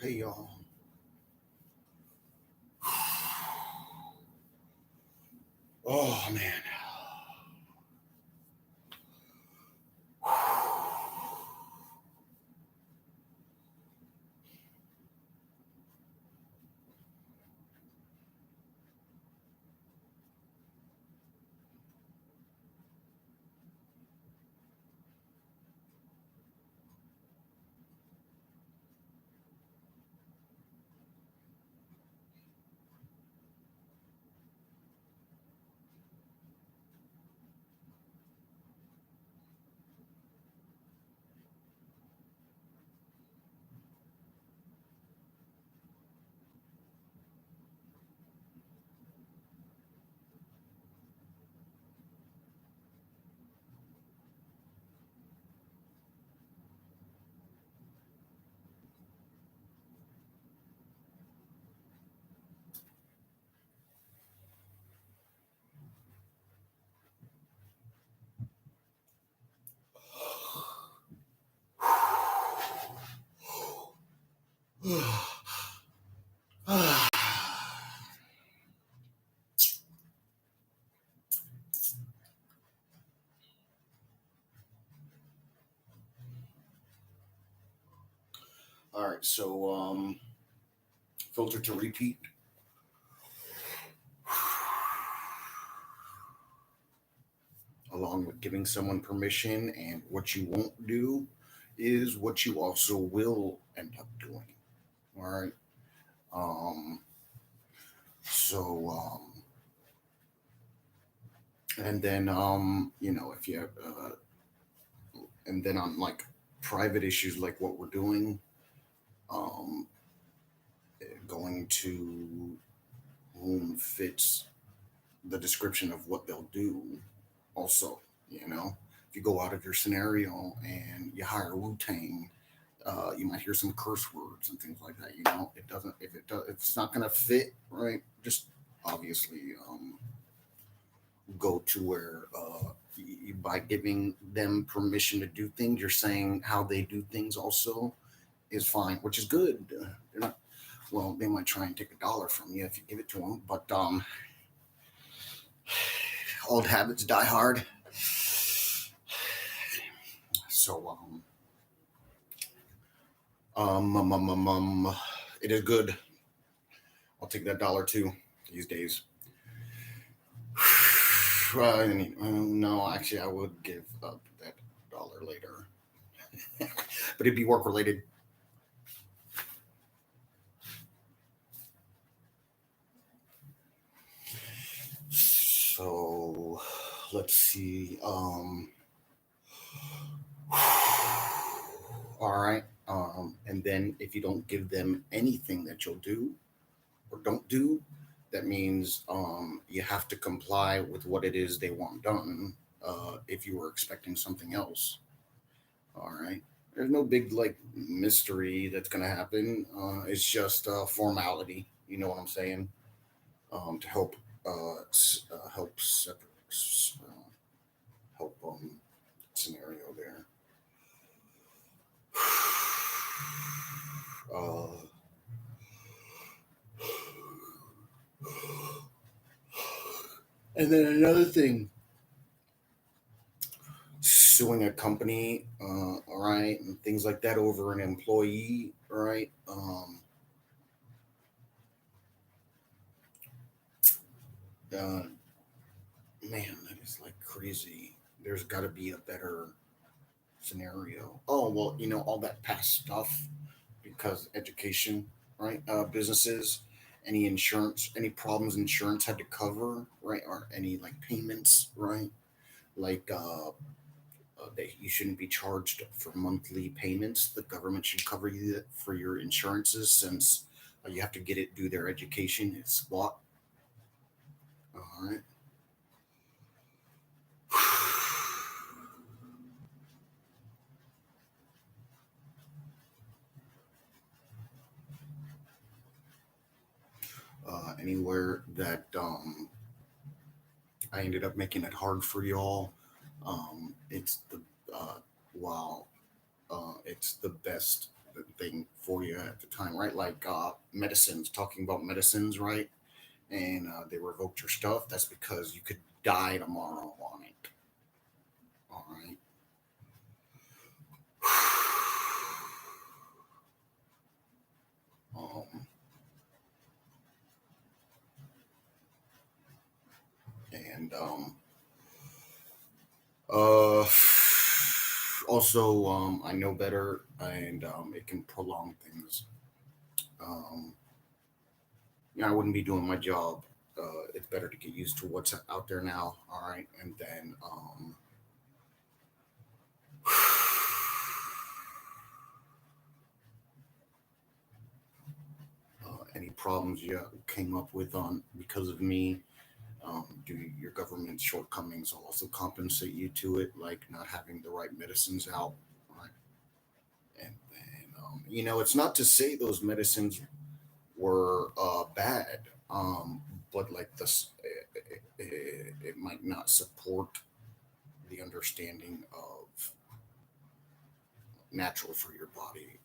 Hey y'all. Oh man. All right, so filter to repeat. Along with giving someone permission, and what you won't do is what you also will end up doing. All right. Um, so and then if you and then on like private issues like what we're doing, um, going to whom fits the description of what they'll do. Also, if you go out of your scenario and you hire Wu Tang, you might hear some curse words and things like that. It doesn't if it's not gonna fit, right? Just obviously go to where by giving them permission to do things, you're saying how they do things also is fine, which is good. They're not, well, they might try and take $1 from you if you give it to them, but old habits die hard. So it is good. I'll take that $1 too these days. No, actually, I would give up that $1 later, but it'd be work related. So let's see. All right. And then if you don't give them anything that you'll do or don't do, that means you have to comply with what it is they want done. If you were expecting something else, all right. There's no big like mystery that's gonna happen. It's just formality. You know what I'm saying? To help help separate help scenario there. Uh, and then another thing, suing a company, all right, and things like that over an employee, all right. Uh, Man, that is like crazy. There's got to be a better scenario. Oh well, all that past stuff because education, right? Businesses, any insurance, any problems insurance had to cover, right? Or any like payments, right? Like they you shouldn't be charged for monthly payments. The government should cover you for your insurances since you have to get it do their education. It's squat. All right. Anywhere that I ended up making it hard for y'all. It's the wow, it's the best thing for you at the time, right? Like medicines, talking about medicines, right? And they revoked your stuff. That's because you could die tomorrow on it. All right. Um, and uh, also, I know better, and it can prolong things. Um, I wouldn't be doing my job. It's better to get used to what's out there now. All right, and then any problems you came up with on because of me, due to your government's shortcomings, I'll also compensate you to it, like not having the right medicines out. Right, and then it's not to say those medicines were bad, but like this, it might not support the understanding of natural for your body,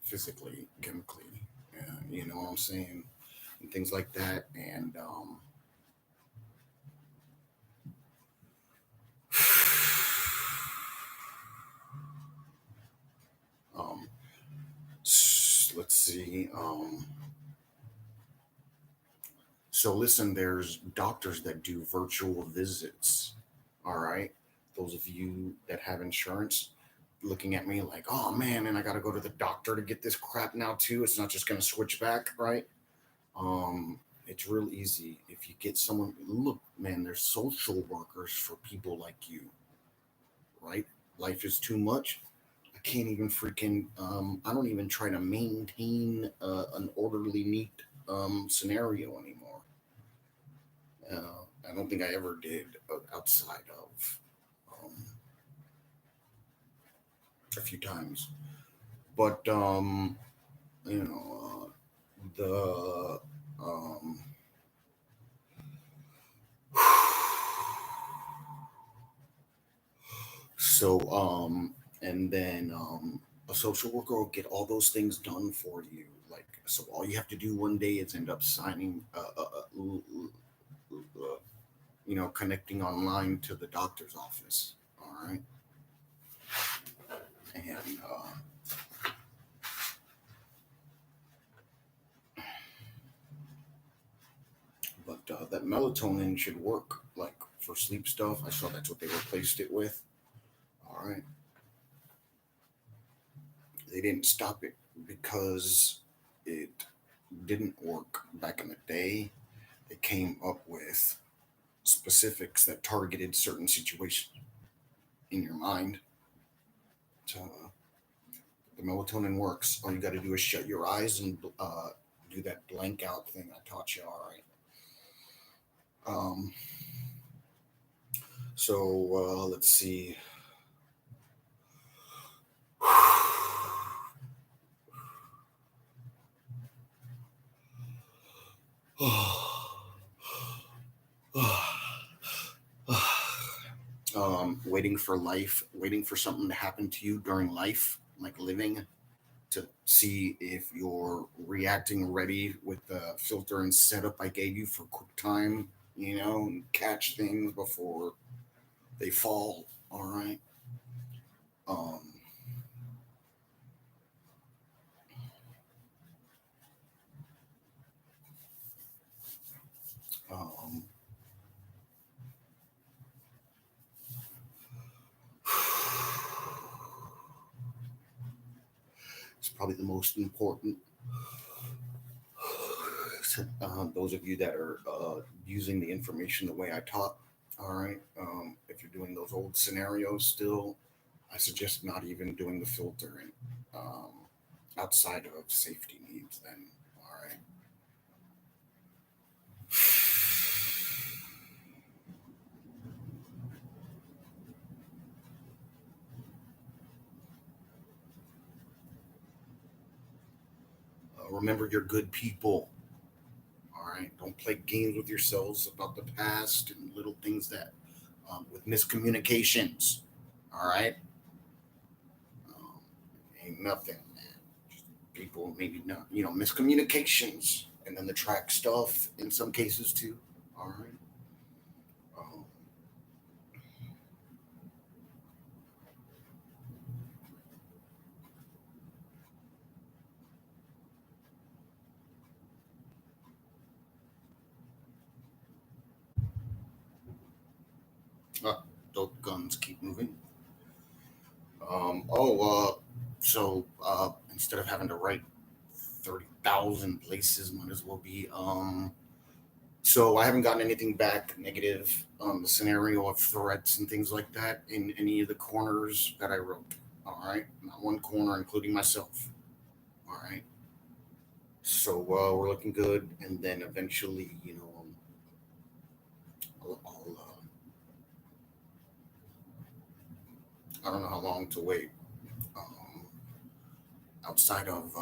physically, chemically. You know what I'm saying, and things like that, and um, let's see. So listen, there's doctors that do virtual visits. All right, those of you that have insurance, looking at me like, oh man, and I got to go to the doctor to get this crap now too. It's not just going to switch back, right? It's real easy if you get someone. Look, man, there's social workers for people like you, right? Life is too much. I can't even freaking. I don't even try to maintain an orderly, neat scenario anymore. I don't think I ever did outside of um, a few times, but you know, the um, so and then a social worker will get all those things done for you. Like, so all you have to do one day is end up signing, connecting online to the doctor's office. All right, and but that melatonin should work like for sleep stuff. I saw that's what they replaced it with. All right, they didn't stop it because it didn't work back in the day. They came up with specifics that targeted certain situations in your mind. To, the melatonin works. All you got to do is shut your eyes and do that blank out thing I taught you. All right. Um, let's see. Waiting for life, waiting for something to happen to you during life, like living, to see if you're reacting ready with the filter and setup I gave you for quick time, and catch things before they fall. All right. Um, um, it's probably the most important. Those of you that are using the information the way I taught, all right. If you're doing those old scenarios still, I suggest not even doing the filtering um, outside of safety needs. Then, all right. Remember, you're good people. All right. Don't play games with yourselves about the past and little things that, with miscommunications. All right. Um, Ain't nothing, man. people maybe not, miscommunications, and then the track stuff in some cases too. All right. Um, those guns keep moving. So instead of having to write 30,000 places, might as well be. So I haven't gotten anything back negative on the scenario of threats and things like that in any of the corners that I wrote. All right, not one corner, including myself. All right. So we're looking good, and then eventually, I don't know how long to wait. Um, outside of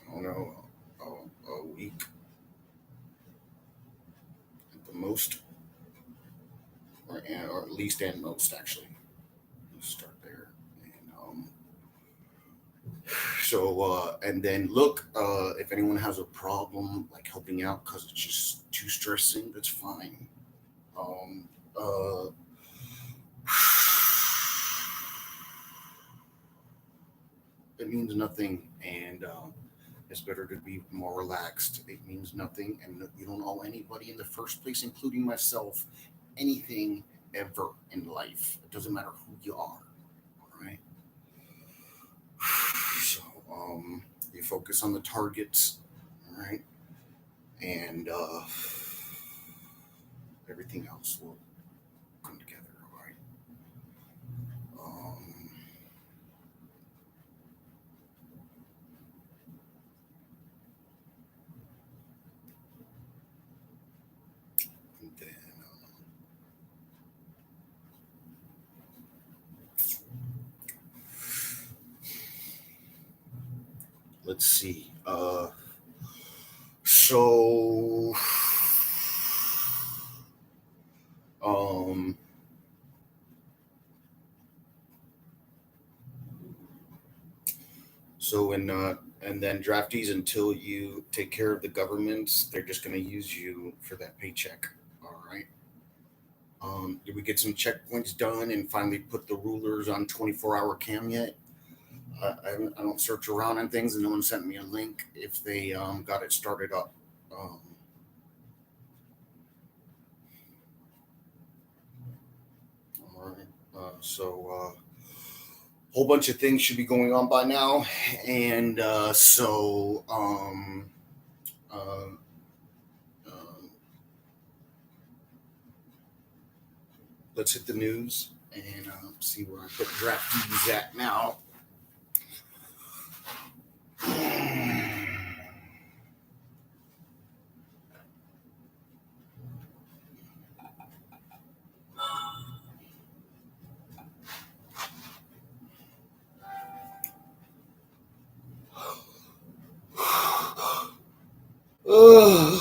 I don't know, a week at the most, or at least and most actually. Let's start there. And and then look, if anyone has a problem like helping out because it's just too stressing, that's fine. Um, uh, it means nothing, and it's better to be more relaxed. It means nothing, and you don't owe anybody in the first place, including myself, anything ever in life. It doesn't matter who you are. All right. So you focus on the targets, all right, and everything else will come together. All right. Um, and then let's see. So um, and then draftees, until you take care of the governments, they're just going to use you for that paycheck. All right. Did we get some checkpoints done and finally put the rulers on 24-hour cam yet? I don't search around and things, and no one sent me a link if they got it started up. Um, all right. Whole bunch of things should be going on by now, and uh, um, let's hit the news and see where I put draftees at now. Ugh.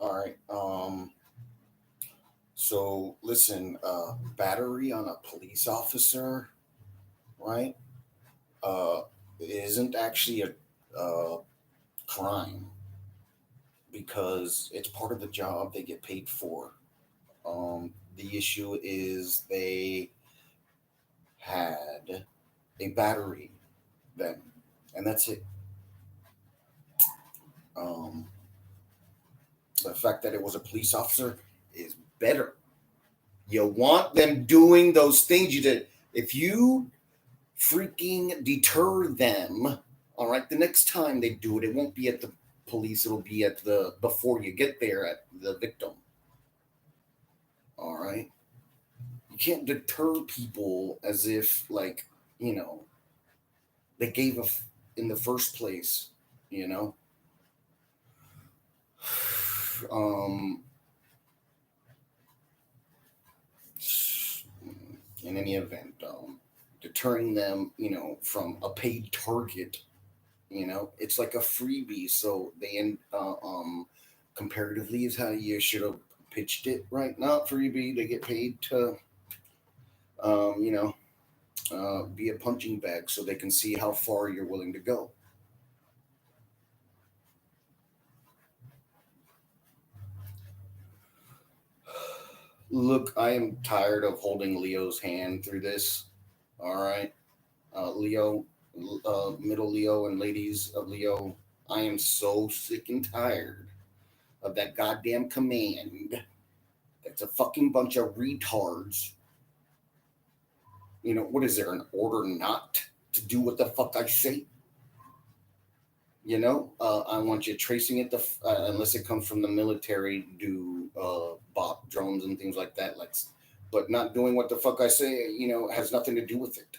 All right. So listen, battery on a police officer, right? Uh, isn't actually a crime because it's part of the job they get paid for. The issue is they had a battery then, and that's it. Um, the fact that it was a police officer is better. You want them doing those things you did. If you freaking deter them, all right, the next time they do it, it won't be at the police, it'll be at the before you get there at the victim. All right. You can't deter people as if like, you know, they gave in the first place, you know. Um in any event, deterring them, from a paid target, it's like a freebie. So they end, comparatively is how you should have pitched it, right? Not freebie. They get paid to, um, you know, be a punching bag so they can see how far you're willing to go. Look, I am tired of holding Leo's hand through this. All right, Leo, middle Leo, and ladies of Leo, I am so sick and tired of that goddamn command. That's a fucking bunch of retards. What is there, an order not to do what the fuck I say? I want you tracing it, unless it comes from the military, do bot drones and things like that. But not doing what the fuck I say, has nothing to do with it.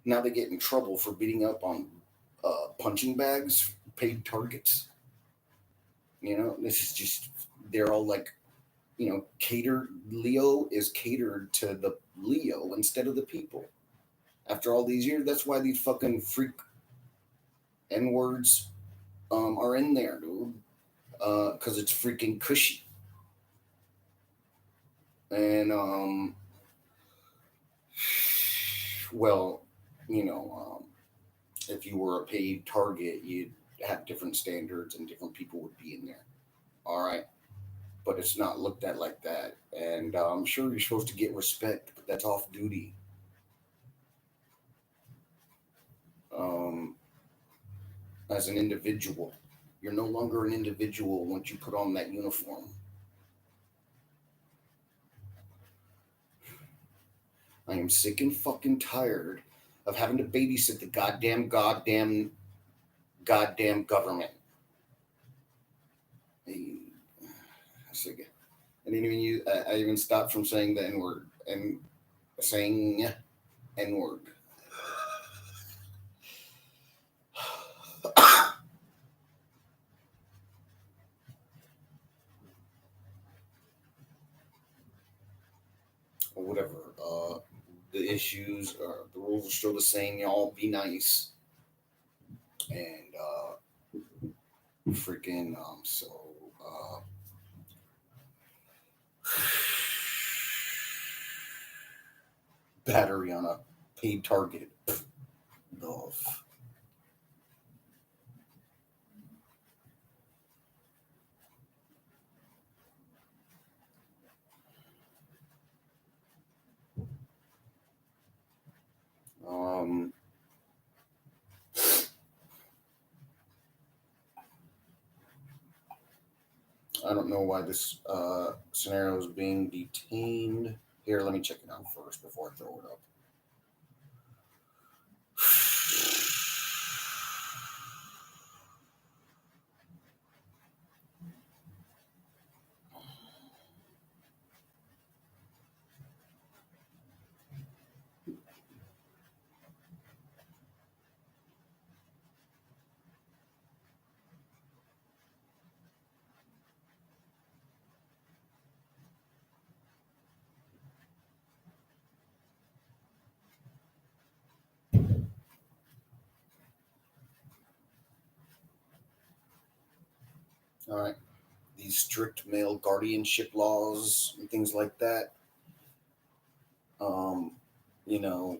Now they get in trouble for beating up on punching bags, paid targets. This is just, they're all like, catered. Leo is catered to the Leo instead of the people. After all these years, that's why these fucking freak N words are in there, dude. Because it's freaking cushy. And, well, if you were a paid target, you'd have different standards and different people would be in there. All right. But it's not looked at like that. And I'm sure you're supposed to get respect, but that's off duty. Um, as an individual, you're no longer an individual once you put on that uniform. I am sick and fucking tired of having to babysit the goddamn government. I didn't even use. I even stopped from saying the N word and saying N word. Or whatever. The issues, the rules are still the same. Y'all be nice. And freaking, uh, battery on a paid target. Ugh. Um, I don't know why this scenario is being detained. Here, let me check it out first before I throw it up. All right, these strict male guardianship laws and things like that. Um, you know,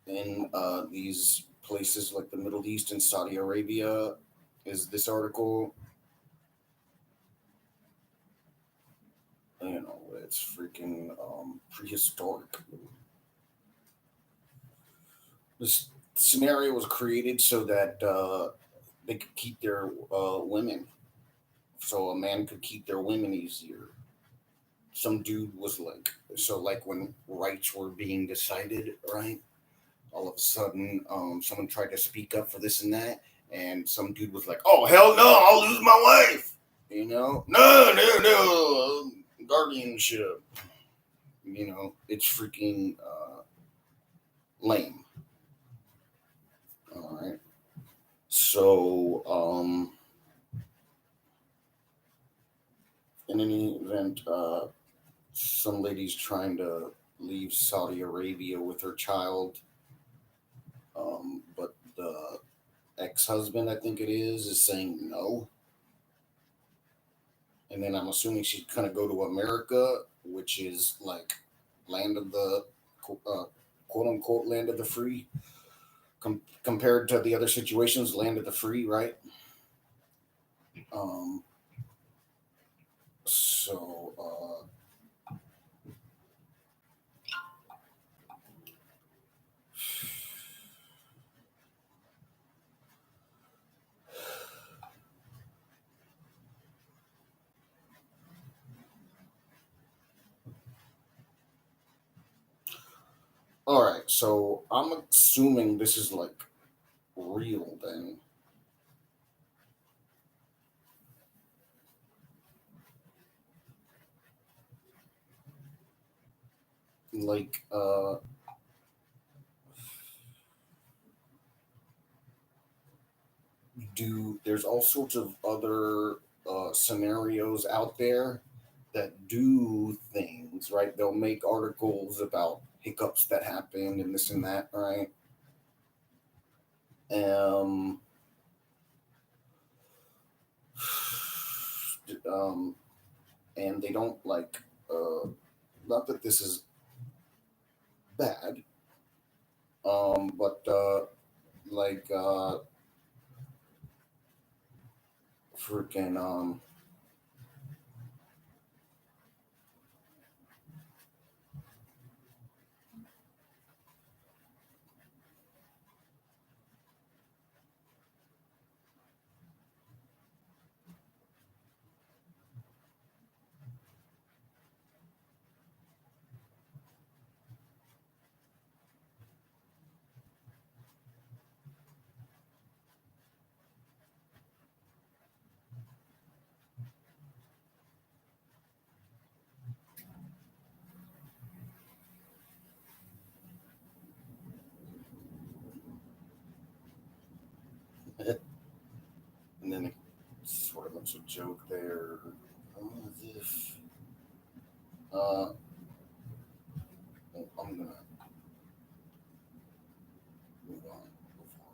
in these places like the Middle East and Saudi Arabia, is this article. It's freaking prehistoric. This scenario was created so that they could keep their women. So a man could keep their women easier. Some dude was like, so like when rights were being decided, right? All of a sudden, someone tried to speak up for this and that, and some dude was like, "Oh hell no, I'll lose my wife." No, no, no, guardianship. It's freaking lame. All right. So, in any event, some lady's trying to leave Saudi Arabia with her child, but the ex-husband, I think it is saying no. And then I'm assuming she's gonna go to America, which is like land of the uh, quote unquote land of the free, compared to the other situations, land of the free, right? Um, so all right, so I'm assuming this is like real then. Like do there's all sorts of other scenarios out there that do things, right? They'll make articles about hiccups that happened and this and that, right? Um, um, and they don't like, not that this is bad, but like, freaking, and then it sort of looks a joke there. This, uh, I'm gonna move on before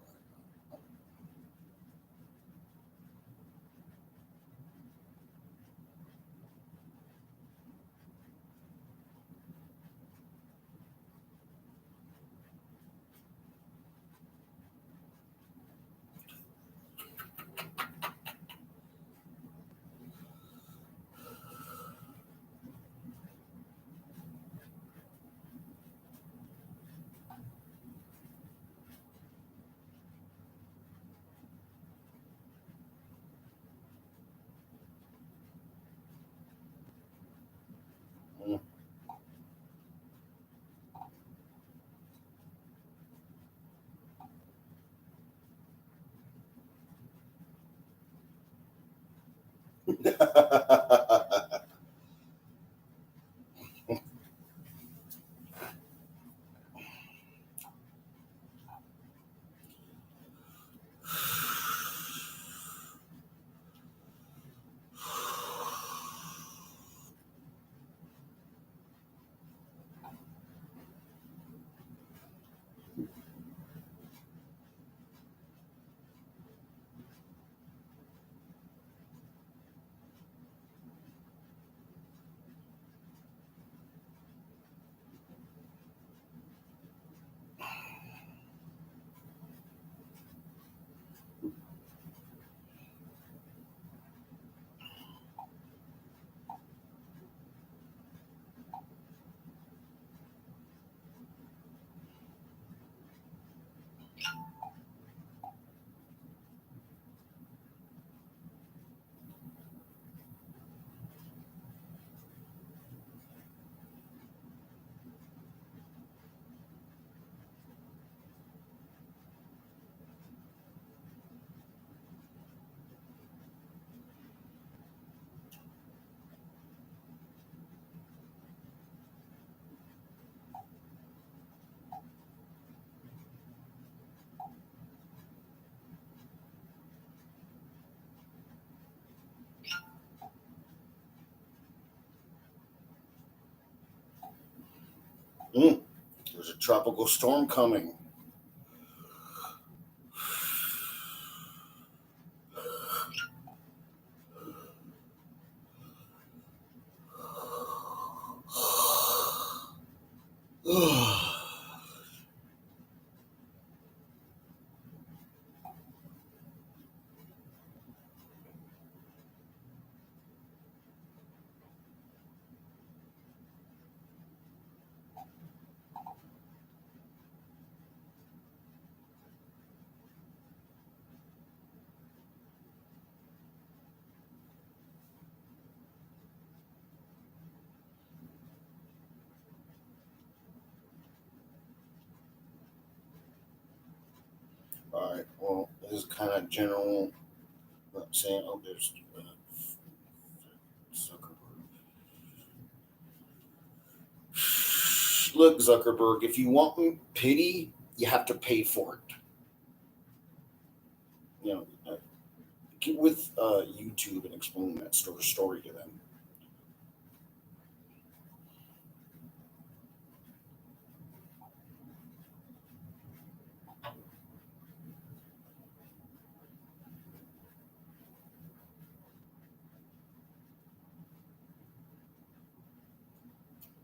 Mm, there's a tropical storm coming. All right. Well, this is kind of general. Not saying, oh, there's Zuckerberg. Look, Zuckerberg, if you want pity, you have to pay for it. You know, get with YouTube and explain that story to them.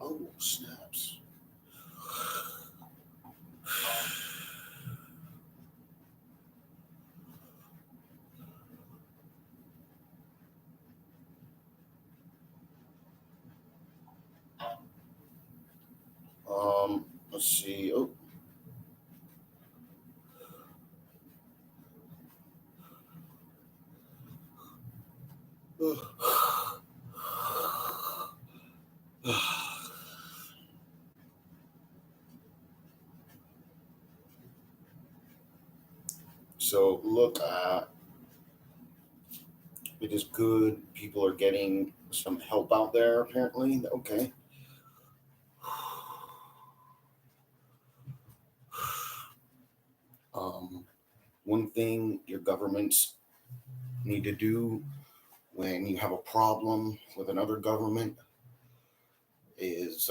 Oh, snaps. Let's see. Oh, so look, it is good. People are getting some help out there. Apparently, okay. Um, one thing your governments need to do when you have a problem with another government is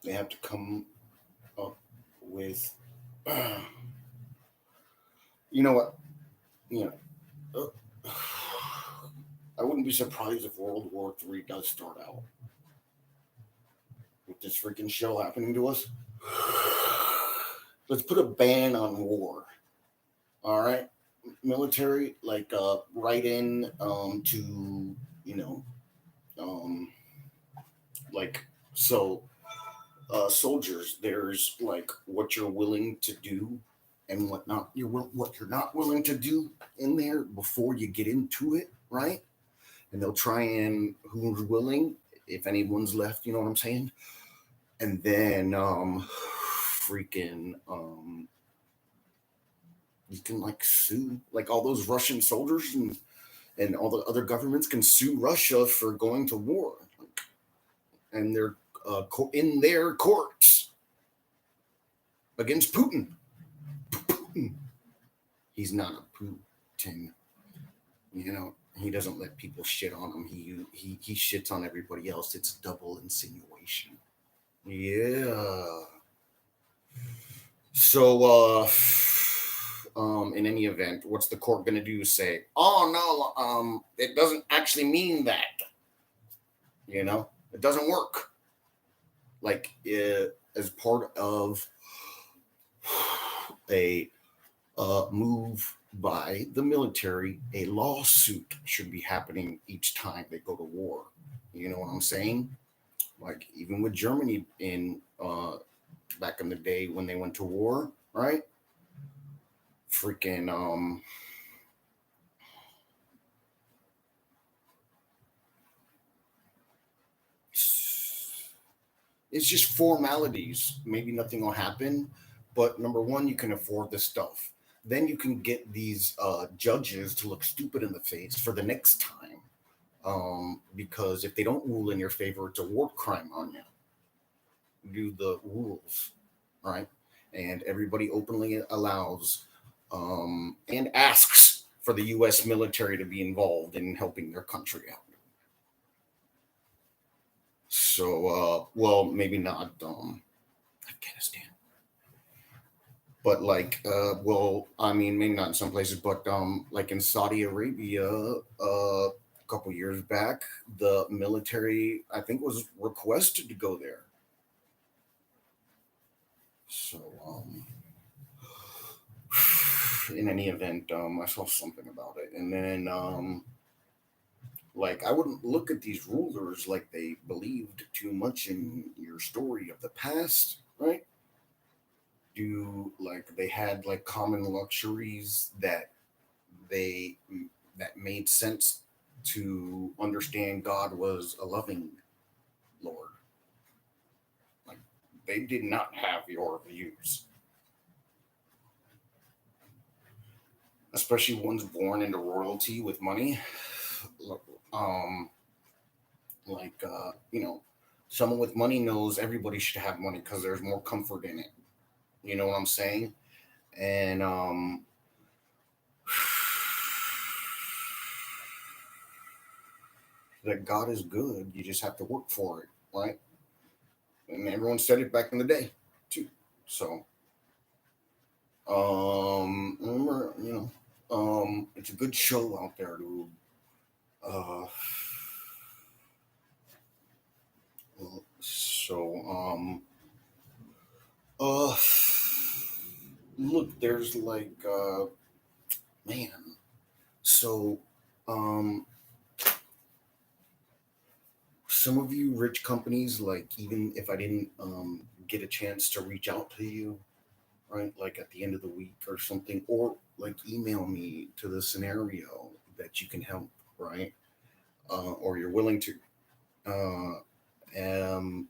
they have to come up with, you know what, you know, I wouldn't be surprised if World War III does start out with this freaking show happening to us. Let's put a ban on war. All right, military, like right in to you know um like so soldiers. There's like what you're willing to do and what you're not willing to do in there before you get into it, right? And they'll try and who's willing, if anyone's left, you know what I'm saying? And then freaking you can like sue like all those Russian soldiers and all the other governments can sue Russia for going to war, and they're in their courts against Putin. Putin. He's not a Putin. You know, he doesn't let people shit on him. He shits on everybody else. It's double insinuation. Yeah. So in any event, what's the court gonna do? Say, oh no, it doesn't actually mean that. You know, it doesn't work. Like as part of a move by the military, a lawsuit should be happening each time they go to war. You know what I'm saying? Like even with Germany in back in the day when they went to war, right? Freaking it's just formalities. Maybe nothing will happen, but number one, you can afford this stuff. Then you can get these judges to look stupid in the face for the next time. Because if they don't rule in your favor, it's a war crime on you. Do the rules, right? And everybody openly allows and asks for the U.S. military to be involved in helping their country out. So, well, maybe not Afghanistan, but like, well, I mean, maybe not in some places, but like in Saudi Arabia, a couple years back, the military, I think, was requested to go there. So, in any event, I saw something about it, and then like I wouldn't look at these rulers like they believed too much in your story of the past, right? Do like they had like common luxuries they that made sense to understand God was a loving Lord. Like they did not have your views, especially ones born into royalty with money. Um, like someone with money knows everybody should have money because there's more comfort in it. You know what I'm saying? And that God is good. You just have to work for it, right? And everyone said it back in the day, too. So, remember, it's a good show out there, dude. Uh, so, uh, look, there's like, man. So, um, some of you rich companies, like even if I didn't get a chance to reach out to you, right, like at the end of the week or something, or like email me to the scenario that you can help, right, or you're willing to,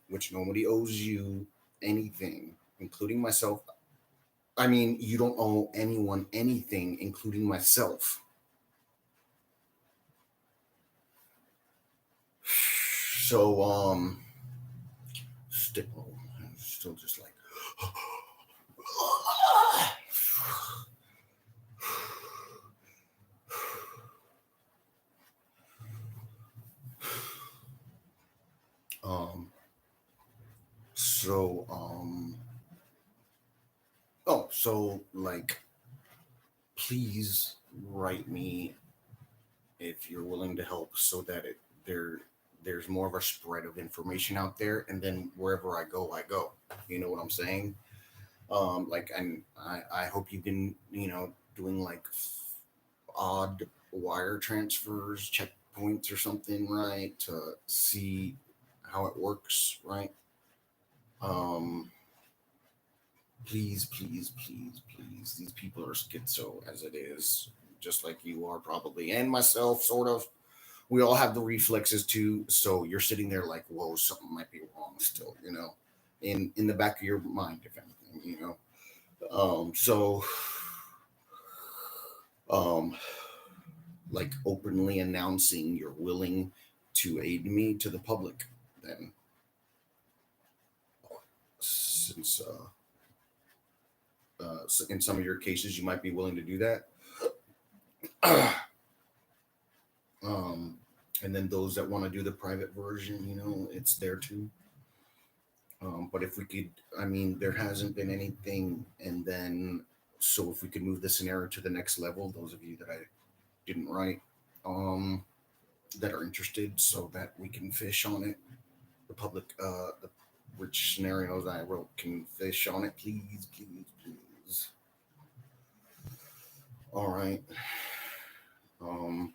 which nobody owes you anything, including myself. I mean, you don't owe anyone anything, including myself. So, still, still just like, um, so, oh, so like, please write me if you're willing to help, so that there's more of a spread of information out there, and then wherever I go. You know what I'm saying? Like, and I hope you've been, doing like odd wire transfers, checkpoints or something, right, to see how it works, right? Um, please, please, please, please. These people are schizo as it is, just like you are probably, and myself, sort of. We all have the reflexes too. So you're sitting there like, whoa, something might be wrong still, in the back of your mind, if anything. So um, like openly announcing you're willing to aid me to the public, then since in some of your cases you might be willing to do that. um, and then those that want to do the private version, it's there too. But if we could, I mean, there hasn't been anything, and then so if we could move the scenario to the next level, those of you that I didn't write, um, that are interested, so that we can fish on it. The public, the rich scenarios I wrote can fish on it, please, please, please. All right. Um,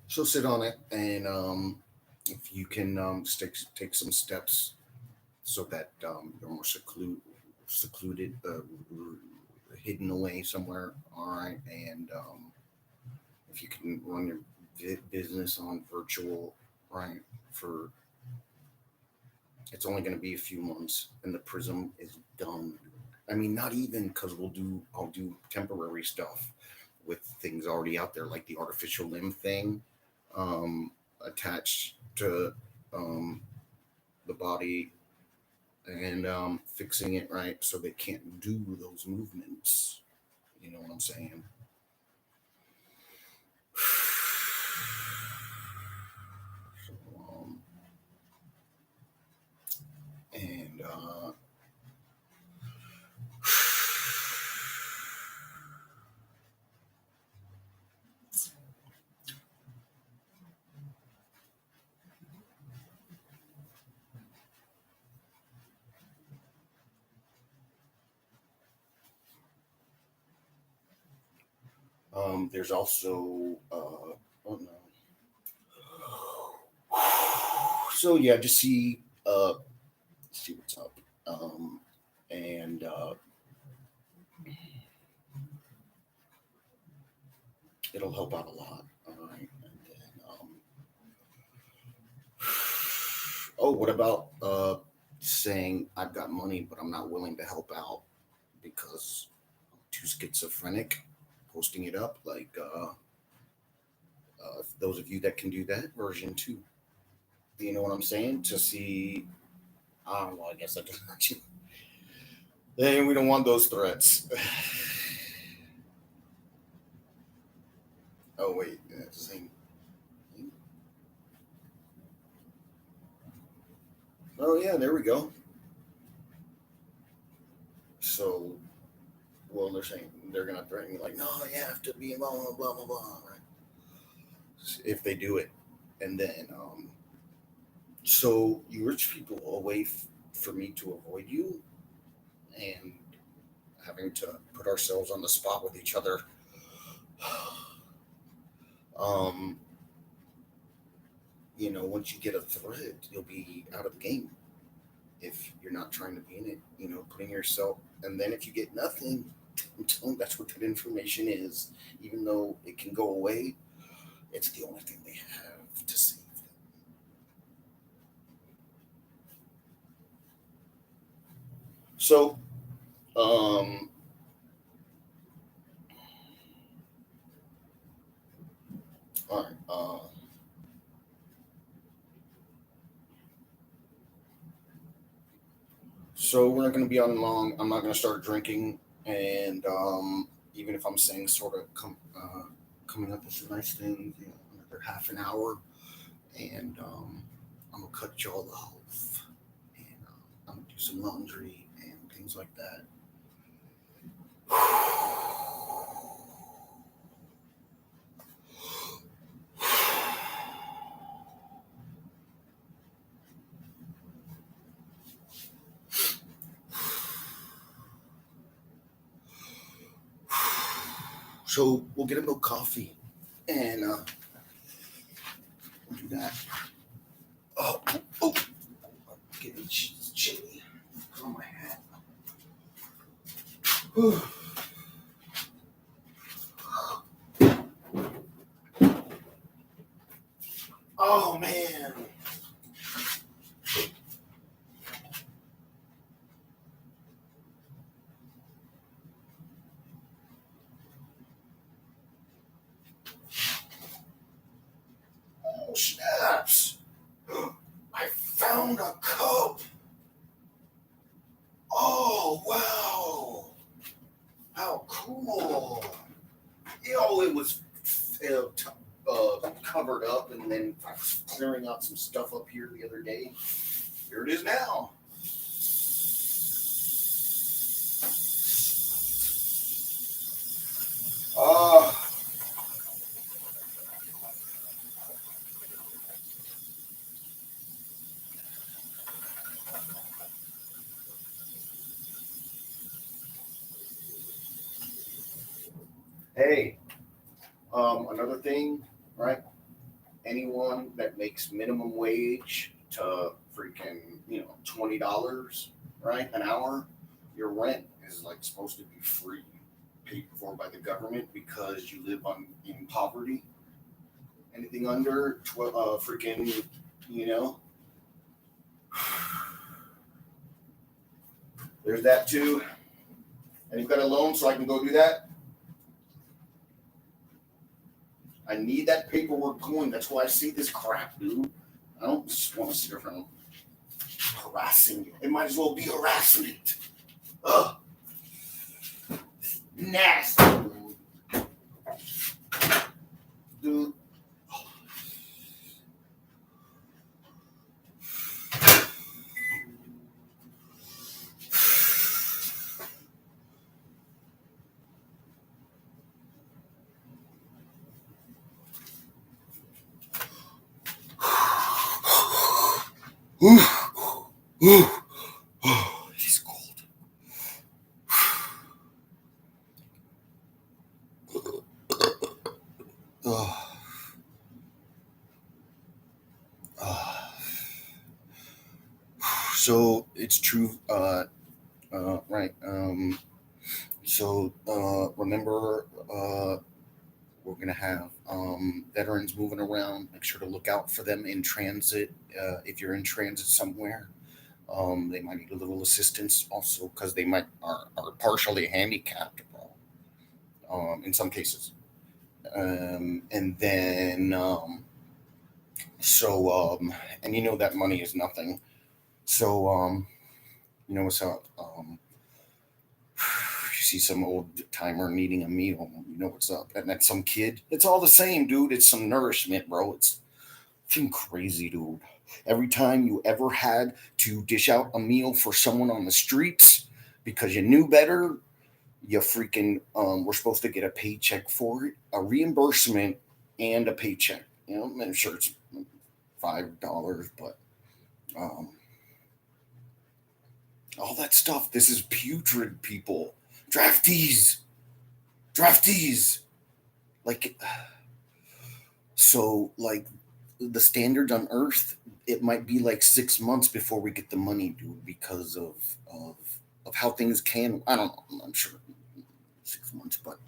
so sit on it, and if you can take some steps so that you're more secluded, hidden away somewhere. All right, and if you can run your business on virtual, right, for it's only going to be a few months, and the prism is done. I mean, not even because I'll do temporary stuff with things already out there, like the artificial limb thing, attached to um, the body, and fixing it right so they can't do those movements. You know what I'm saying? So, and there's also oh no. So yeah, just see what's up, and it'll help out a lot. All right, and then oh, what about saying I've got money, but I'm not willing to help out because I'm too schizophrenic, posting it up like those of you that can do that version two. You know what I'm saying? To see, well, I guess I just then we don't want those threats. Oh wait, that's the same. Oh yeah, there we go. So, well, they're saying they're gonna threaten you like, no, you have to be blah blah blah blah blah. Right? If they do it, and then so you rich people will wait for me to avoid you, and having to put ourselves on the spot with each other. um, once you get a threat, you'll be out of the game if you're not trying to be in it. Putting yourself, and then if you get nothing, I'm telling that's what that information is. Even though it can go away, it's the only thing they have to save them. So, um, all right. So we're not going to be on long. I'm not going to start drinking, and even if I'm saying sort of coming up with some nice things, another half an hour, and I'm gonna cut y'all off, and I'm gonna do some laundry and things like that. So we'll get a milk coffee, and we'll do that. Oh, oh, get me chili. Put on my hat. Oh man. Oh snaps! I found a cup. Oh wow! How cool! It was covered up, and then I was clearing out some stuff up here the other day. Here it is now. Uh, hey, another thing, right? Anyone that makes minimum wage to freaking, $20, right, an hour, your rent is like supposed to be free, paid for by the government because you live in poverty. Anything under freaking, you know, there's that too. And you've got a loan, so I can go do that. I need that paperwork going. That's why I see this crap, dude. I don't just want to sit around harassing you. It might as well be harassment. Ugh. Nasty, dude. He's cold. So it's true, right? Remember, we're gonna have veterans moving around. Make sure to look out for them in transit. If you're in transit somewhere, they might need a little assistance also because they might are partially handicapped, in some cases. And then so and you know that money is nothing. So you know what's up. You see some old timer needing a meal, you know what's up. And that's some kid. It's all the same, dude. It's some nourishment, bro. It's fucking crazy, dude. Every time you ever had to dish out a meal for someone on the streets because you knew better, you freaking were supposed to get a paycheck for it, a reimbursement, and a paycheck. You know, I'm sure it's $5, but um, all that stuff. This is putrid, people. Draftees, draftees. Like, so, like, the standard on Earth, it might be like 6 months before we get the money, dude, because of of how things can. I don't know. I'm sure 6 months, but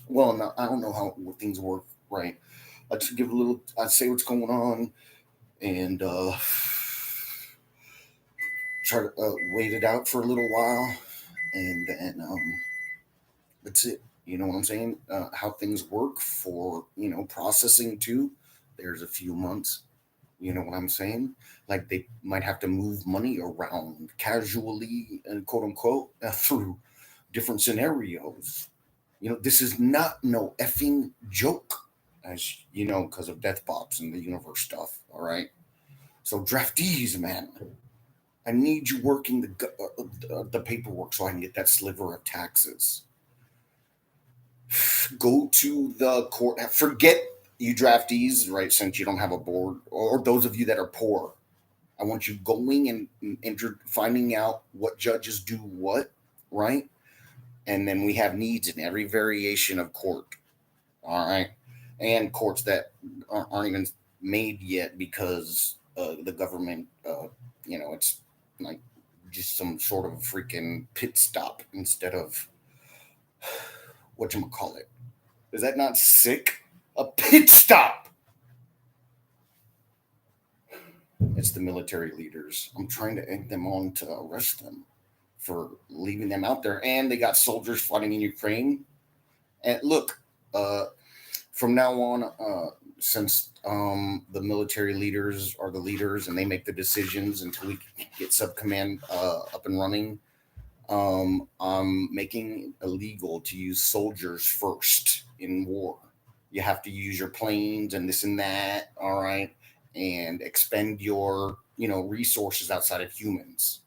well, no, I don't know how things work. Right. I'd just give a little. I'd say what's going on, and try to wait it out for a little while, and then that's it. You know what I'm saying? How things work for processing too. There's a few months. You know what I'm saying? Like they might have to move money around casually and quote unquote through different scenarios. You know, this is not no effing joke, as you know, because of death pops and the universe stuff. All right. So draftees, man, I need you working the paperwork so I can get that sliver of taxes. Go to the court. Forget you draftees, right? Since you don't have a board, or those of you that are poor, I want you going and finding out what judges do what, right? And then we have needs in every variation of court, all right, and courts that aren't even made yet because the government, it's like just some sort of freaking pit stop instead of what you call it. Is that not sick? A pit stop. It's the military leaders. I'm trying to egg them on to arrest them for leaving them out there, and they got soldiers fighting in Ukraine. And look, uh, from now on, since the military leaders are the leaders and they make the decisions until we get sub command up and running, I'm making illegal to use soldiers first in war. You have to use your planes and this and that, all right, and expend your resources outside of humans.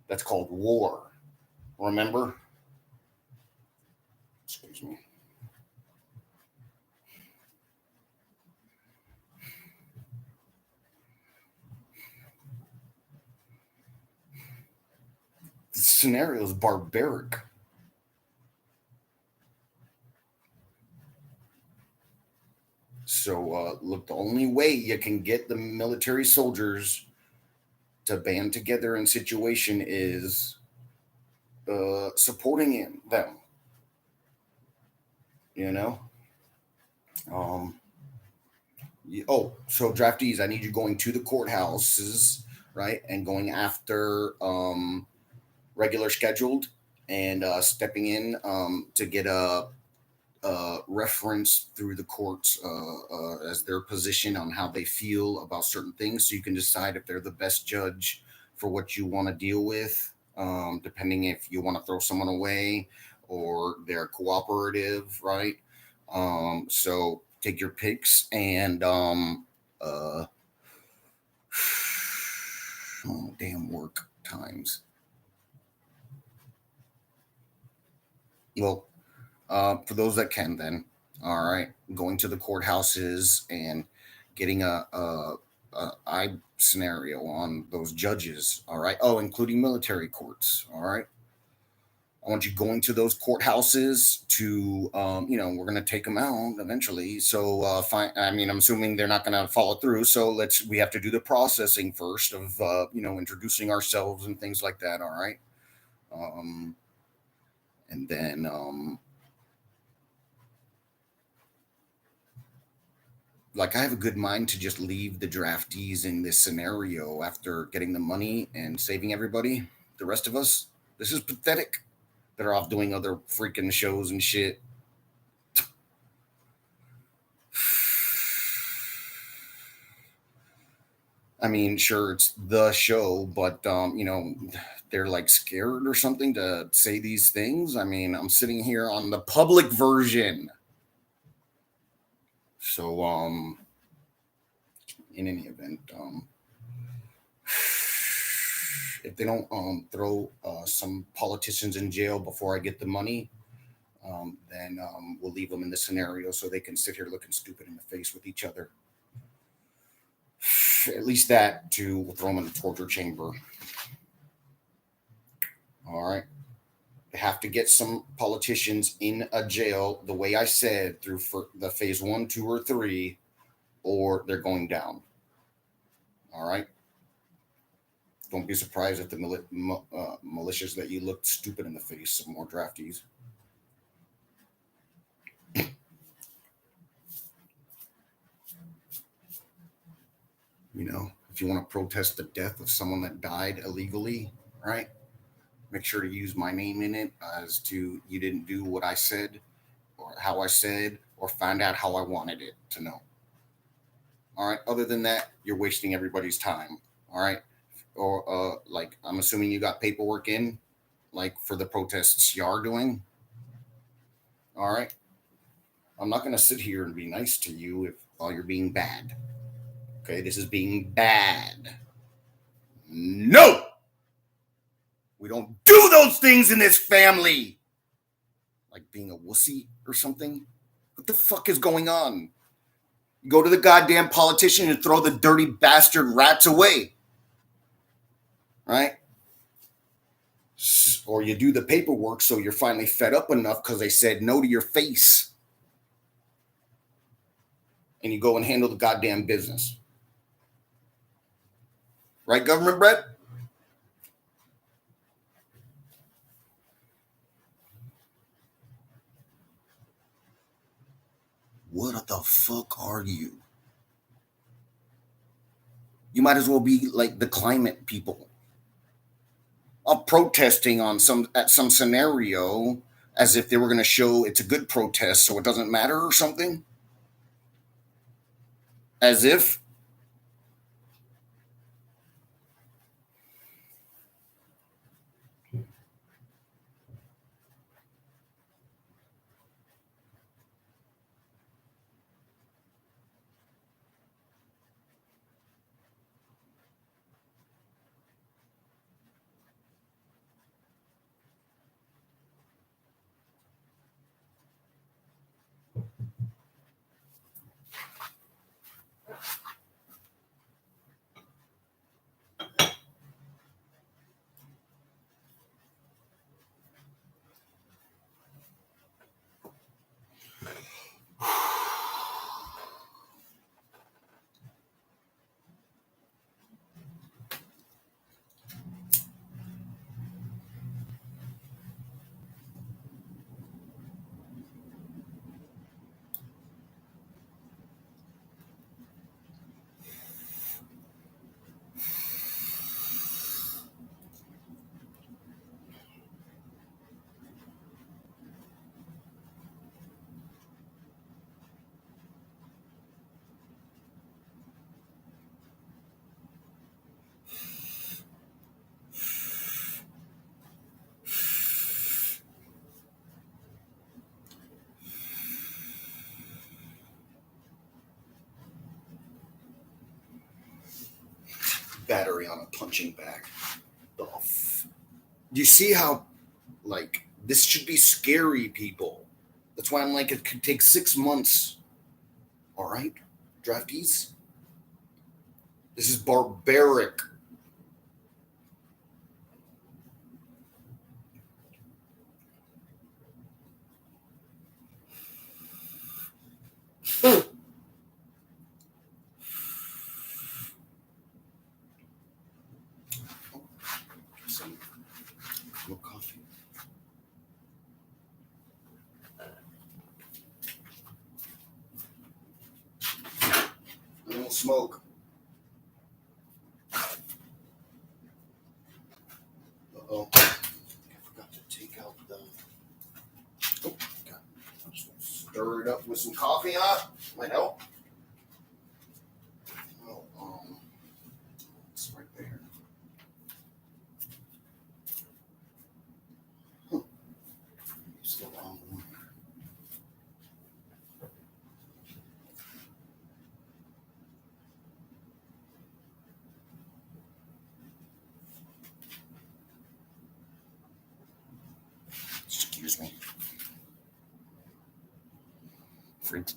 That's called war. Remember? Excuse me. The scenario is barbaric. So, look, the only way you can get the military soldiers to band together in situation is supporting them. You know. Um, so draftees, I need you going to the courthouses, right, and going after regular scheduled and stepping in to get a reference through the courts as their position on how they feel about certain things, so you can decide if they're the best judge for what you want to deal with, depending if you want to throw someone away or they're cooperative, right? So take your picks and uh, oh, damn work times. Well, for those that can, then, all right, going to the courthouses and getting a eye scenario on those judges. All right. Oh, including military courts. All right. I want you going to those courthouses to, we're going to take them out eventually. So, fine. I mean, I'm assuming they're not going to follow through. So we have to do the processing first of, introducing ourselves and things like that. All right. Um, and then, like, I have a good mind to just leave the draftees in this scenario after getting the money and saving everybody. The rest of us, this is pathetic. They're off doing other freaking shows and shit. I mean, sure, it's the show, but they're like scared or something to say these things. I mean, I'm sitting here on the public version. So, in any event, if they don't throw some politicians in jail before I get the money, then we'll leave them in this scenario so they can sit here looking stupid in the face with each other. At least that, to we'll throw them in the torture chamber. All right. They have to get some politicians in a jail, the way I said, through for the phase 1, 2, or 3, or they're going down. All right. Don't be surprised if the militias that you looked stupid in the face some more draftees. If you want to protest the death of someone that died illegally, right? Make sure to use my name in it as to you didn't do what I said or how I said or find out how I wanted it to know. All right. Other than that, you're wasting everybody's time. All right. Or like I'm assuming you got paperwork in, like for the protests you are doing. All right. I'm not going to sit here and be nice to you if while you're being bad. Okay, this is being bad. No, we don't do those things in this family. Like being a wussy or something. What the fuck is going on? You go to the goddamn politician and throw the dirty bastard rats away. Right? Or you do the paperwork so you're finally fed up enough because they said no to your face. And you go and handle the goddamn business. Right, Government Brett? What the fuck are you? You might as well be like the climate people. I'm protesting on some scenario as if they were going to show it's a good protest so it doesn't matter or something. As if. battery on a punching bag. Do you see how, like, this should be scary, people? That's why I'm like, it could take 6 months. All right, draftees? This is barbaric. Some more coffee. I don't smoke. Uh-oh. I forgot to take out the... Oh, God. I'm just going to stir it up with some coffee, huh? Might help. Oh, it's right there. Huh. It's the wrong one. Excuse me. Freak.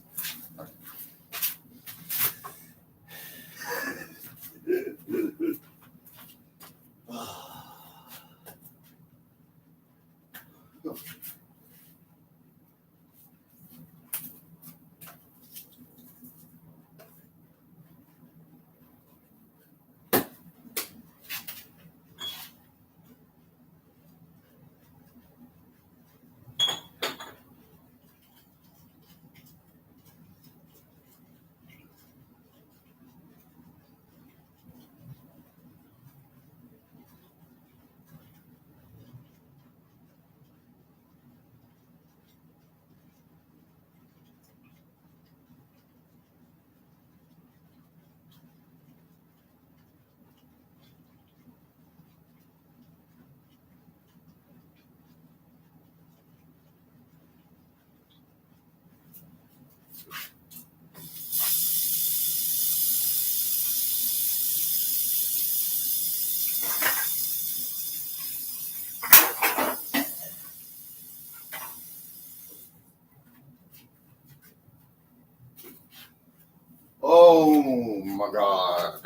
Oh my God.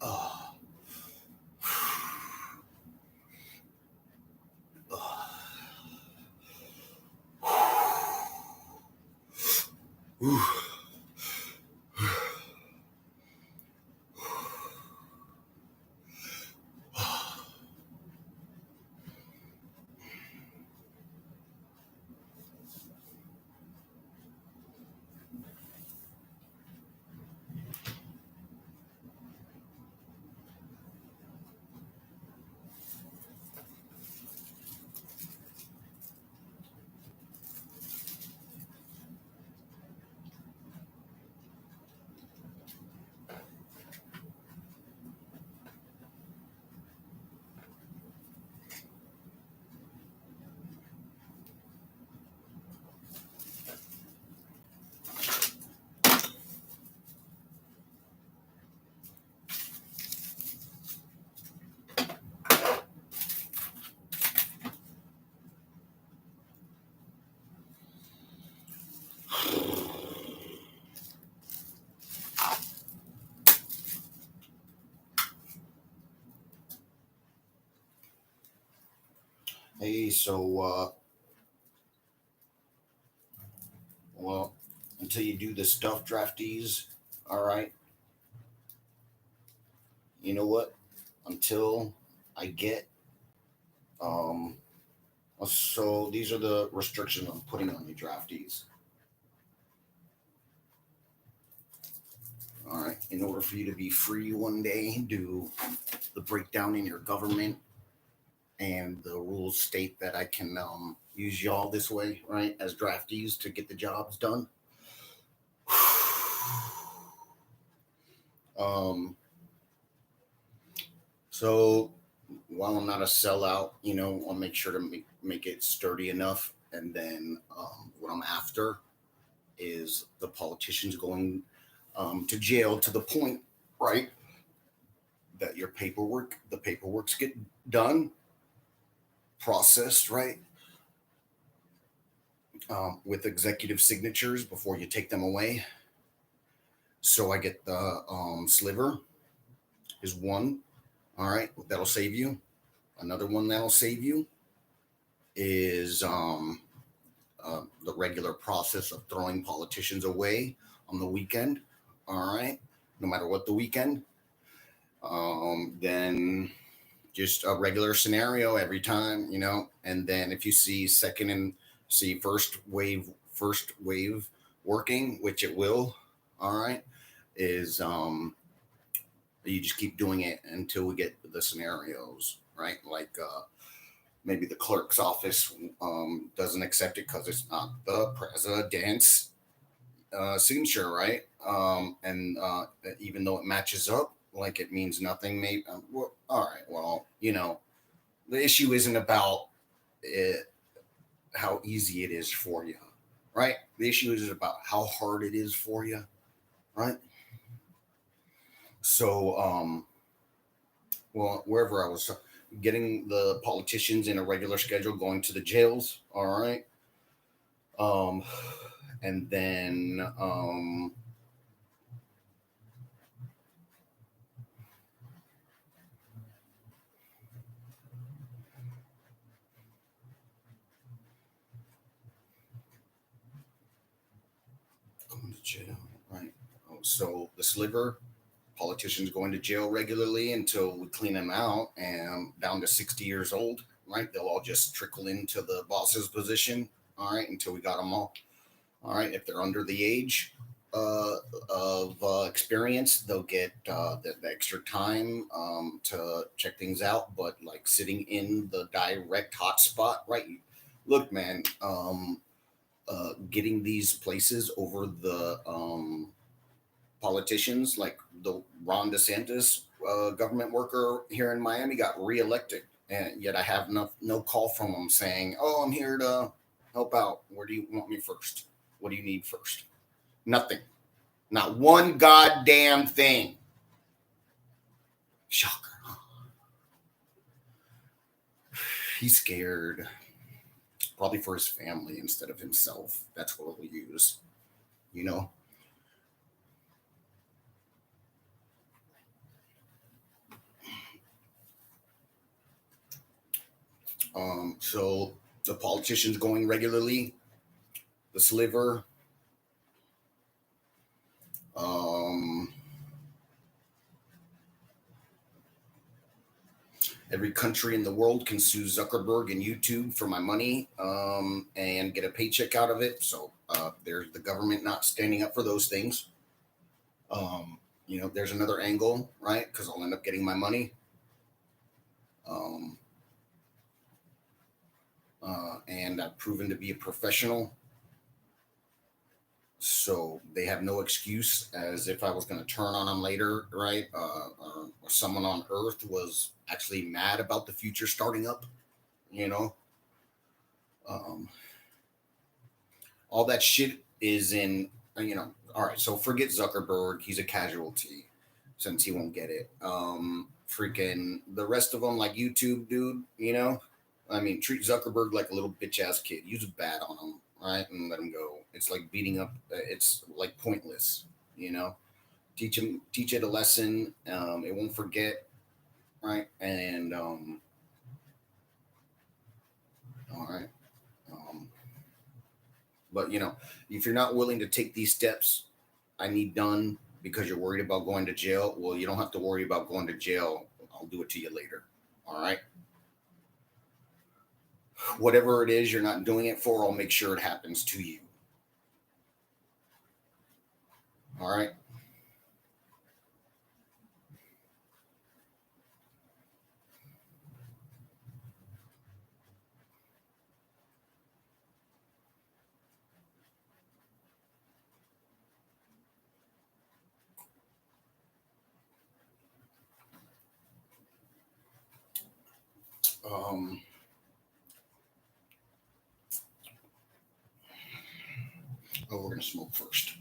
Oh. Hey, so, well, until you do the stuff, draftees, all right, you know what? Until I get, um, so these are the restrictions I'm putting on you, draftees. All right, in order for you to be free one day, do the breakdown in your government, and the rules state that I can use y'all this way, right, as draftees to get the jobs done. um, So while I'm not a sellout, I'll make sure to make it sturdy enough. And then what I'm after is the politicians going to jail to the point, right, that the paperwork's get done, processed, right, with executive signatures before you take them away. So I get the sliver is one. All right, that'll save you. Another one that'll save you is the regular process of throwing politicians away on the weekend. All right, no matter what the weekend. Then just a regular scenario every time, And then if you see first wave working, which it will, all right, is you just keep doing it until we get the scenarios, right? Like maybe the clerk's office doesn't accept it because it's not the president's signature, right? And even though it matches up, like it means nothing. Maybe well, all right. Well, the issue isn't about it, how easy it is for you, right? The issue is about how hard it is for you, right? So, well, wherever I was getting the politicians in a regular schedule, going to the jails, all right, um, and then going to jail, right? So the sliver politicians going to jail regularly until we clean them out and down to 60 years old, right? They'll all just trickle into the boss's position, all right, until we got them all. All right, if they're under the age of experience, they'll get the extra time to check things out. But like sitting in the direct hotspot, right? Look, man, getting these places over the politicians, like the Ron DeSantis government worker here in Miami, got reelected, and yet I have no call from him saying, "Oh, I'm here to help out. Where do you want me first? What do you need first?" Nothing. Not one goddamn thing. Shocker. He's scared. Probably for his family instead of himself. That's what he'll use. You know? So the politicians going regularly, the sliver, um, every country in the world can sue Zuckerberg and YouTube for my money and get a paycheck out of it. So there's the government not standing up for those things. There's another angle, right? Because I'll end up getting my money. Um, and I've proven to be a professional. So they have no excuse as if I was going to turn on them later, right? Or someone on Earth was actually mad about the future starting up, you know? Um, all that shit is in, all right, so forget Zuckerberg. He's a casualty since he won't get it. Freaking the rest of them, like YouTube, dude, I mean, treat Zuckerberg like a little bitch ass kid. Use a bat on him, right, and let him go. It's like beating up. It's like pointless, you know. Teach it a lesson. It won't forget, right? And all right. Um, but if you're not willing to take these steps, I need done because you're worried about going to jail. Well, you don't have to worry about going to jail. I'll do it to you later. All right. Whatever it is you're not doing it for, I'll make sure it happens to you. All right. Um, oh, we're gonna smoke first.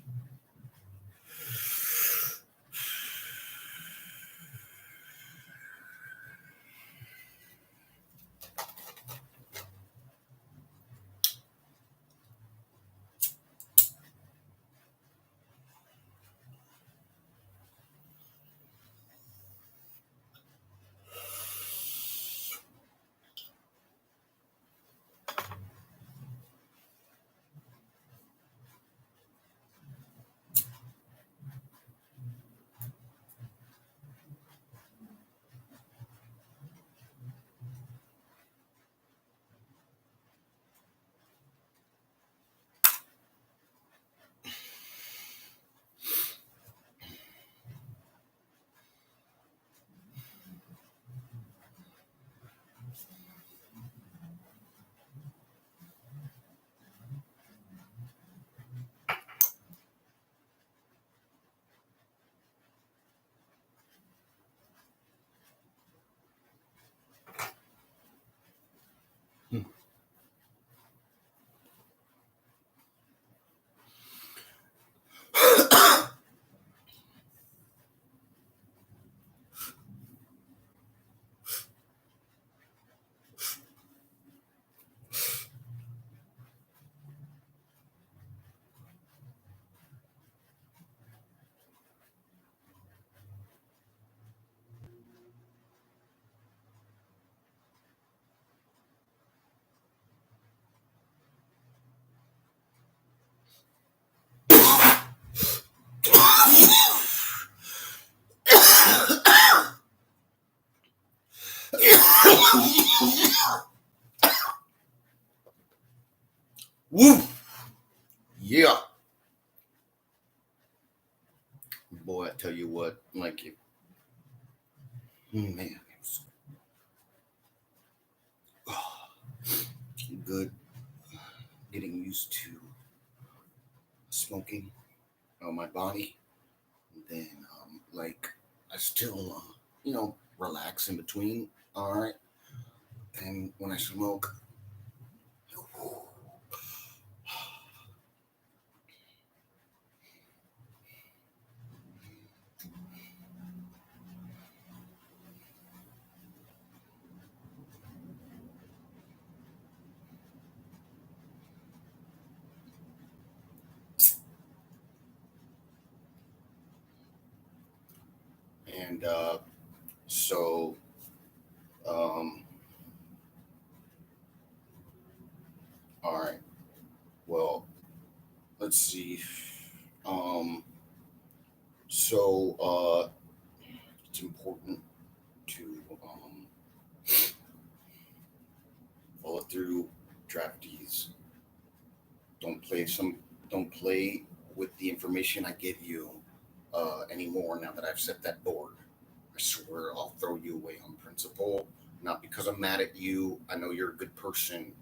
Woo! Yeah, boy, I tell you what, like it, man, it was good getting used to smoking on my body. And then, like, I still, relax in between. All right, and when I smoke, and so, um, all right, well, let's see. Um, so it's important to follow through draftees. Don't play some. Don't play with the information I give you anymore. Now that I've set that board, I swear I'll throw you away on principle. Not because I'm mad at you. I know you're a good person.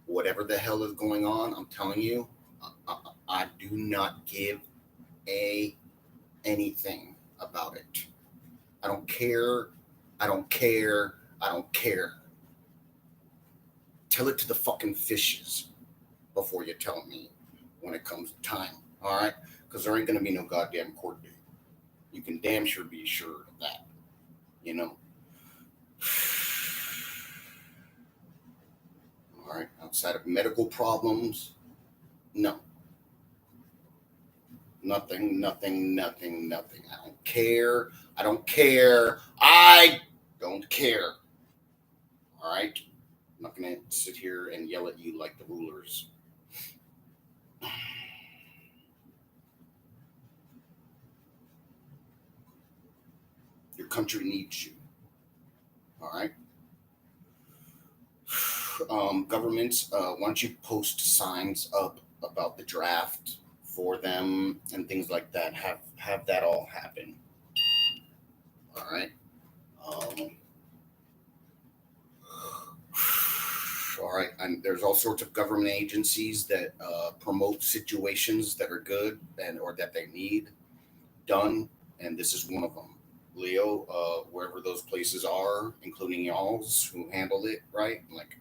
Whatever the hell is going on, I'm telling you, I do not give a anything about it. I don't care. I don't care. I don't care. Tell it to the fucking fishes before you tell me when it comes to time. All right? Because there ain't going to be no goddamn court date. You can damn sure be sure of that. You know? All right? Outside of medical problems, no. Nothing, nothing, nothing, nothing. I don't care. I don't care. I don't care. All right? I'm not going to sit here and yell at you like the rulers. Your country needs you. All right? Governments, why don't you post signs up about the draft for them and things like that? Have that all happen. All right. Um, all right. And there's all sorts of government agencies that promote situations that are good and or that they need done, and this is one of them. Leo, wherever those places are, including y'all's who handle it, right? Like,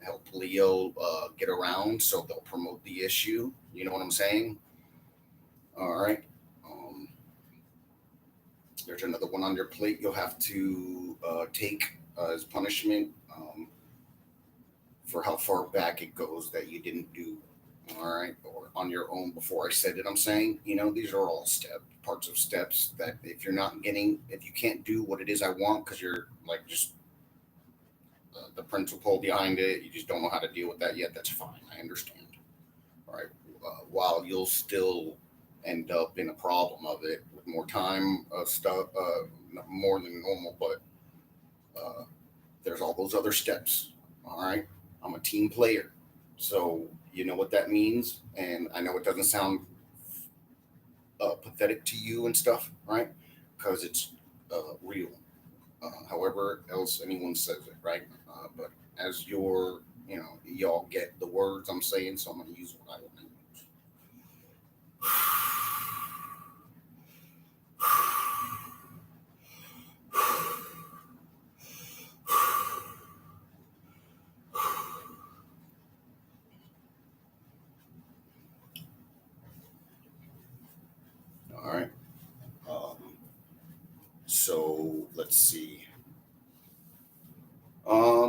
help Leo get around so they'll promote the issue. You know what I'm saying? All right. Um, there's another one on your plate you'll have to take as punishment for how far back it goes that you didn't do. All right. Or on your own before I said it. I'm saying, these are all parts of steps that if you can't do what it is I want because you're like just the principle behind it, you just don't know how to deal with that yet. That's fine. I understand. All right. While you'll still end up in a problem of it with more time stuff, more than normal, but uh, there's all those other steps. All right. I'm a team player. So you know what that means. And I know it doesn't sound pathetic to you and stuff, right? Because it's real. However else anyone says it, right? But as y'all get the words I'm saying, so I'm going to use what I want to use. All right. Um, so let's see.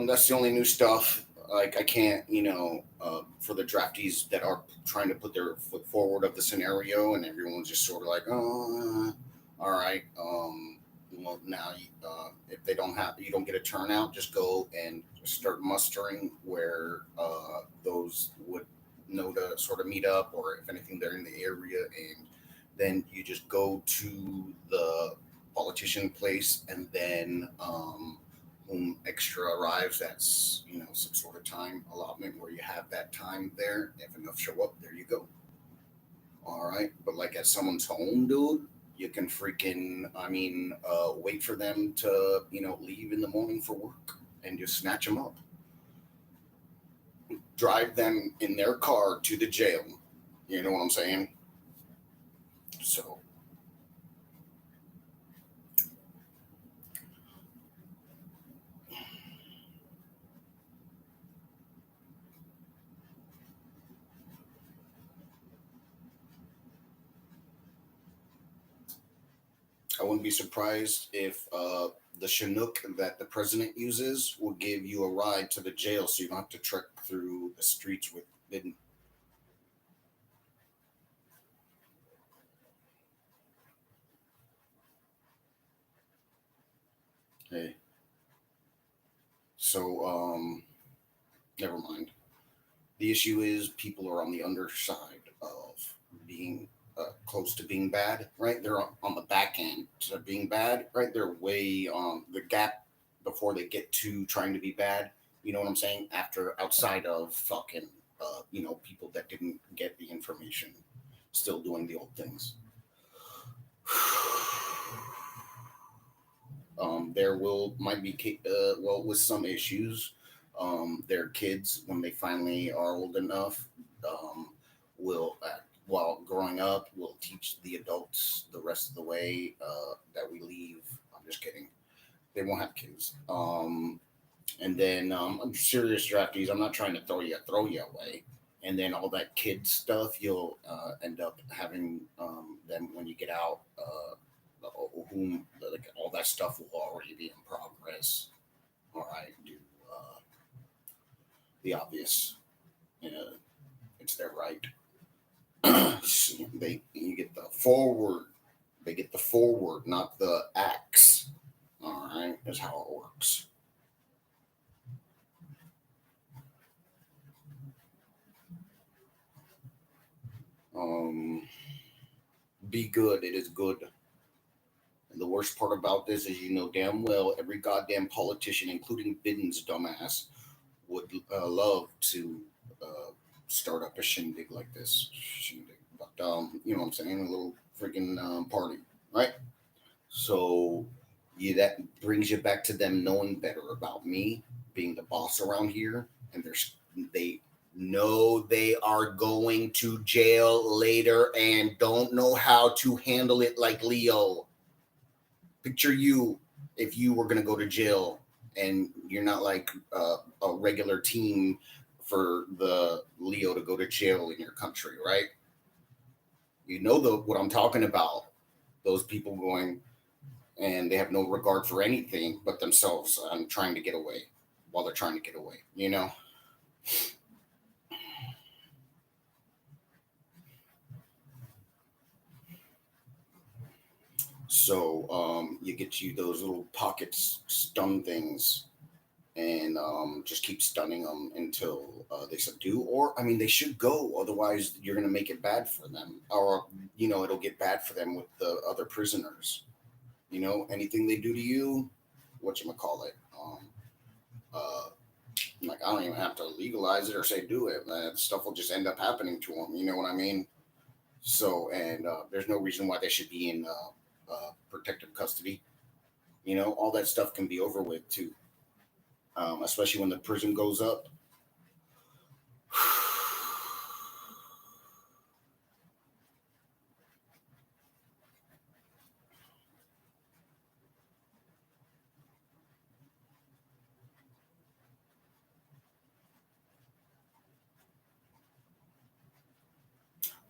That's the only new stuff. Like I can't, for the draftees that are trying to put their foot forward of the scenario, and everyone's just sort of like, oh, all right. Well, now if you don't get a turnout, just go and start mustering where those would know to sort of meet up, or if anything, they're in the area, and then you just go to the politician place, and then whom extra arrives, that's some sort of time allotment where you have that time there. If enough show up, there you go. All right, but like at someone's home, dude, you can freaking, wait for them to leave in the morning for work and just snatch them up, drive them in their car to the jail. You know what I'm saying? So I wouldn't be surprised if the Chinook that the president uses will give you a ride to the jail, so you don't have to trek through the streets with bidden. Hey, so never mind. The issue is people are on the underside of being close to being bad, right? They're on the back end to being bad, right? They're way on the gap before they get to trying to be bad. You know what I'm saying? After outside of fucking, people that didn't get the information, still doing the old things. There will might be with some issues. Their kids, when they finally are old enough, will while growing up will teach the adults the rest of the way that we leave. I'm just kidding. They won't have kids. And then I'm serious draftees. I'm not trying to throw you away. And then all that kid stuff, you'll end up having them when you get out. Whom like all that stuff will already be in progress. All right, do the obvious. Uh, it's their right. They you get the forward. They get the forward, not the axe. All right, is how it works. Um, be good. It is good. And the worst part about this is, damn well, every goddamn politician, including Biden's dumbass, would love to uh, start up a shindig like this. Shindig. But, you know what I'm saying? A little freaking party, right? So, yeah, that brings you back to them knowing better about me, being the boss around here. And they know they are going to jail later and don't know how to handle it like Leo. Picture you if you were gonna go to jail and you're not like a regular team for the Leo to go to jail in your country, right? You know what I'm talking about. Those people going and they have no regard for anything but themselves and trying to get away while they're trying to get away, you know? So you get you those little pockets stun things and just keep stunning them until they subdue. Or, I mean, they should go. Otherwise, you're going to make it bad for them. Or, it'll get bad for them with the other prisoners. Anything they do to you, whatchamacallit, uh, like, I don't even have to legalize it or say do it. That stuff will just end up happening to them. You know what I mean? So, and there's no reason why they should be in protective custody. All that stuff can be over with too, especially when the prison goes up.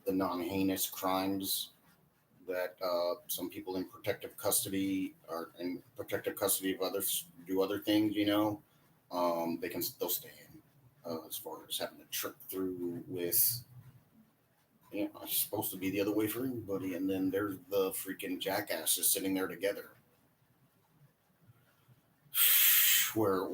The non-heinous crimes that some people in protective custody are in protective custody of others do other things. They can still stay in. As far as having to trip through with, it's supposed to be the other way for everybody, and then there's the freaking jackasses sitting there together. Where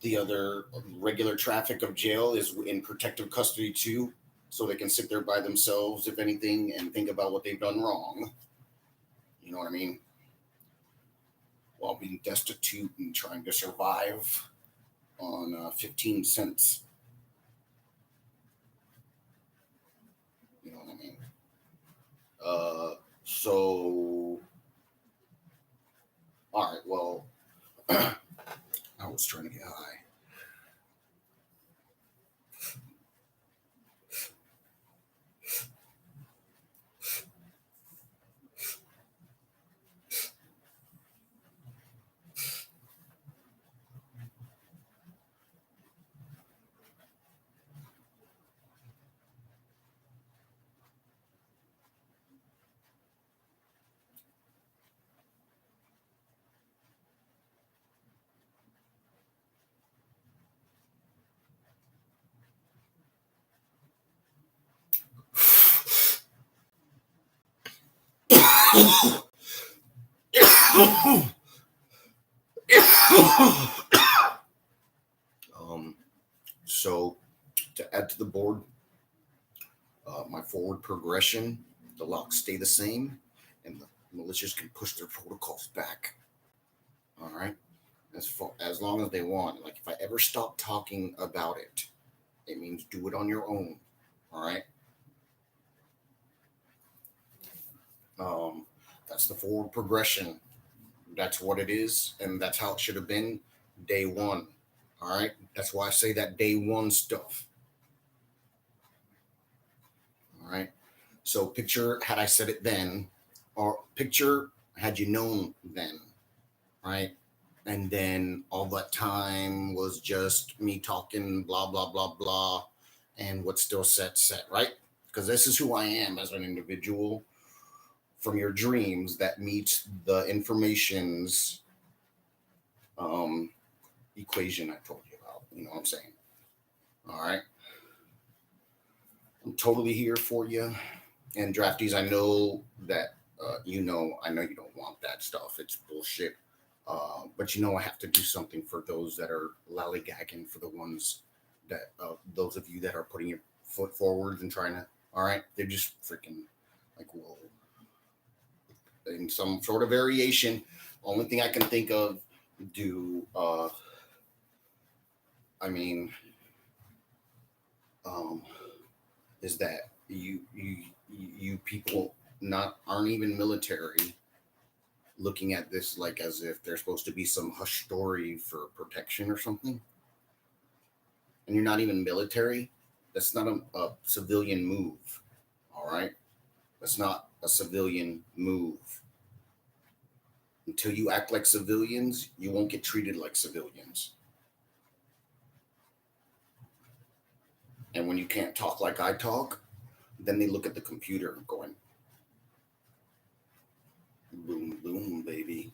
the other regular traffic of jail is in protective custody too, so they can sit there by themselves, if anything, and think about what they've done wrong. You know what I mean? While being destitute and trying to survive on 15 cents. You know what I mean? So, all right, well, I was trying to get high. um, so, to add to the board, my forward progression, the locks stay the same, and the militias can push their protocols back. All right, as long as they want. Like if I ever stop talking about it, it means do it on your own. All right. Um, that's the forward progression. That's what it is, and that's how it should have been day one. All right. That's why I say that day one stuff. All right. So picture had I said it then, or picture had you known then, right? And then all that time was just me talking, blah blah blah blah, and what's still set, right? Because this is who I am as an individual from your dreams that meets the information's um, equation I told you about. You know what I'm saying? All right. I'm totally here for you. And draftees, I know that I know you don't want that stuff. It's bullshit. But I have to do something for those that are lollygagging, for the ones that those of you that are putting your foot forward and trying to. All right, they're just freaking like, whoa, in some sort of variation. Only thing I can think of do. I mean, um, is that you people not aren't even military looking at this like as if there's supposed to be some hush story for protection or something, and you're not even military. That's not a civilian move. All right, that's not a civilian move. Until you act like civilians, you won't get treated like civilians. And when you can't talk like I talk, then they look at the computer going, boom, boom, baby.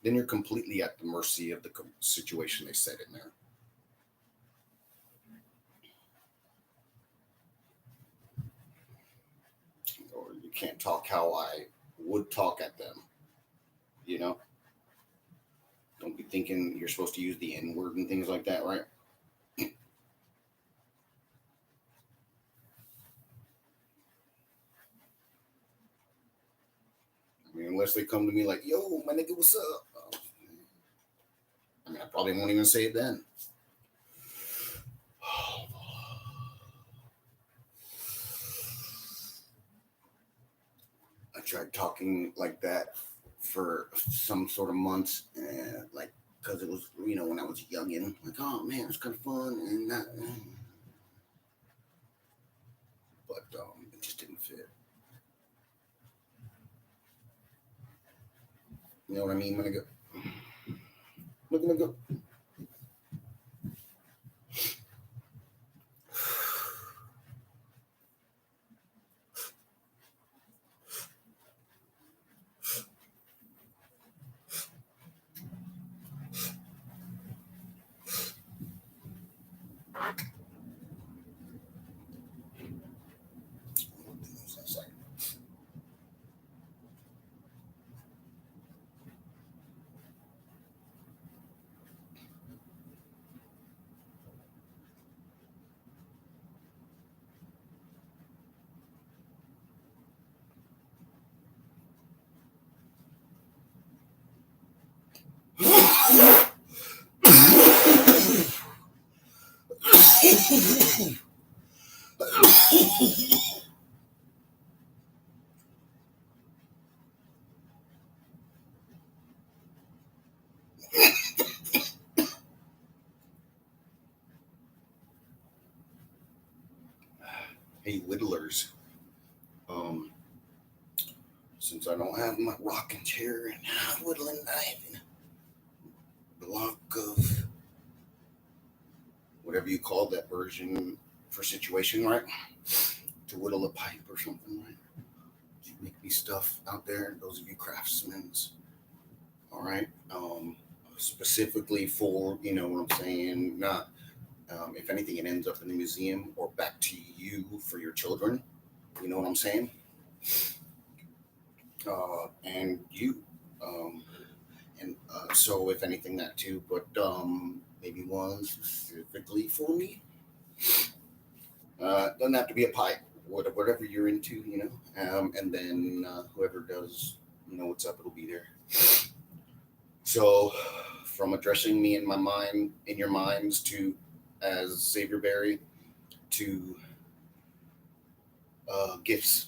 Then you're completely at the mercy of the situation they set in there. Or you can't talk how I would talk at them, you know? Don't be thinking you're supposed to use the N word and things like that, right? I mean, unless they come to me like, yo, my nigga, what's up? I mean, I probably won't even say it then. I tried talking like that for some sort of months, and like, because it was, when I was youngin', like, oh man, it's kind of fun, and that, but it just didn't fit. You know what I mean? When I go, look at go. Hey, whittlers. Um, since I don't have my rocking chair and whittling knife and block of whatever you call that version for situation, right? To whittle a pipe or something, right? You make me stuff out there, those of you craftsmen, all right? Specifically for, you know what I'm saying, not, if anything, it ends up in the museum or back to you for your children, you know what I'm saying? And you. Um, and so, if anything, that too, but maybe one specifically for me. Doesn't have to be a pipe, whatever you're into, and then whoever does, what's up, it'll be there. So, from addressing me in my mind, in your minds, to as Xavier Berry, to gifts,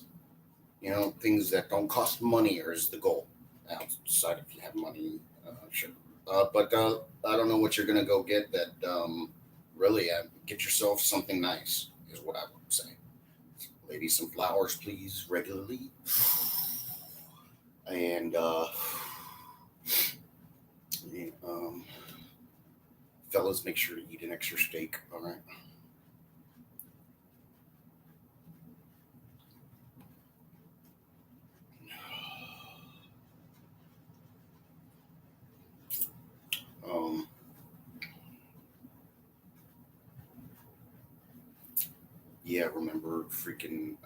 things that don't cost money, or is the goal. Outside if you have money, sure. But I don't know what you're gonna go get. That really, get yourself something nice is what I would say. Ladies, some flowers, please, regularly, and yeah, fellas, make sure to eat an extra steak. All right. Um, yeah, remember freaking.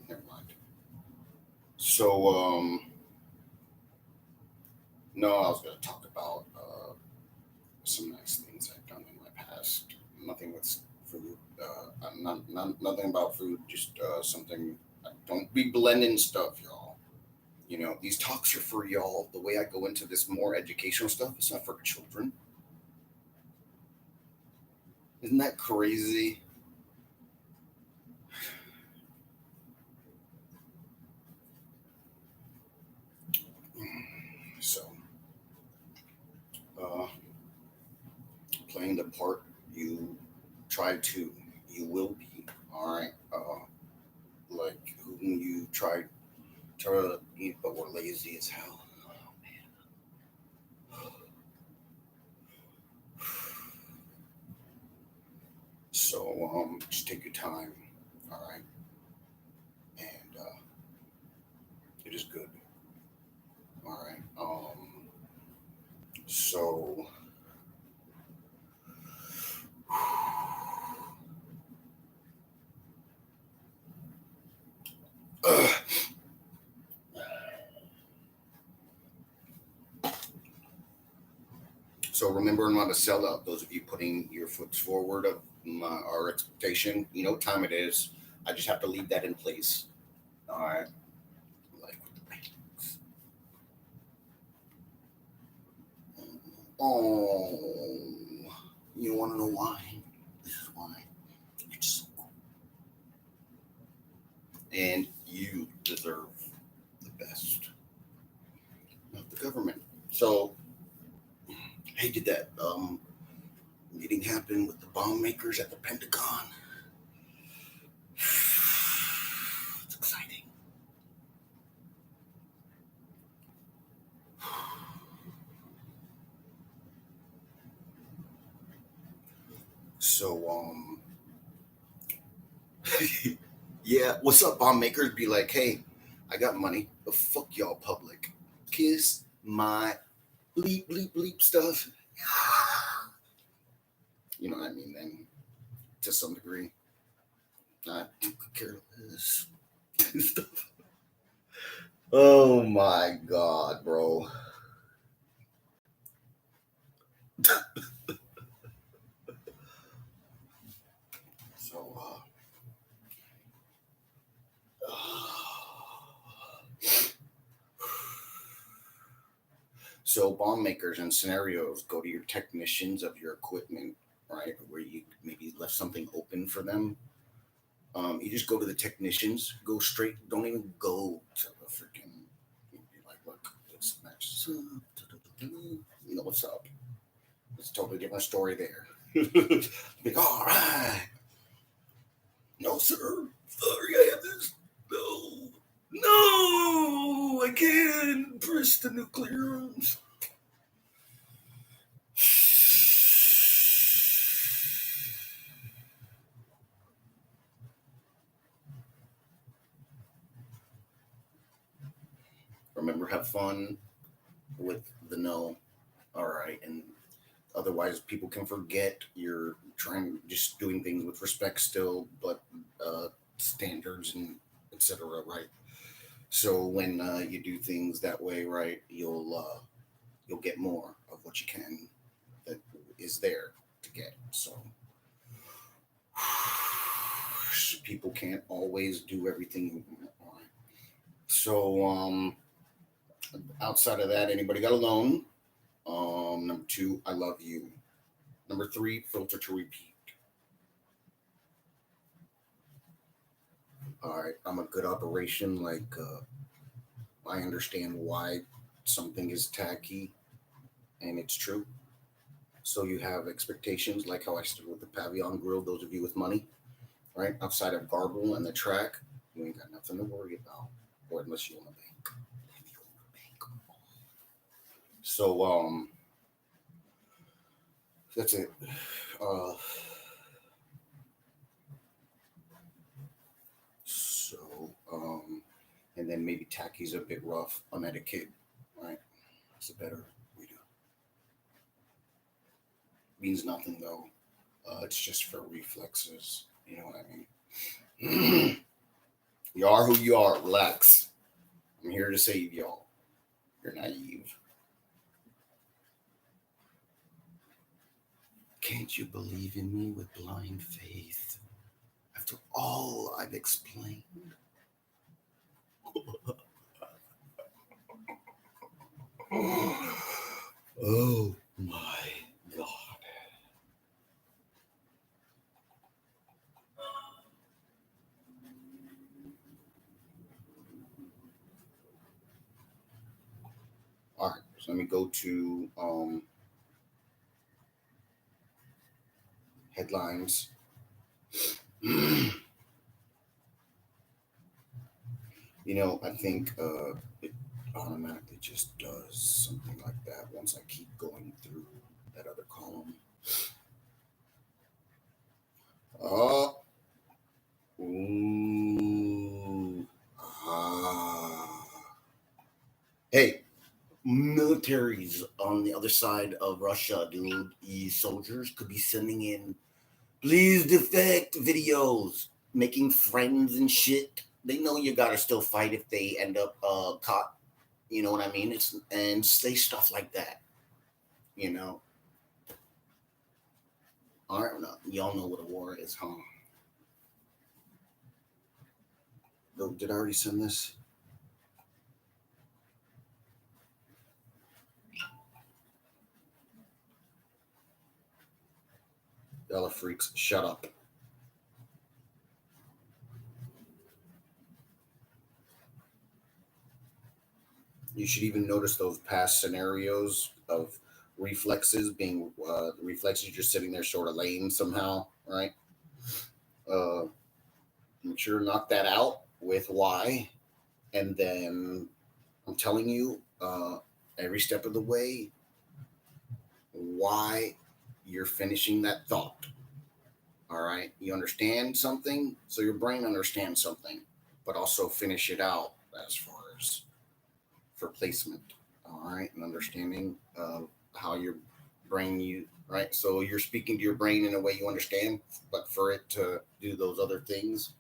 Never mind. So, no, I was going to talk about some nice things I've done in my past. Nothing with food. Nothing about food. Just something. Don't be blending stuff, y'all. These talks are for y'all. The way I go into this more educational stuff, it's not for children. Isn't that crazy? So, uh, playing the part you try to, you will be, all right. Like who you try to eat, but we're lazy as hell. So just take your time, all right, and it is good, all right. So so remember not to sell out. Those of you putting your foot forward of our expectation, you know what time it is. I just have to leave that in place, all right. Like with the banks. Oh, you want to know why? This is why. It's so cool. And you deserve the best, not the government. So, hey, did that meeting happen with the bomb makers at the Pentagon? It's exciting. So, yeah, what's up, bomb makers? Be like, hey, I got money, but fuck y'all public. Kiss my bleep, bleep, bleep stuff. You know what I mean, then, to some degree. I could care less. Stuff. Oh my god, bro. So, so bomb makers and scenarios go to your technicians of your equipment, right? Where you maybe left something open for them. You just go to the technicians, go straight. Don't even go to the freaking. You'd be like, look, this matches up. You know what's up. It's a totally different story there. Like, all right. No, sir. Sorry, I have this. No. No, I can't press the nuclears. Remember, have fun with the no. All right. And otherwise, people can forget you're trying, just doing things with respect still, but standards and etc. Right. So when you do things that way, right, you'll get more of what you can that is there to get. So people can't always do everything. So outside of that, anybody got a loan? Number two, I love you. Number three, filter to repeat. All right, I'm a good operation. Like I understand why something is tacky, and it's true. So you have expectations, like how I stood with the Pavillon Grill. Those of you with money, right? Outside of Garble and the track, you ain't got nothing to worry about, or unless you own a bank. If you own a bank. So that's it. Uh, so and then maybe tacky's a bit rough on etiquette, right? It's a better way to. Means nothing though. It's just for reflexes. You know what I mean? You are who you are. Relax. I'm here to save y'all. You're naive. Can't you believe in me with blind faith? After all I've explained. Oh my God. All right, so let me go to headlines. I think it automatically just does something like that once I keep going through that other column. Oh, ooh, ah. Hey, militaries on the other side of Russia, dude. These soldiers could be sending in please defect videos, making friends and shit. They know you gotta still fight if they end up caught. You know what I mean? It's and say stuff like that. You know, I don't know. Y'all know what a war is, huh? Did I already send this? Y'all are freaks. Shut up. You should even notice those past scenarios of reflexes being reflexes just sitting there sort of lame somehow, right? Uh, make sure to knock that out with why, and then I'm telling you, every step of the way, why you're finishing that thought. All right, you understand something, so your brain understands something, but also finish it out as far as for placement. All right, and understanding how your brain you right. So you're speaking to your brain in a way you understand, but for it to do those other things,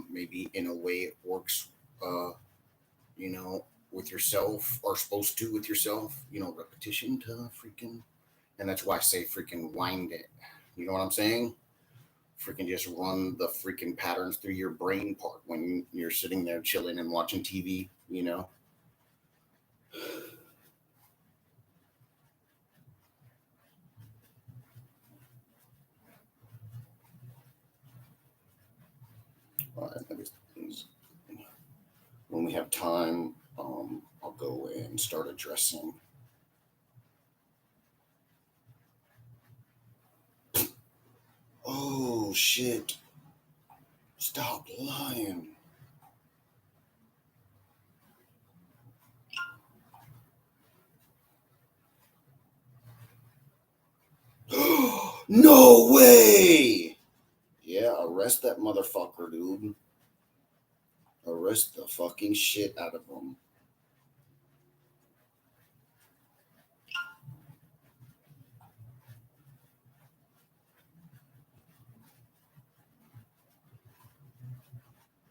maybe in a way it works. You know, with yourself or supposed to with yourself. Repetition to freaking, and that's why I say freaking wind it. You know what I'm saying? Freaking just run the freaking patterns through your brain part when you're sitting there chilling and watching TV. All right, when we have time, I'll go and start addressing. Oh shit! Stop lying. No way! Yeah, arrest that motherfucker, dude. Arrest the fucking shit out of him.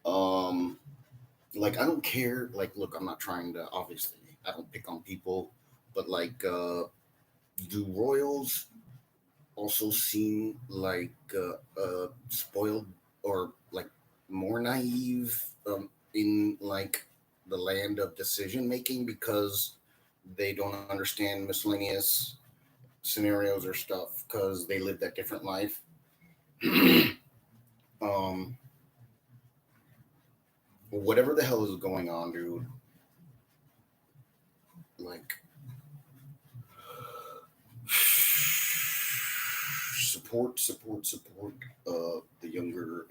Um, like I don't care. Like, look, I'm not trying to. Obviously, I don't pick on people, but like, do royals also seem like spoiled or like more naive in like the land of decision making because they don't understand miscellaneous scenarios or stuff because they live that different life. um, whatever the hell is going on, dude. Like support the younger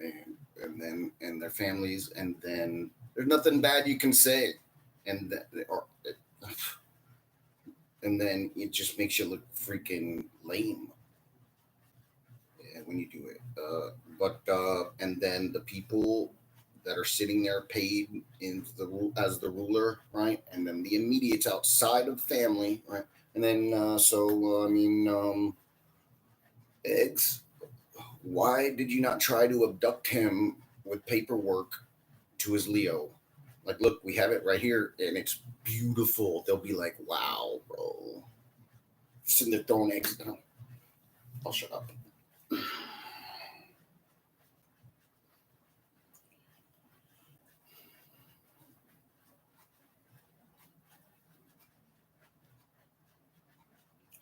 and their families, and then there's nothing bad you can say, and and then it just makes you look freaking lame, yeah, when you do it. But and then the people that are sitting there paid as the ruler, right? And then the immediates outside of family, right? And then I mean, eggs. Why did you not try to abduct him with paperwork to his Leo? Like, look, we have it right here, and it's beautiful. They'll be like, "Wow, bro." Sitting there throwing eggs. No, I'll shut up.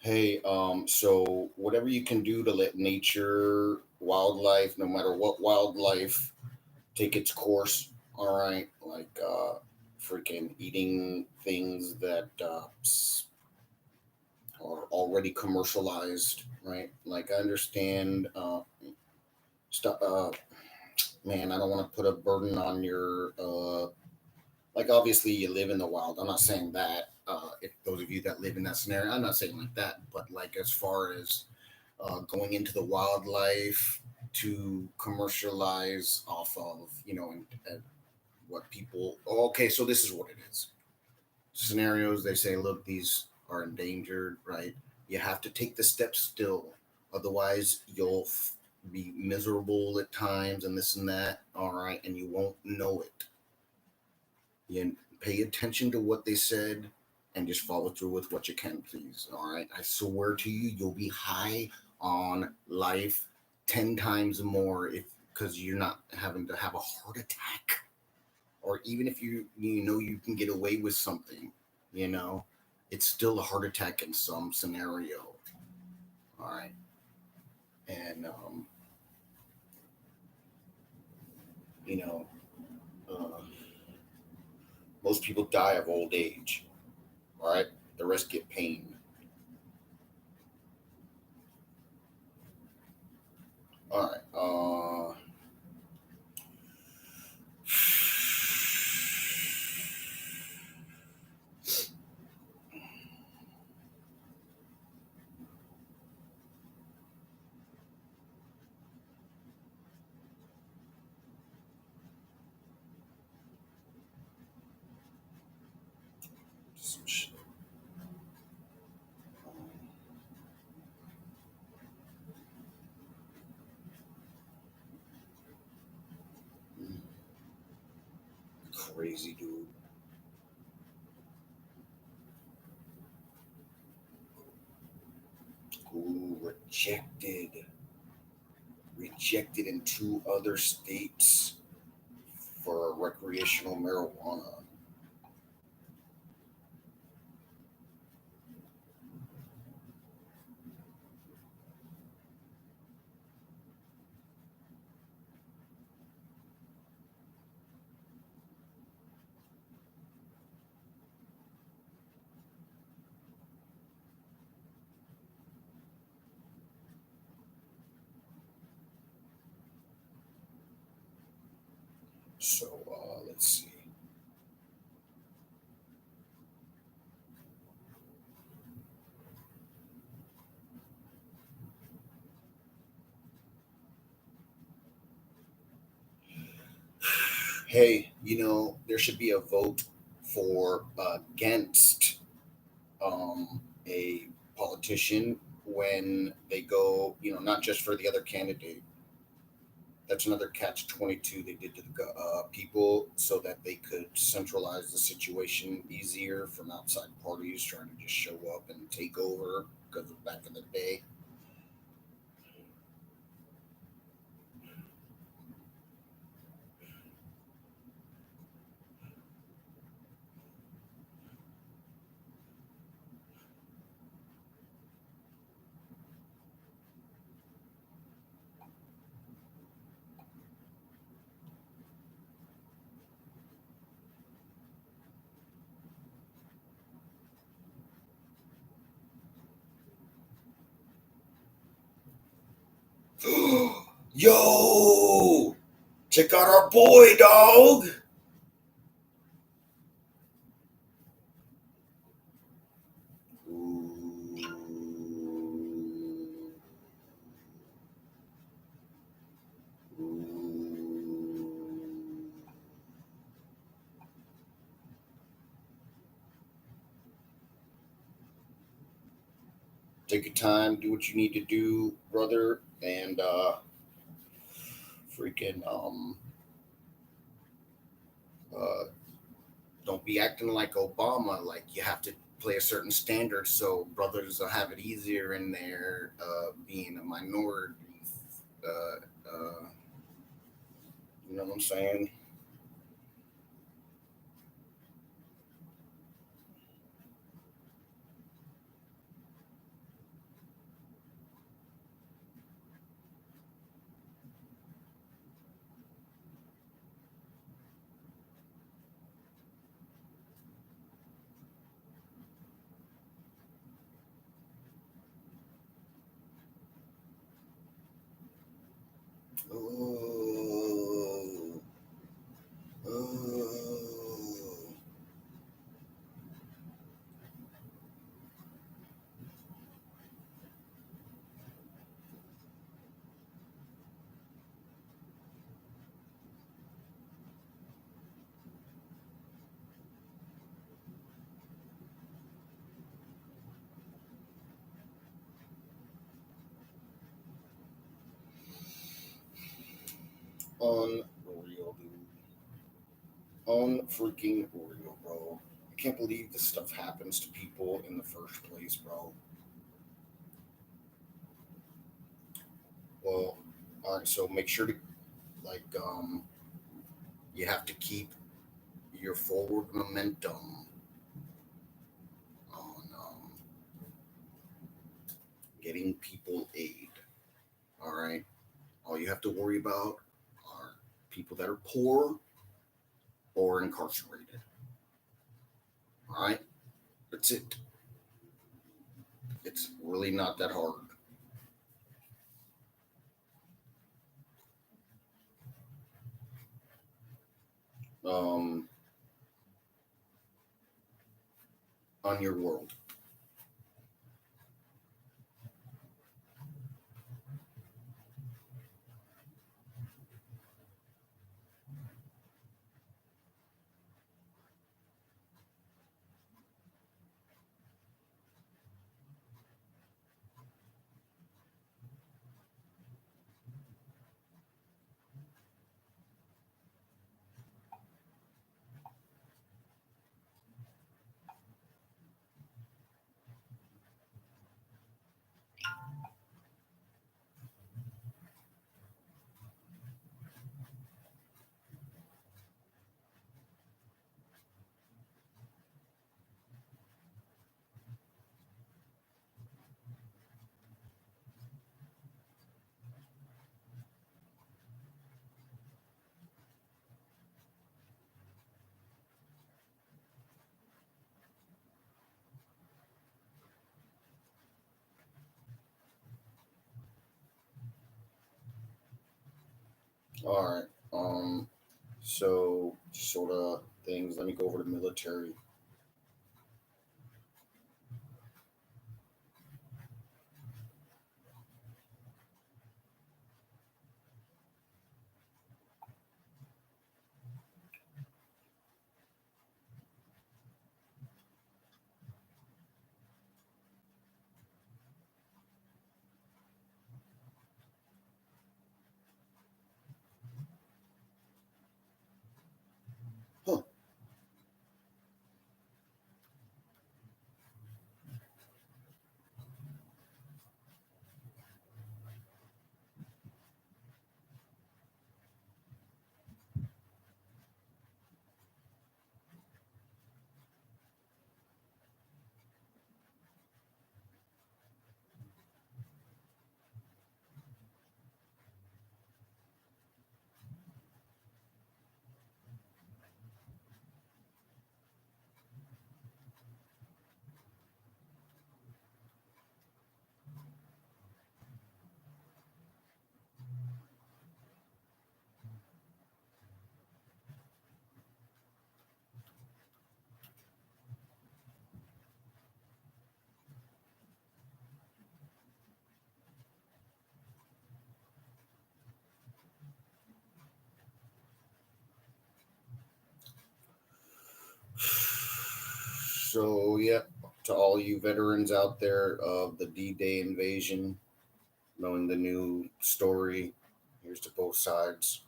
Hey, so whatever you can do to let nature, wildlife, no matter what wildlife, take its course. All right, like freaking eating things that are already commercialized, right? Like I understand Stop. Man, I don't want to put a burden on your. Like obviously you live in the wild. I'm not saying that. If those of you that live in that scenario, I'm not saying like that. But like as far as going into the wildlife to commercialize off of, and what people. Oh, okay, so this is what it is. Scenarios they say, look, these are endangered, right? You have to take the steps still, otherwise you'll be miserable at times and this and that. All right, and you won't know it. You pay attention to what they said and just follow through with what you can, please. All right. I swear to you, you'll be high on life 10 times more if because you're not having to have a heart attack. Or even if you know you can get away with something, you know, it's still a heart attack in some scenario. All right. And you know, uh, most people die of old age. All right. The rest get pain. All right. Some shit. Crazy dude. Who rejected in two other states for recreational marijuana. So let's see. Hey, there should be a vote for against a politician when they go, not just for the other candidate. That's another catch 22 they did to the people so that they could centralize the situation easier from outside parties trying to just show up and take over because of back in the day. Yo, check out our boy, dog. Ooh. Ooh. Take your time, do what you need to do, brother, and freaking uh, don't be acting like Obama. Like you have to play a certain standard so brothers will have it easier in there, being a minority. You know what I'm saying? Unreal, dude. Unfreaking real, bro. I can't believe this stuff happens to people in the first place, bro. Well, all right. So make sure to like you have to keep your forward momentum on getting people aid. All right. All you have to worry about are people that are poor or incarcerated. All right. That's it. It's really not that hard. Um, on your world. All right. So sort of things. Let me go over to military. Huh. So yeah, to all you veterans out there of the D-Day invasion, knowing the new story, here's to both sides.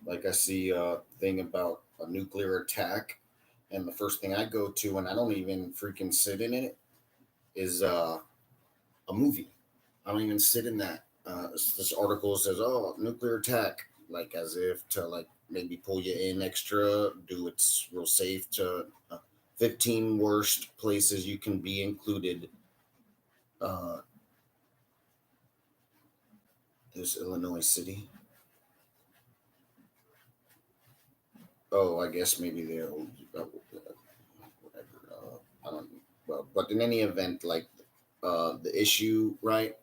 Like I see a thing about a nuclear attack, and the first thing I go to, and I don't even freaking sit in it, is a movie. I don't even sit in that. This article says, "Oh, nuclear attack," like as if to like maybe pull you in extra. Do it's real safe to 15 worst places you can be included. Uh, there's Illinois City. Oh, I guess maybe they'll whatever. I don't. Well, but in any event, like the issue, right?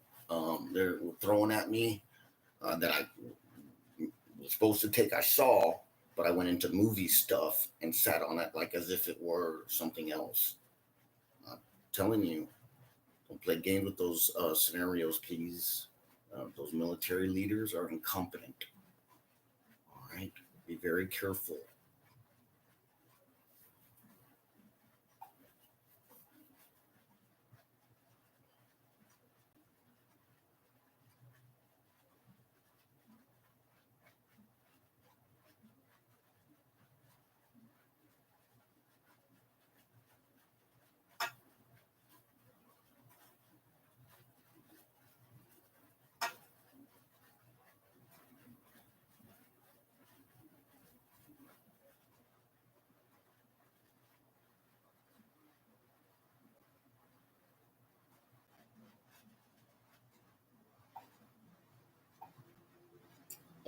They're throwing at me that I was supposed to take. I saw. but I went into movie stuff and sat on it like as if it were something else. I'm telling you, don't play games with those scenarios, please. Those military leaders are incompetent. All right, be very careful.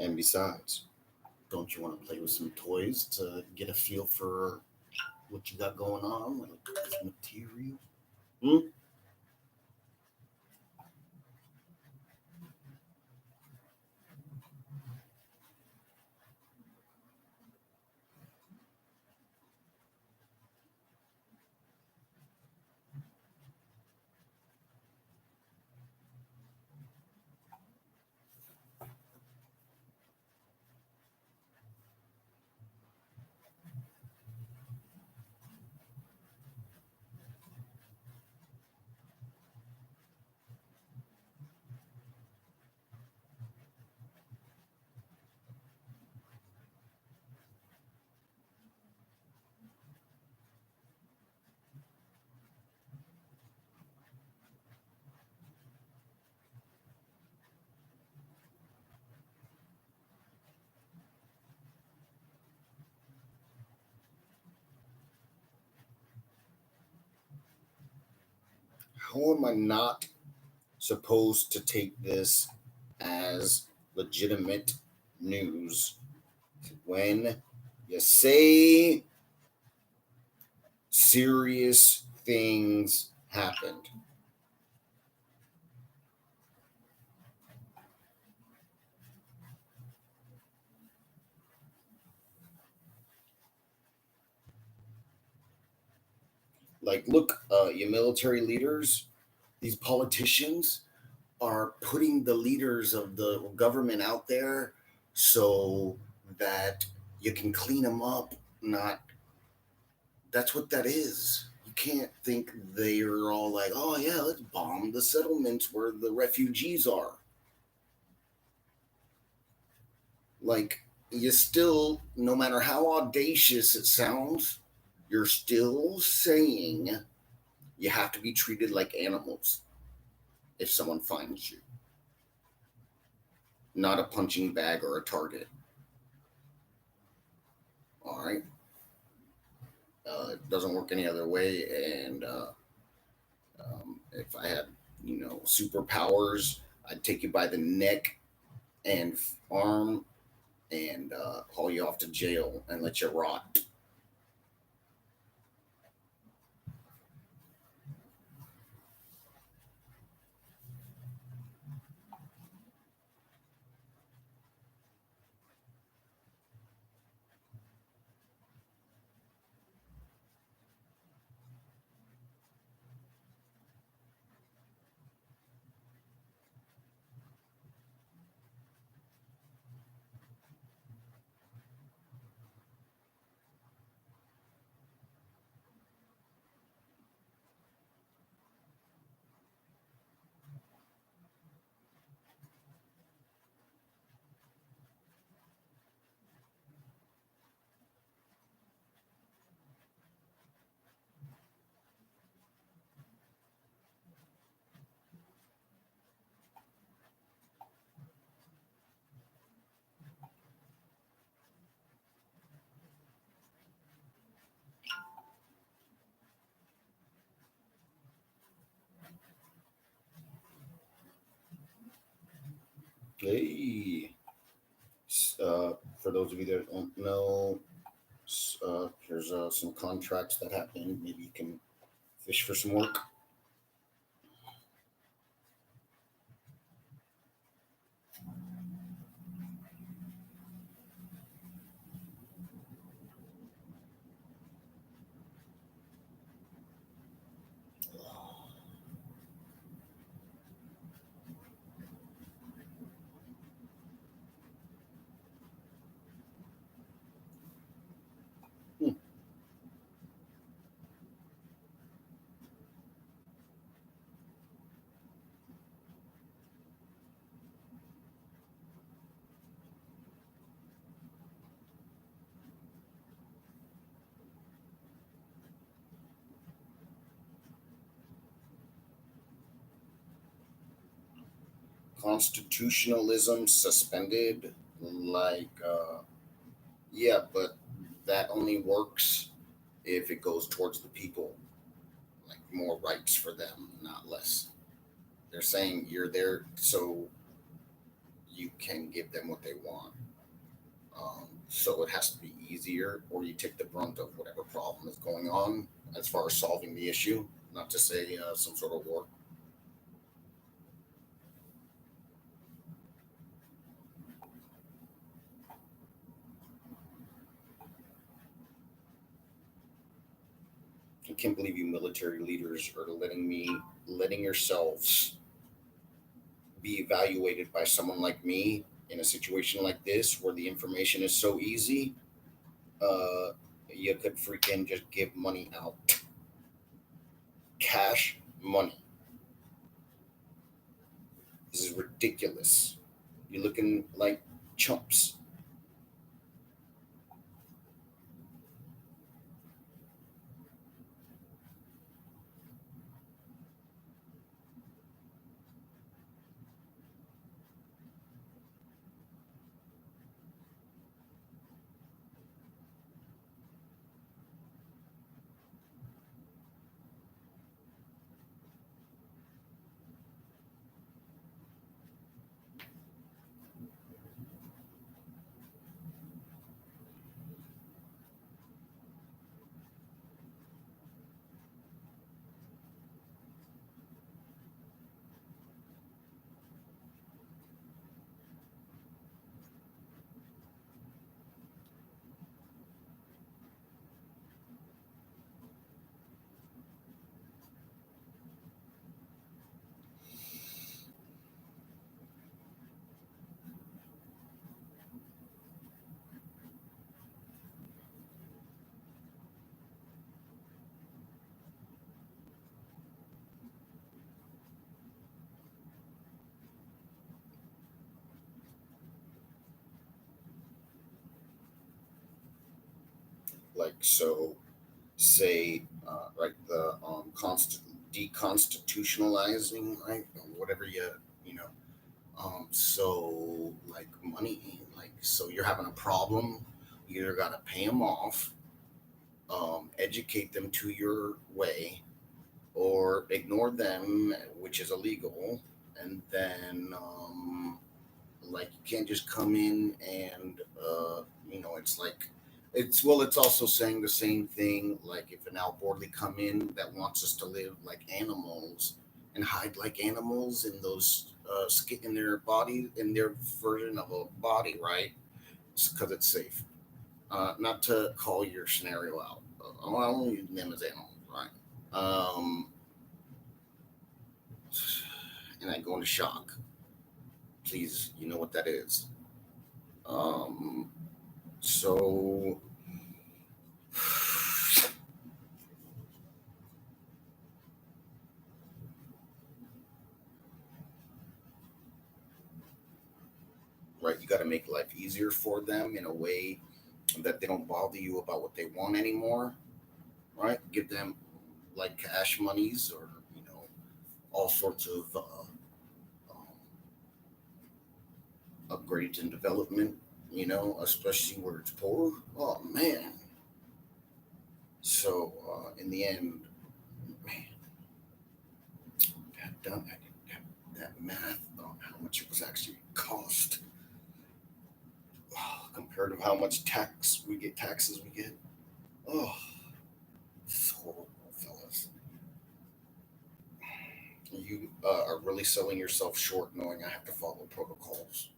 And besides, don't you want to play with some toys to get a feel for what you got going on, like this material? Hmm? How am I not supposed to take this as legitimate news when you say serious things happened? Like, look, you military leaders, these politicians are putting the leaders of the government out there so that you can clean them up. Not That's what that is. You can't think they're all like, oh yeah, let's bomb the settlements where the refugees are. Like, you still, no matter how audacious it sounds, you're still saying you have to be treated like animals if someone finds you, not a punching bag or a target. All right. It doesn't work any other way. And if I had, superpowers, I'd take you by the neck and arm and haul you off to jail and let you rot. Hey, for those of you that don't know, here's some contracts that happen. Maybe you can fish for some work. constitutionalism suspended, like yeah, but that only works if it goes towards the people, like more rights for them, not less. They're saying you're there so you can give them what they want. So it has to be easier, or you take the brunt of whatever problem is going on as far as solving the issue, not to say some sort of war. I can't believe you military leaders are letting yourselves be evaluated by someone like me in a situation like this where the information is so easy. Uh, you could freaking just give money out, cash money. This is ridiculous. You're looking like chumps. Like so, say right the deconstitutionalizing, right, or whatever you know. So like money, like so you're having a problem, you either gotta pay them off, educate them to your way, or ignore them, which is illegal, and then like you can't just come in and it's like it's also saying the same thing like if an outboardly come in that wants us to live like animals and hide like animals in those skin in their body in their version of a body, right? Because it's safe. Not to call your scenario out, I only use them as animals, right? um and I go into shock. Please, you know what that is. um so right, you got to make life easier for them in a way that they don't bother you about what they want anymore, right? Give them like cash monies or all sorts of um, upgrades and development, especially where it's poor. Oh man. So in the end, man, that done that math on how much it was actually cost compared to how much taxes we get. Oh, it's horrible, fellas. You are really selling yourself short knowing I have to follow protocols.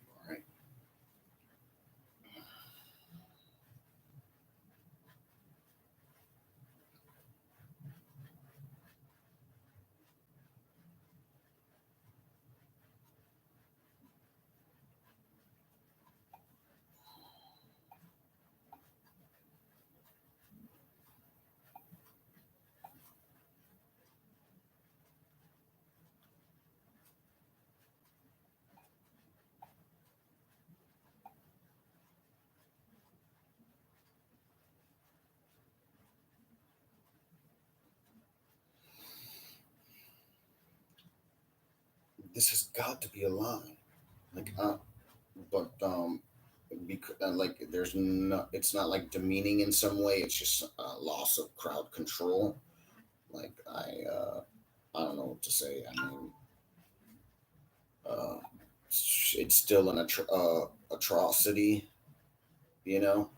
All right. this has got to be a lie. Like, but because like there's no, it's not like demeaning in some way. It's just loss of crowd control. Like I don't know what to say. I mean, uh, it's still an atrocity, you know,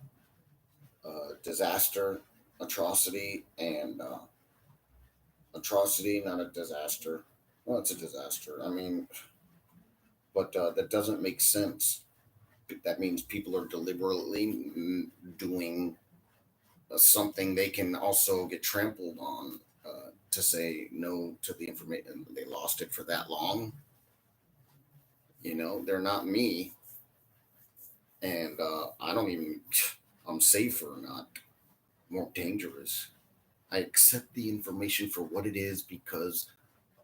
disaster, atrocity, and atrocity, not a disaster. Well, it's a disaster. I mean, but that doesn't make sense. That means people are deliberately doing something they can also get trampled on to say no to the information. They lost it for that long. You know, they're not me, and I don't even. I'm safer, not more dangerous. I accept the information for what it is because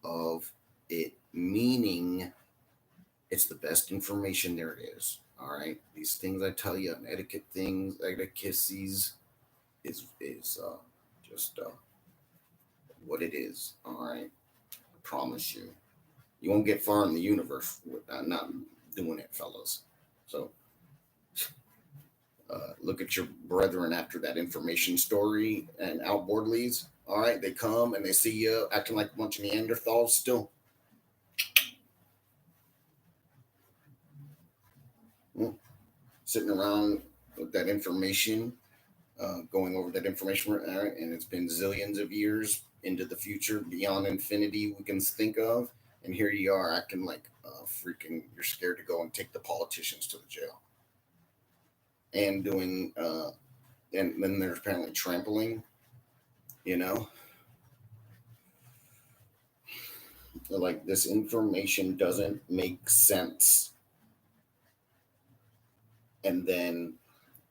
of it meaning it's the best information there is. All right, these things I tell you, etiquette things, etiquettes is just what it is. All right, I promise you, you won't get far in the universe with not doing it, fellas. So look at your brethren after that information story and outboard leads. All right, they come and they see you acting like a bunch of Neanderthals still. Mm, sitting around with that information, going over that information, all right, and it's been zillions of years into the future, beyond infinity we can think of, and here you are acting like freaking you're scared to go and take the politicians to the jail, and doing, and then there's apparently trampling, you know, like this information doesn't make sense, and then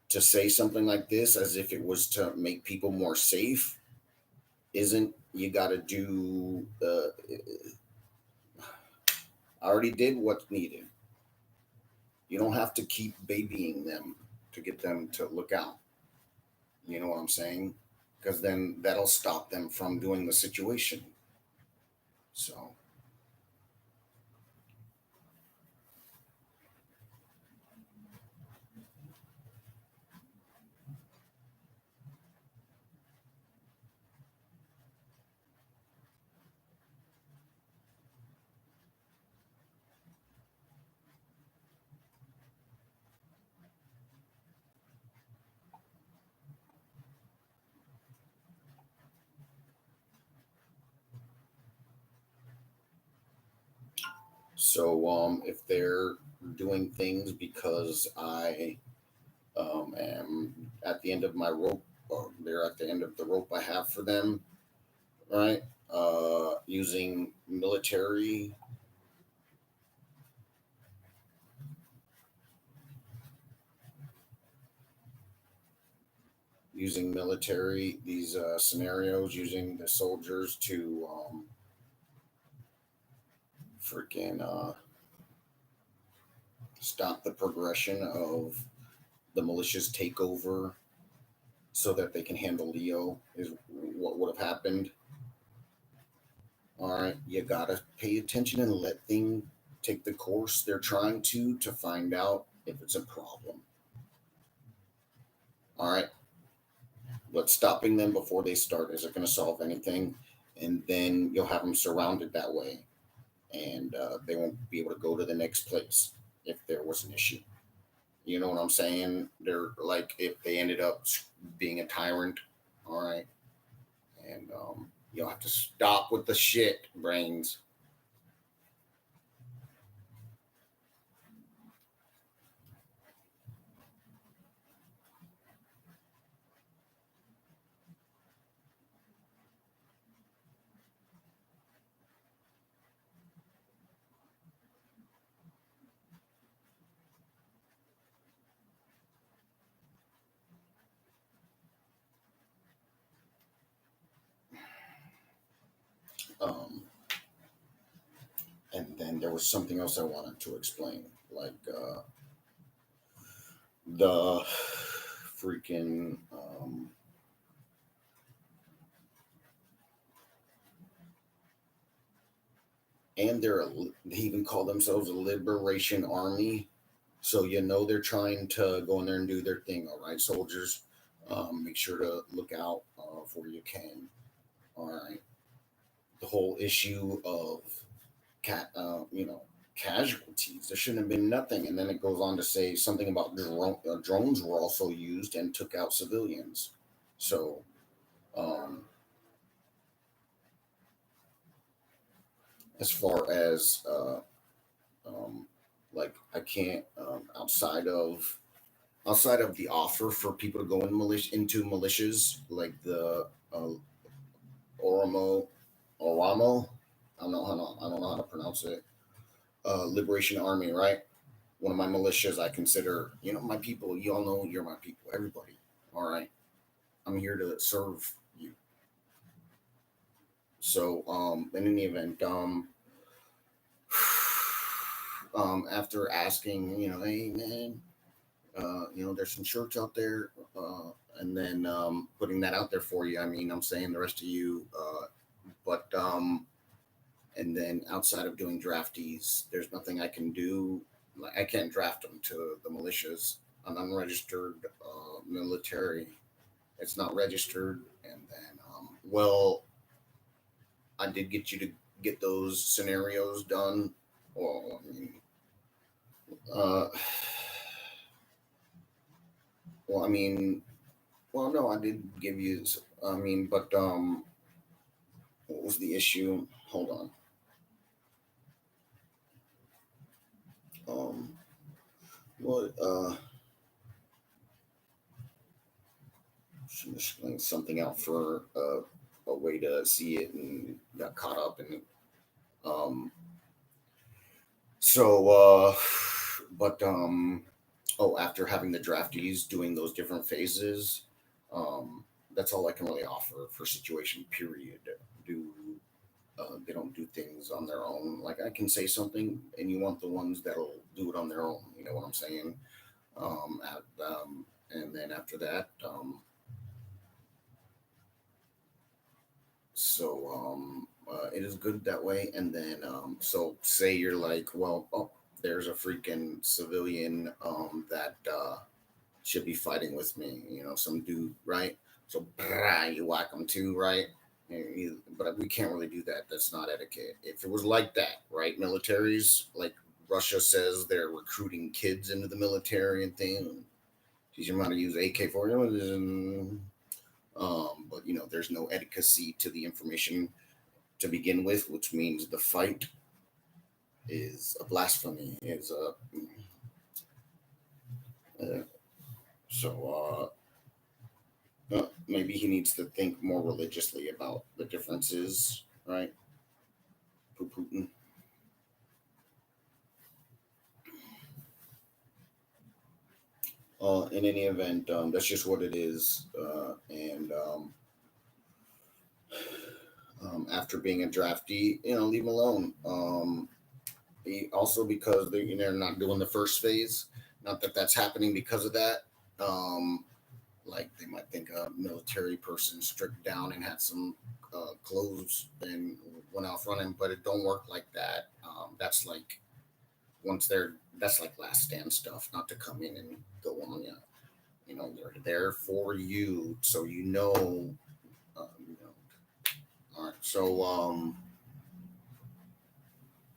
to say something like this as if it was to make people more safe isn't. You got to do I already did what's needed. You don't have to keep babying them to get them to look out. You know what I'm saying? Because then that'll stop them from doing the situation. So, if they're doing things because I am at the end of my rope, or they're at the end of the rope I have for them, right? Using military, these scenarios, using the soldiers to freaking stop the progression of the malicious takeover so that they can handle Leo is what would have happened. All right, you gotta pay attention and let things take the course they're trying to find out if it's a problem. All right, but stopping them before they start isn't going to solve anything, and then you'll have them surrounded that way, and they won't be able to go to the next place if there was an issue. You know what I'm saying? They're like if they ended up being a tyrant. All right, and you'll have to stop with the shit, brains. Um, and then there was something else I wanted to explain, like the freaking and they even call themselves a liberation army. So they're trying to go in there and do their thing. All right, soldiers, make sure to look out for you can. All right, the whole issue of cat, casualties. There shouldn't have been nothing, and then it goes on to say something about drones were also used and took out civilians. So, um, as far as um, like I can't outside of the offer for people to go into militias like the Oramo Oramo. I don't know how to pronounce it. Liberation Army, right? One of my militias I consider, my people. You all know you're my people. Everybody. All right. I'm here to serve you. So, in any event, after asking, hey man, there's some shirts out there, and then putting that out there for you. I mean, I'm saying the rest of you, but and then outside of doing draftees, there's nothing I can do. Like I can't draft them to the militias. An unregistered military. It's not registered, and then I did get you to get those scenarios done. Well, I mean, uh, well, I mean, well, no, I did give you. I mean, but what was the issue? Hold on. Um, what? Just laying something out for a way to see it and got caught up in it. Um, so, but oh, after having the draftees doing those different phases, um, that's all I can really offer for situation. Period. Do they don't do things on their own? Like I can say something, and you want the ones that'll do it on their own. You know what I'm saying? Um, at, um, and then after that, it is good that way. And then so say you're like, well, oh, there's a freaking civilian that should be fighting with me, some dude, right? So brah, you whack him too, right? But we can't really do that. That's not etiquette. If it was like that, right? Militaries, like Russia says they're recruiting kids into the military and thing. Teach them how to use AK-47. But there's no etiquette to the information to begin with, which means the fight is a blasphemy. Is a uh, so maybe he needs to think more religiously about the differences, right? Putin. In any event, that's just what it is. And after being a draftee, leave him alone. Also because they're not doing the first phase. Not that that's happening because of that. Um, like they might think a military person stripped down and had some clothes and went off running, but it don't work like that. That's like that's like last stand stuff, not to come in and go on you. They're there for you, so you know. All right, so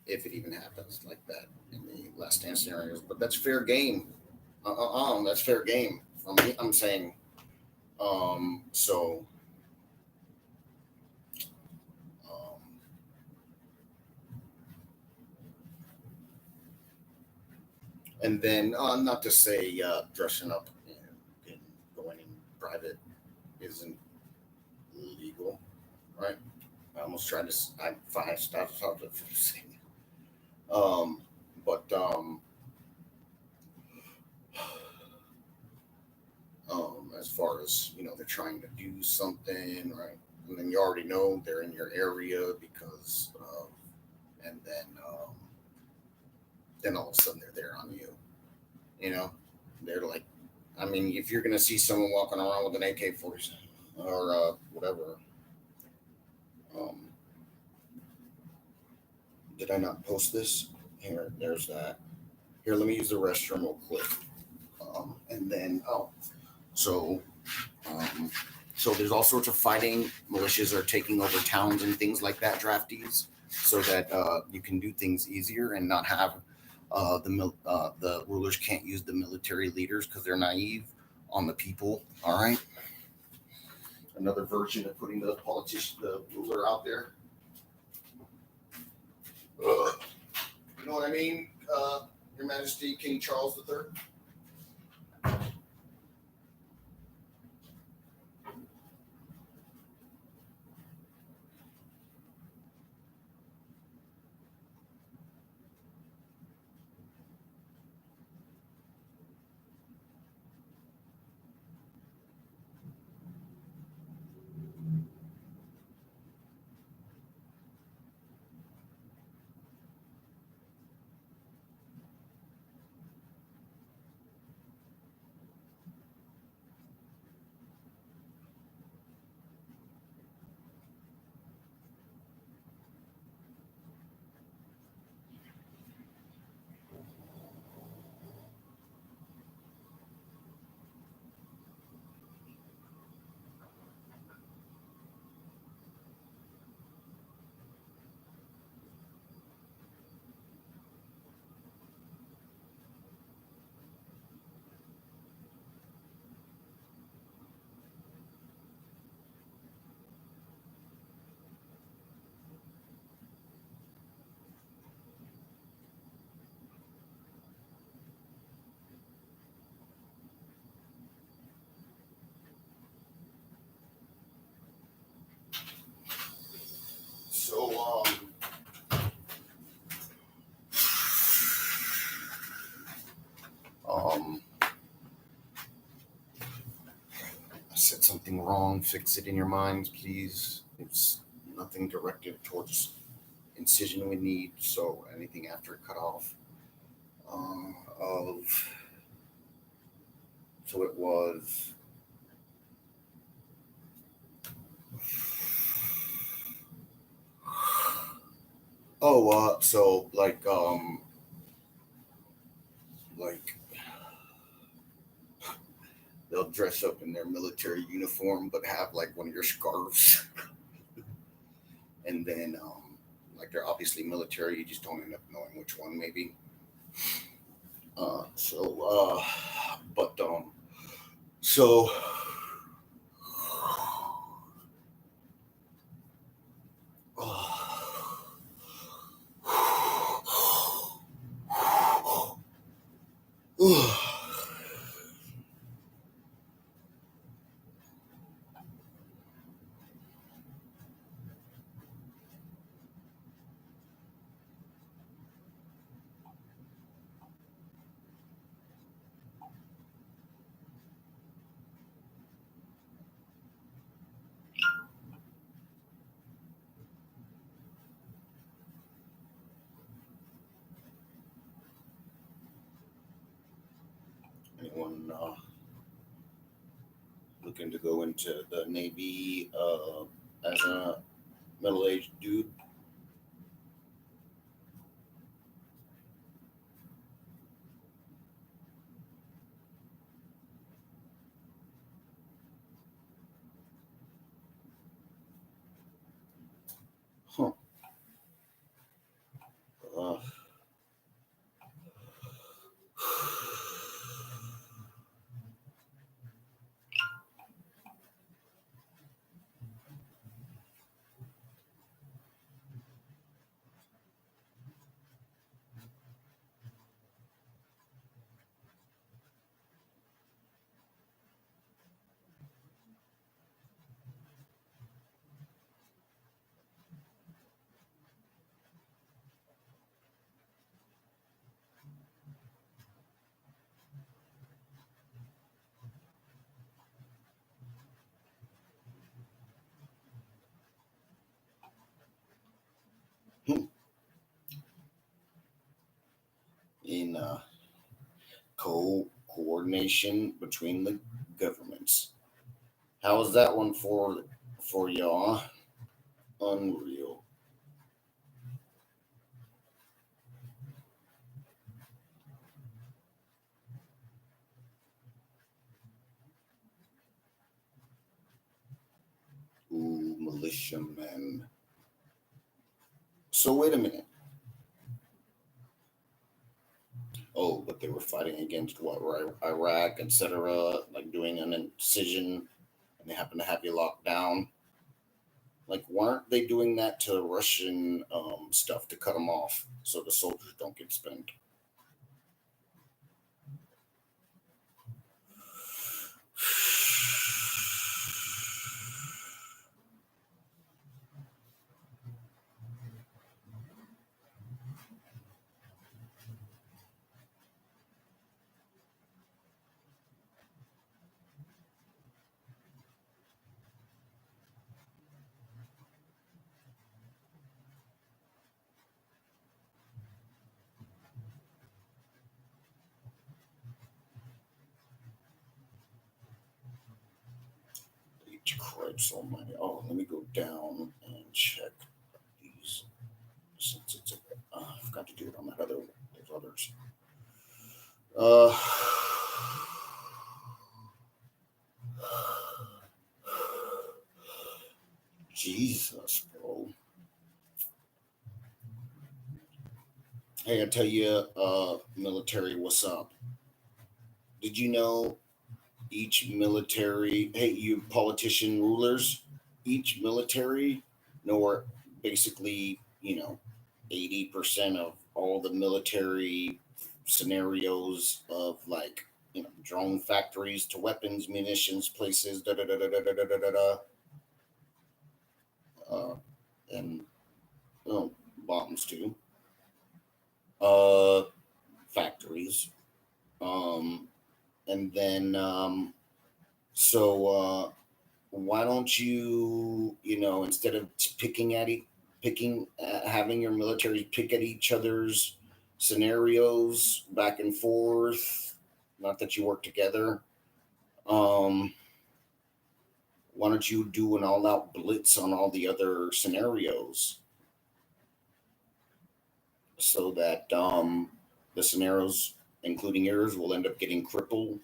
if it even happens like that in the last stand scenarios, but that's fair game. That's fair game. I'm saying. So um, and then not to say dressing up and going in private isn't legal, right? I almost tried to. I five stopped saying. Um, but as far as they're trying to do something, right? And then you already know they're in your area because, and then all of a sudden they're there on you. You know, they're like, I mean, if you're gonna see someone walking around with an AK-47 or whatever, um, Did I not post this? Here, there's that. Here, let me use the restroom real quick. And then, so, um, so there's all sorts of fighting. Militias are taking over towns and things like that, draftees, so that you can do things easier and not have the rulers can't use the military leaders because they're naive on the people. All right. Another version of putting the politician, the ruler out there. You know what I mean, Your Majesty, King Charles III? So, I said something wrong. Fix it in your minds, please. It's nothing directed towards incision we need. So anything after cut off of. So it was. Oh, so like they'll dress up in their military uniform, but have like one of your scarves, and then like they're obviously military. You just don't end up knowing which one, maybe. But so. Anyone looking to go into the Navy as a middle-aged dude? Huh. Uh, hmm. In coordination between the governments. How was that one for y'all? Unreal. militiamen. So wait a minute. Oh, but they were fighting against what, Iraq, etc., like doing an incision, and they happen to have you locked down. Like, weren't they doing that to Russian stuff to cut them off so the soldiers don't get spent? Cripes almighty. Oh, let me go down and check these since it's I forgot to do it on that other those others. Uh, Jesus, bro. Hey, I tell you, military, what's up? Did you know each military? Hey, you politician rulers, each military, nor basically, 80% of all the military scenarios of like drone factories to weapons, munitions places, da da da da da da da da da, uh, and bombs too, uh, factories, um, and then so why don't you instead of picking having your military pick at each other's scenarios back and forth, not that you work together, um why don't you do an all-out blitz on all the other scenarios so that the scenarios including yours will end up getting crippled,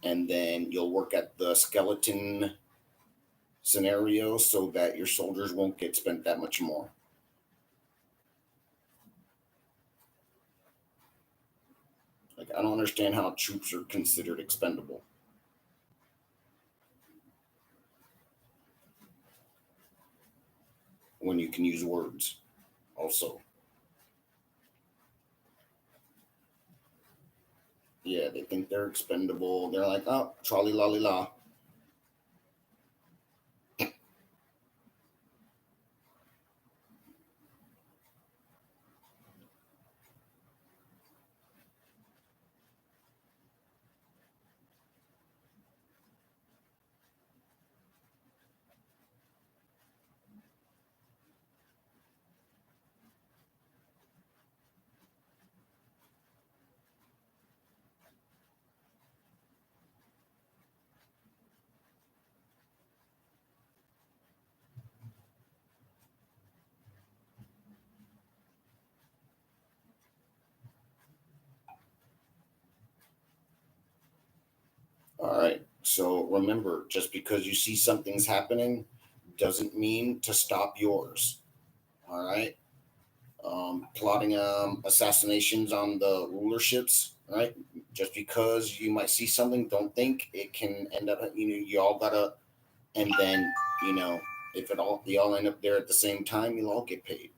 and then you'll work at the skeleton scenario so that your soldiers won't get spent that much more. Like, I don't understand how troops are considered expendable when you can use words. Also, yeah, they think they're expendable. They're like, oh, trolley lolly la. All right. So remember, just because you see something's happening doesn't mean to stop yours. All right. Plotting assassinations on the rulerships. Right. Just because you might see something, don't think it can end up. You all gotta, and then you know, if it all you all end up there at the same time, you'll all get paid.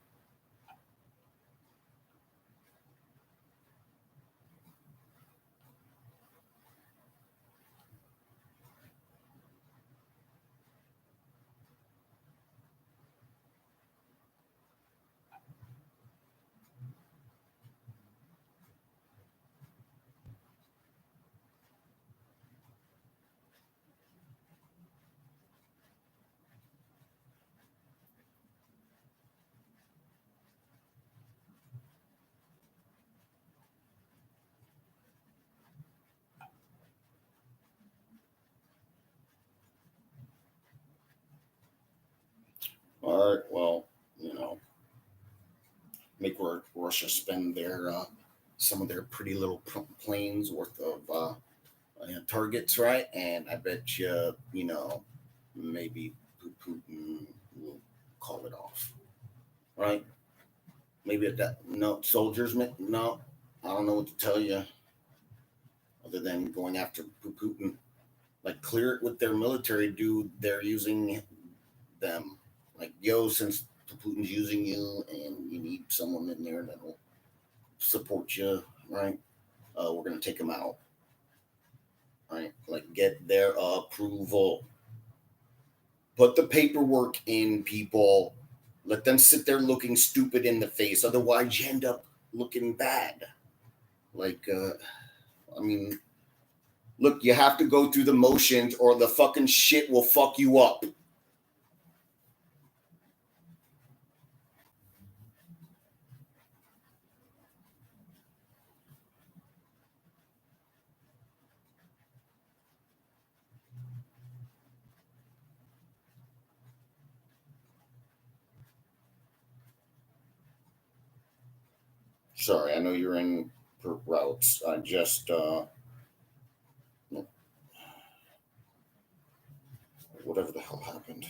All right. Well, you know, make Russia spend their some of their pretty little planes worth of targets, right? And I bet you, maybe Putin call it off, right? Maybe at that, no, soldiers, no, I don't know what to tell you other than going after Putin. Like, clear it with their military dude. They're using them. Like, yo, since Putin's using you and you need someone in there that'll support you, right? We're gonna take them out, right? Like, get their approval. Put the paperwork in, people. Let them sit there looking stupid in the face. Otherwise, you end up looking bad. Like, I mean, look, you have to go through the motions, or the fucking shit will fuck you up. Sorry, I know you're in routes. I just, whatever the hell happened.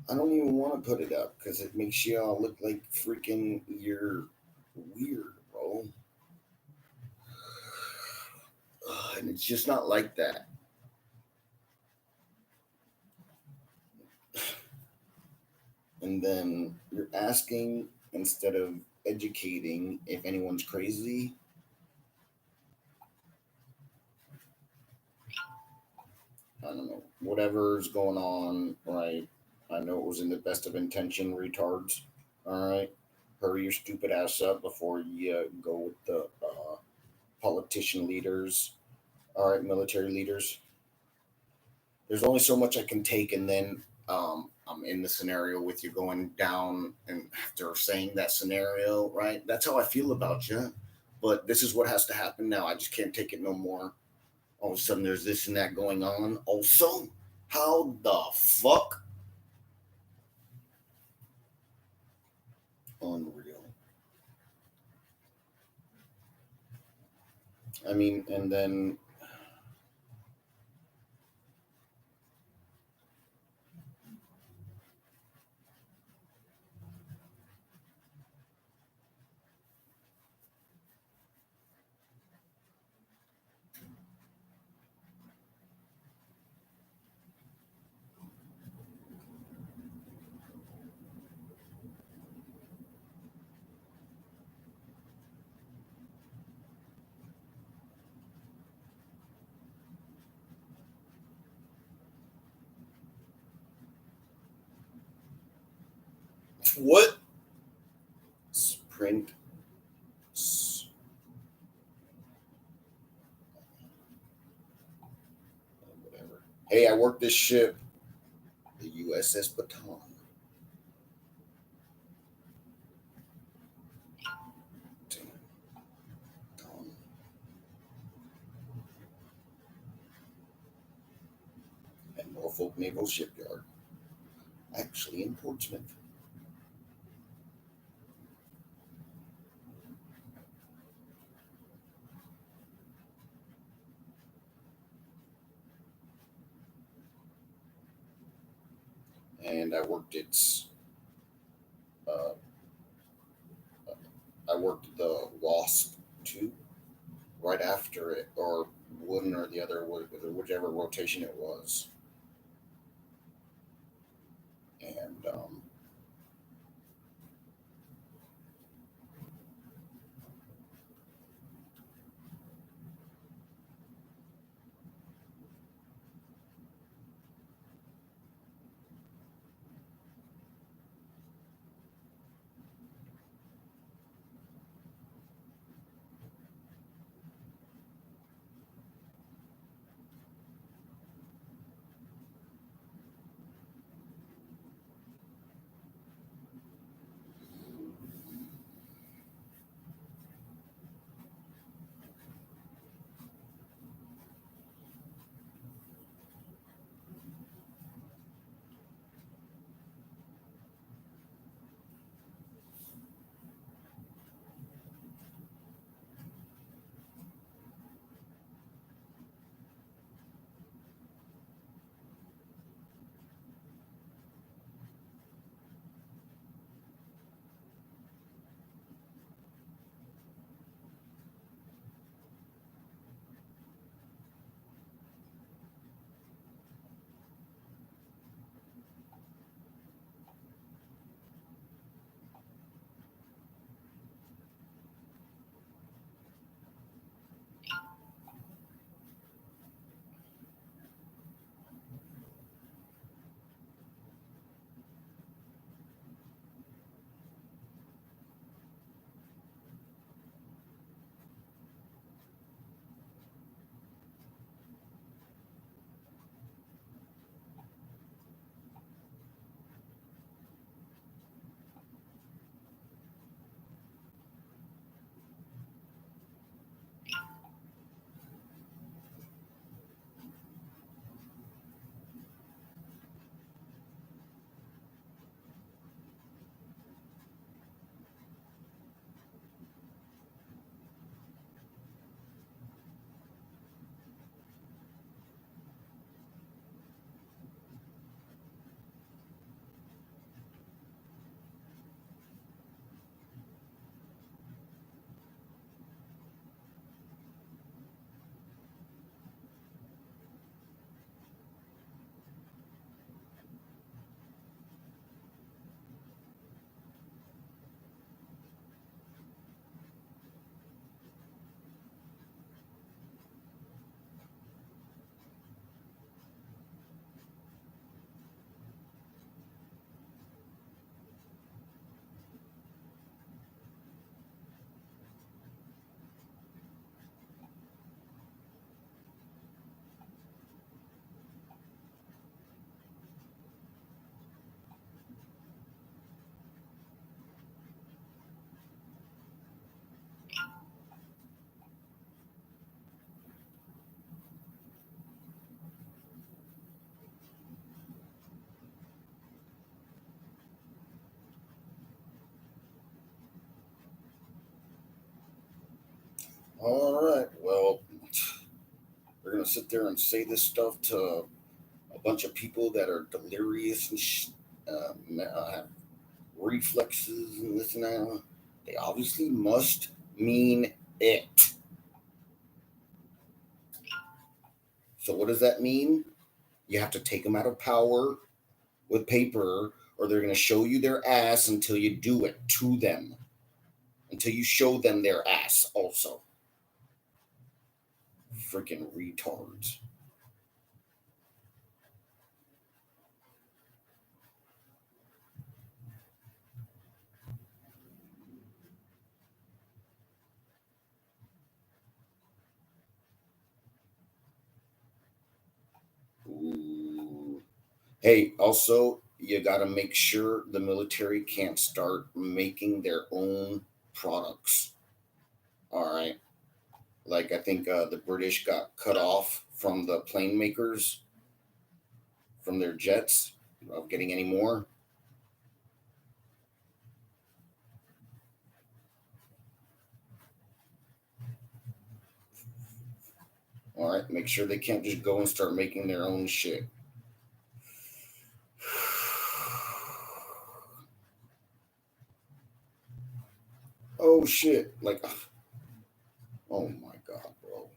I don't even want to put it up because it makes you all look like freaking you're weird, bro. And it's just not like that. And then you're asking instead of educating if anyone's crazy. I don't know. Whatever's going on, right? I know it was in the best of intention, retards. All right. Hurry your stupid ass up before you go with the politician leaders. All right, military leaders. There's only so much I can take, and then I'm in the scenario with you going down, and after saying that scenario, right? That's how I feel about you. But this is what has to happen now. I just can't take it no more. All of a sudden, there's this and that going on. Also, how the fuck? Unreal. I mean, and then what? Sprint. Whatever. Hey, I worked this ship, the USS Baton. At Norfolk Naval Shipyard, actually in Portsmouth. And uh, I worked the Wasp too, right after it, or one or the other, whichever rotation it was. And All right. Well, we're gonna sit there and say this stuff to a bunch of people that are delirious and have reflexes and this and that. They obviously must mean it. So what does that mean? You have to take them out of power with paper, or they're gonna show you their ass until you do it to them. Until you show them their ass also. Freaking retards. Ooh. Hey, also, you got to make sure the military can't start making their own products. All right. Like, I think the British got cut off from the plane makers, from their jets, of getting any more. All right. Make sure they can't just go and start making their own shit. Oh, shit. Like, oh my God, bro.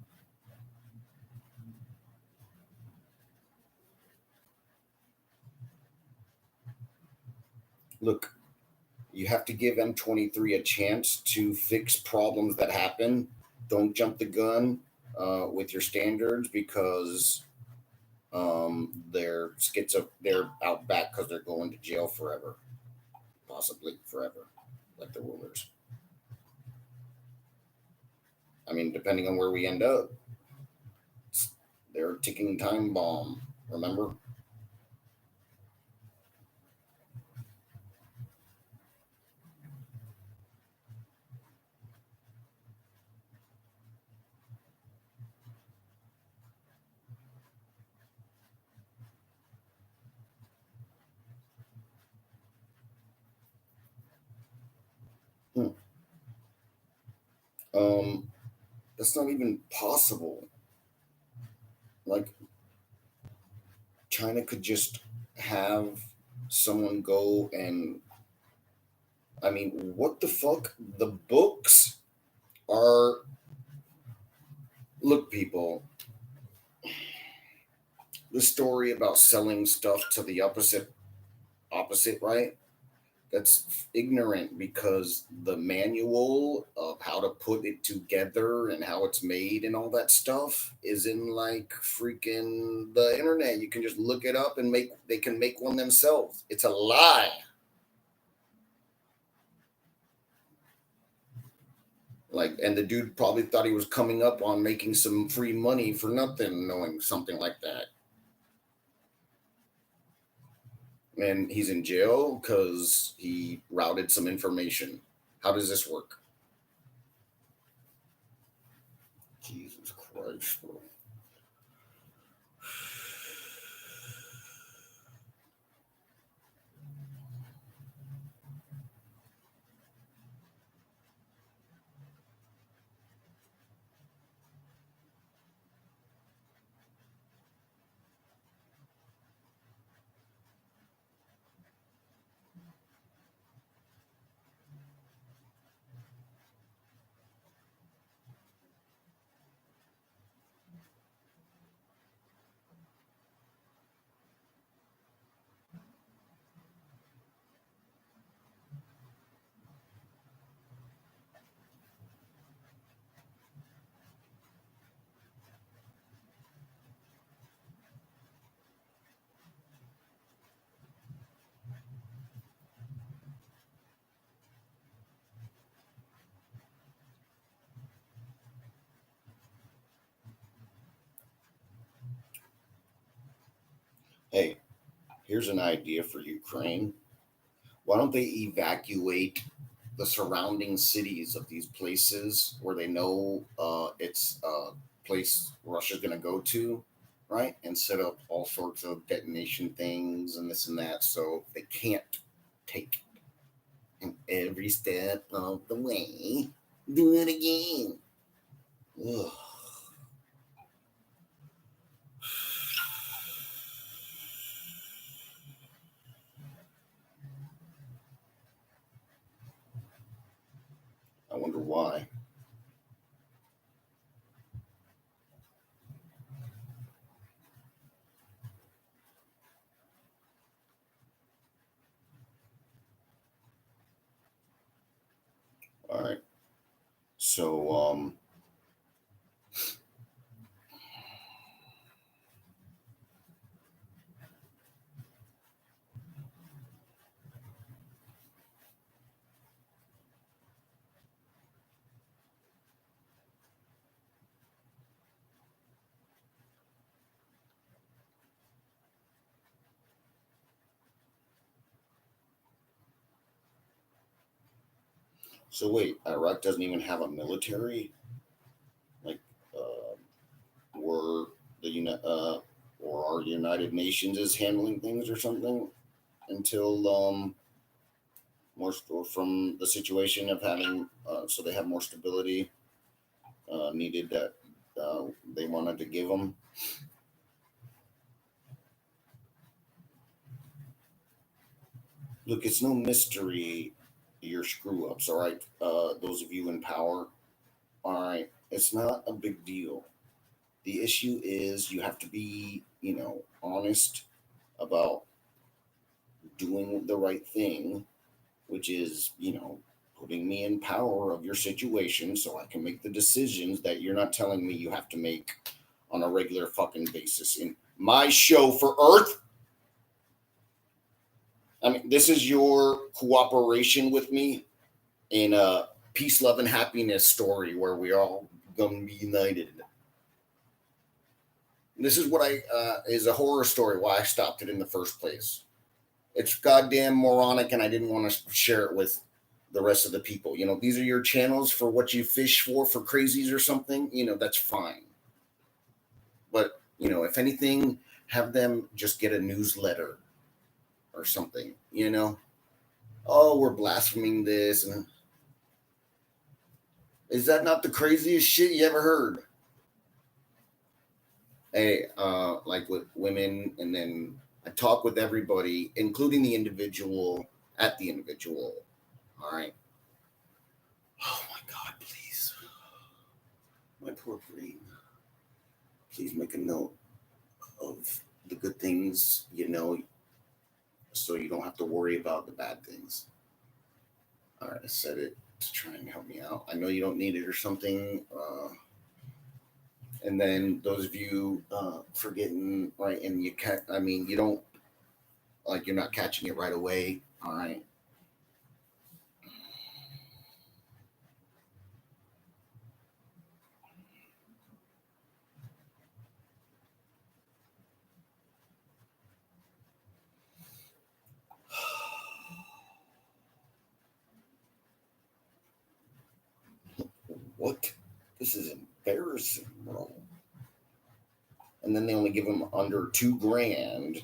Look, you have to give M23 a chance to fix problems that happen. Don't jump the gun with your standards because they're out back because they're going to jail forever, possibly forever, like the rulers. I mean, depending on where we end up, they're a ticking time bomb. Remember? Hmm. Um, that's not even possible. Like China could just have someone go and I mean, what the fuck? The books are look, people. The story about selling stuff to the opposite, right? That's ignorant because the manual of how to put it together and how it's made and all that stuff is in like freaking the internet. You can just look it up and they can make one themselves. It's a lie. Like, and the dude probably thought he was coming up on making some free money for nothing, knowing something like that. And he's in jail because he routed some information. How does this work? Jesus Christ, bro. Hey, here's an idea for Ukraine. Why don't they evacuate the surrounding cities of these places where they know it's a place Russia's going to go to, right? And set up all sorts of detonation things and this and that so they can't take it. And every step of the way, do it again. Ugh. I wonder why. All right. So, so wait, Iraq doesn't even have a military, like, or or our United Nations is handling things or something until or from the situation of having so they have more stability needed that they wanted to give them. Look, it's no mystery your screw ups, all right? Those of you in power, all right? It's not a big deal. The issue is you have to be, honest about doing the right thing, which is, putting me in power of your situation so I can make the decisions that you're not telling me you have to make on a regular fucking basis in my show for Earth. I mean, this is your cooperation with me in a peace, love, and happiness story where we're all going to be united. This is what is a horror story why I stopped it in the first place. It's goddamn moronic, and I didn't want to share it with the rest of the people. These are your channels for what you fish for crazies or something. That's fine. But if anything, have them just get a newsletter or something. Oh, we're blaspheming this, and is that not the craziest shit you ever heard? Hey, like with women, and then I talk with everybody, including the individual at the individual. All right. Oh my God, please. My poor brain. Please make a note of the good things, so you don't have to worry about the bad things. All right, I said it to try and help me out. I know you don't need it or something. And then those of you forgetting, right, and you can't, I mean, you don't, like, you're not catching it right away. All right. What? This is embarrassing, bro. And then they only give them under 2 grand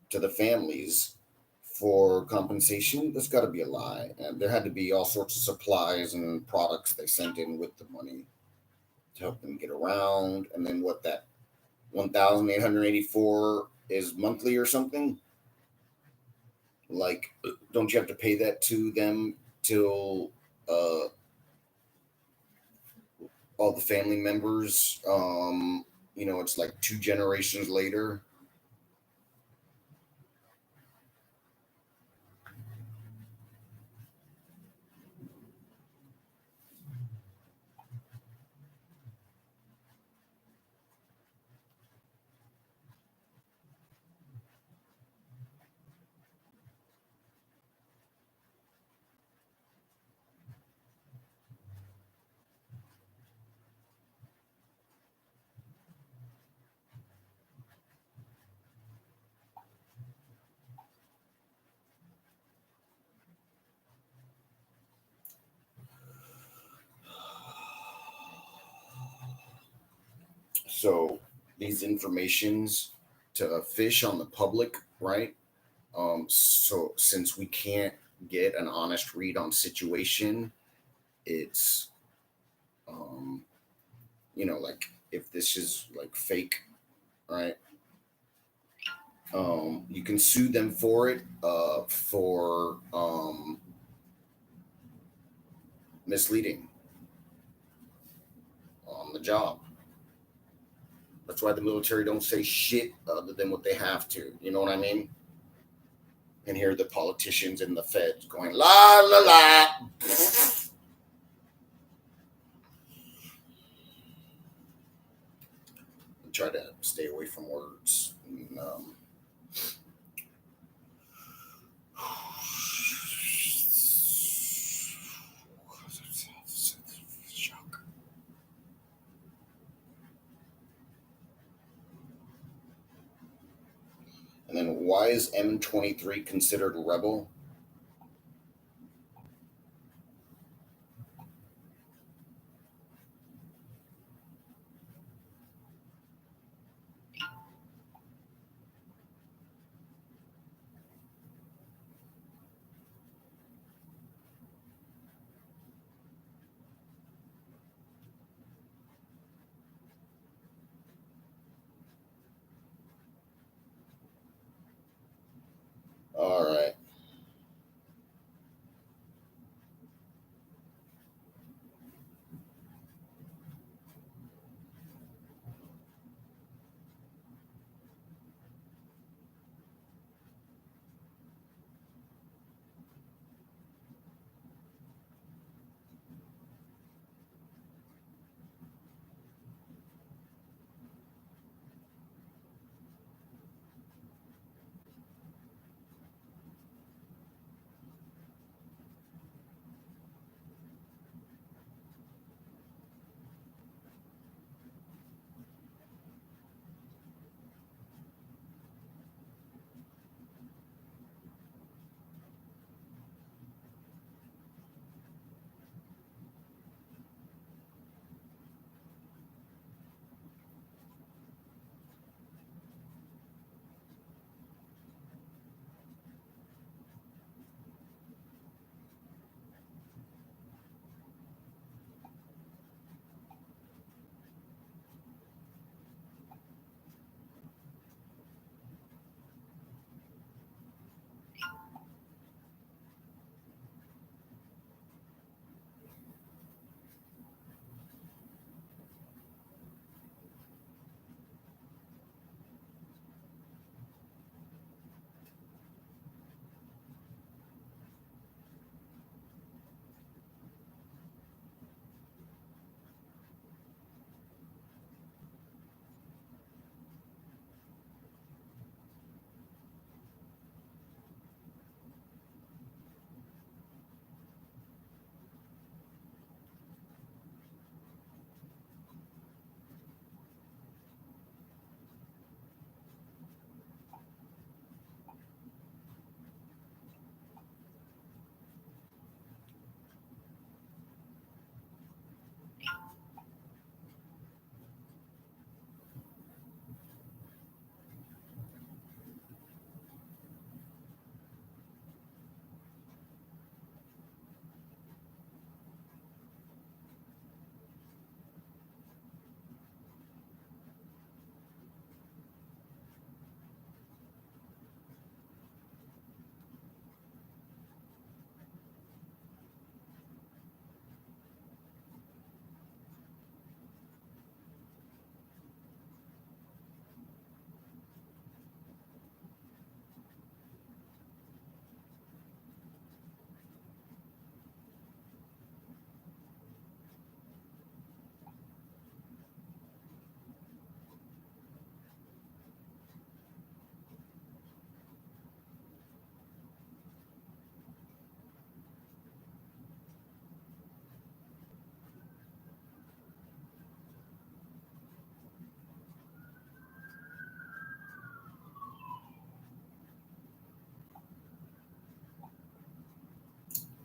to the families for compensation. That's got to be a lie. And there had to be all sorts of supplies and products they sent in with the money to help them get around. And then what, that 1,884 is monthly or something? Like, don't you have to pay that to them till uh, all the family members? It's like 2 generations later. So these informations to fish on the public, right? So since we can't get an honest read on situation, it's um, Like if this is like fake, right? You can sue them for it, for misleading on the job. That's why the military don't say shit other than what they have to. You know what I mean? And here the politicians and the feds going la la la. Try to stay away from words. And then why is M23 considered rebel? All right.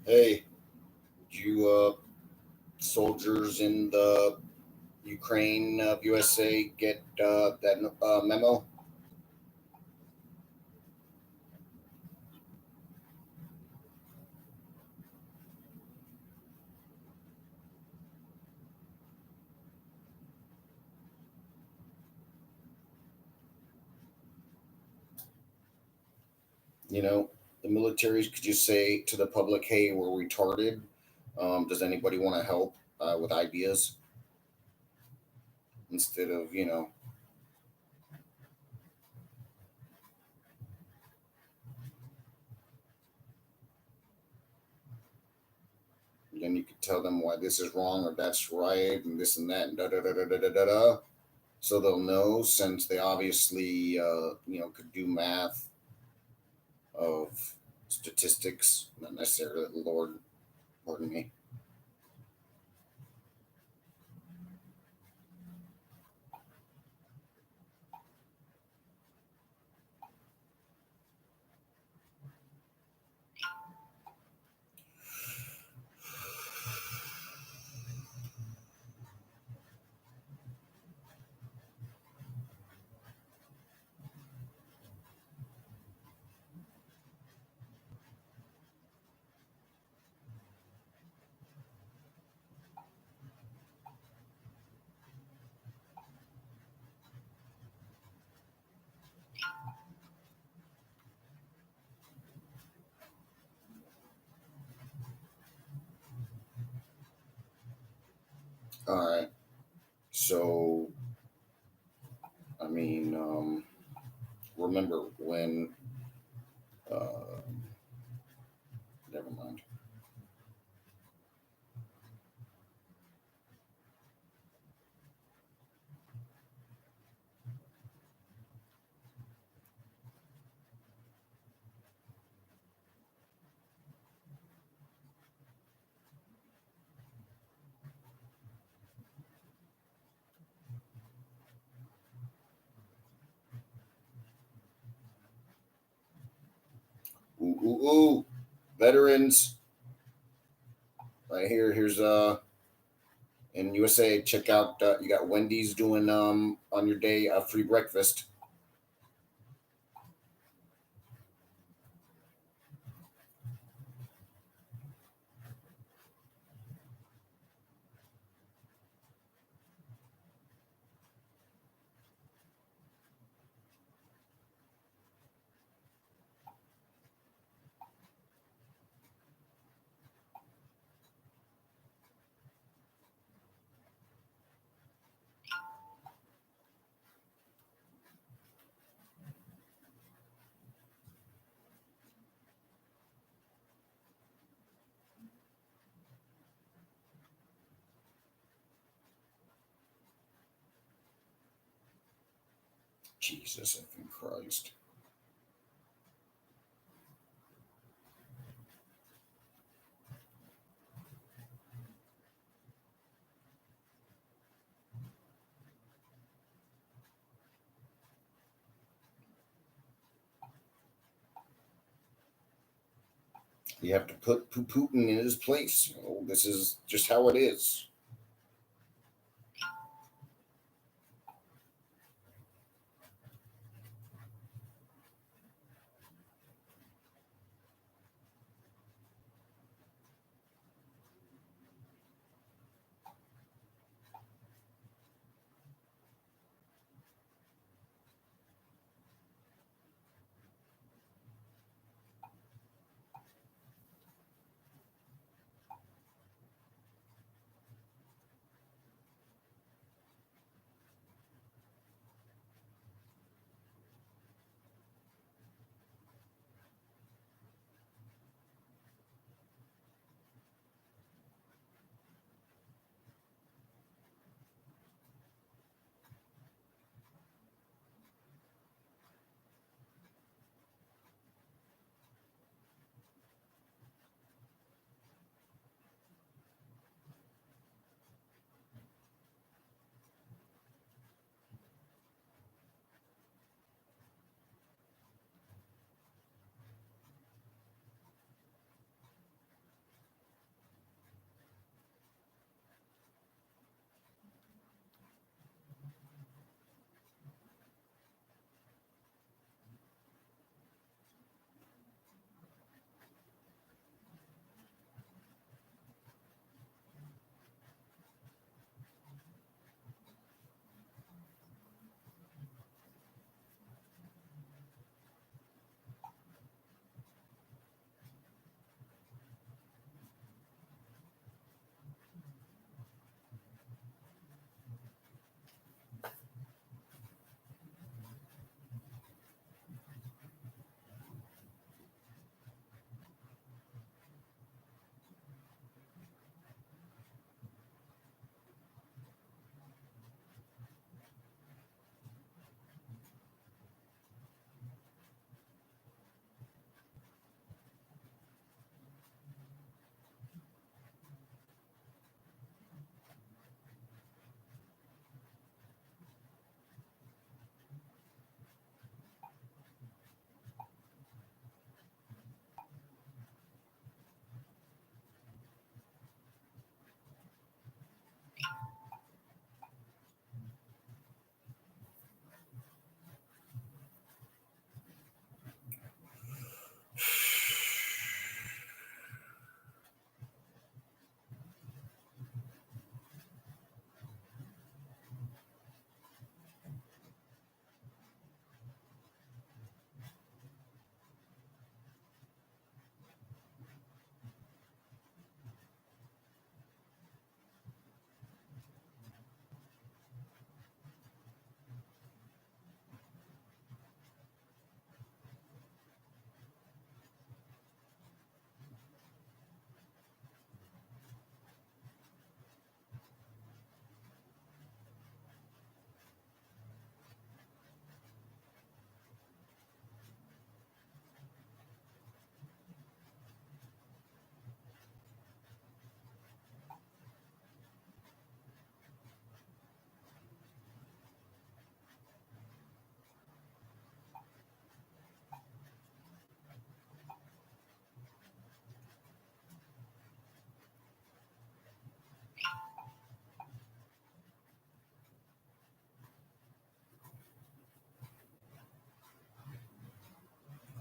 Hey, you soldiers in the Ukraine of USA get that memo? You know, the militaries could just say to the public, "Hey, we're retarded. Does anybody want to help with ideas?" Instead of, then you could tell them why this is wrong or that's right and this and that and da da da da da da da. Da. So they'll know since they obviously, could do math of statistics, not necessarily the Lord, pardon me. All right. So, I mean, remember when, uh, never mind. Ooh, ooh, ooh. Veterans, right here. Here's in USA. Check out. You got Wendy's doing on your day a free breakfast. Jesus effing Christ. You have to put Putin in his place. This is just how it is.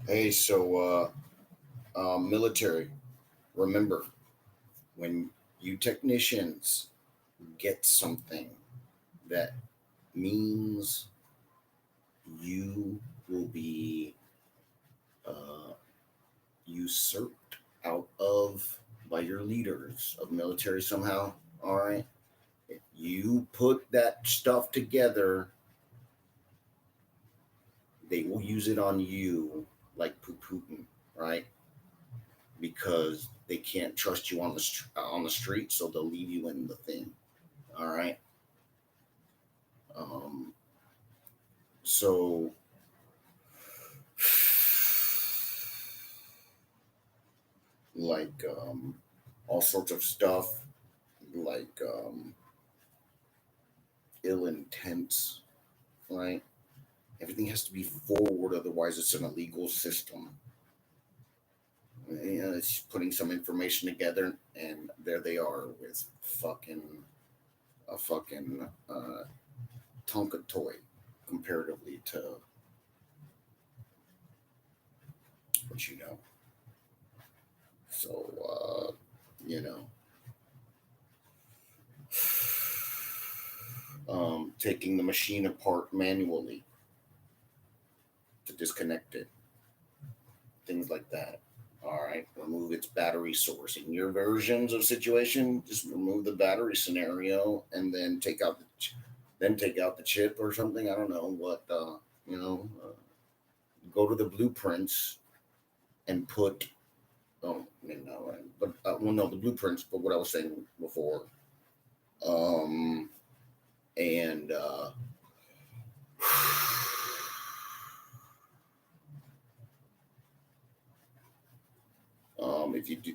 Hey, so military, remember when you technicians get something that means you will be uh, usurped out of by your leaders of military somehow. All right. If you put that stuff together, they will use it on you like Putin, right? Because they can't trust you on the street, so they'll leave you in the thing. All right. Um, so like all sorts of stuff like ill intents, right? Everything has to be forward, otherwise it's an illegal system. You know, it's putting some information together, and there they are with fucking a fucking Tonka toy, comparatively to what you know. So you know, taking the machine apart manually to disconnect it, things like that. All right, remove its battery source. In your versions of situation, just remove the battery scenario, and then take out the chip or something. I don't know what. You know, go to the blueprints and put. Oh, no, right? But well, no, the blueprints. But what I was saying before, um, and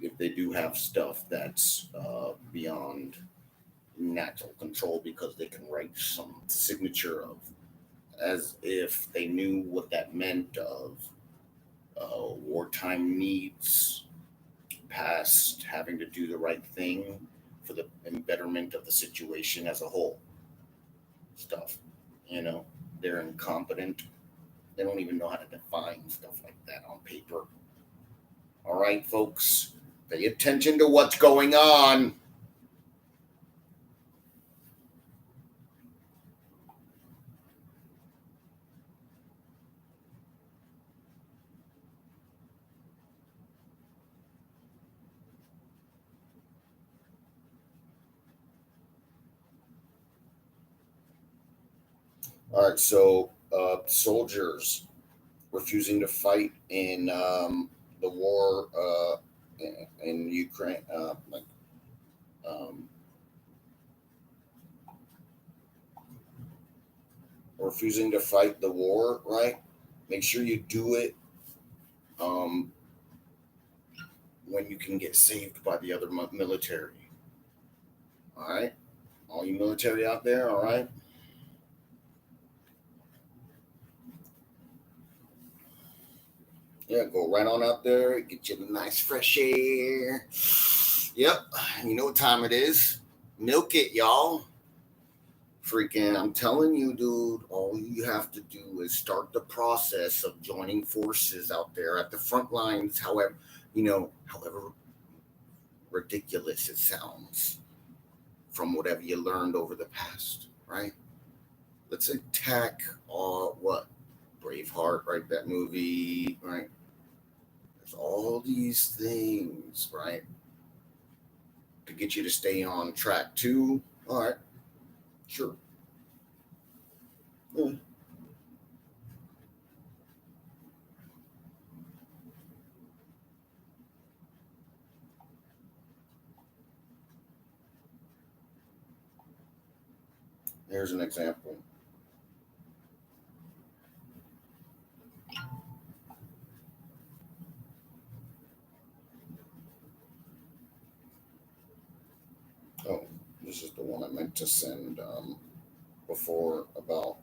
if they do have stuff that's beyond natural control, because they can write some signature of as if they knew what that meant of wartime needs past having to do the right thing for the betterment of the situation as a whole stuff. You know, they're incompetent. They don't even know how to define stuff like that on paper. All right, folks, pay attention to what's going on. All right, so soldiers refusing to fight in the war in Ukraine, um, refusing to fight the war, right? Make sure you do it um, when you can get saved by the other military. All right, all you military out there, all right. Yeah, go right on out there, get you a nice fresh air. Yep, you know what time it is. Milk it, y'all. Freaking, I'm telling you, dude, all you have to do is start the process of joining forces out there at the front lines, however ridiculous it sounds from whatever you learned over the past, right? Let's attack all what? Braveheart, right? That movie, right? There's all these things, right? To get you to stay on track too. All right, sure. Yeah. Here's an example. Oh, this is the one I meant to send before about.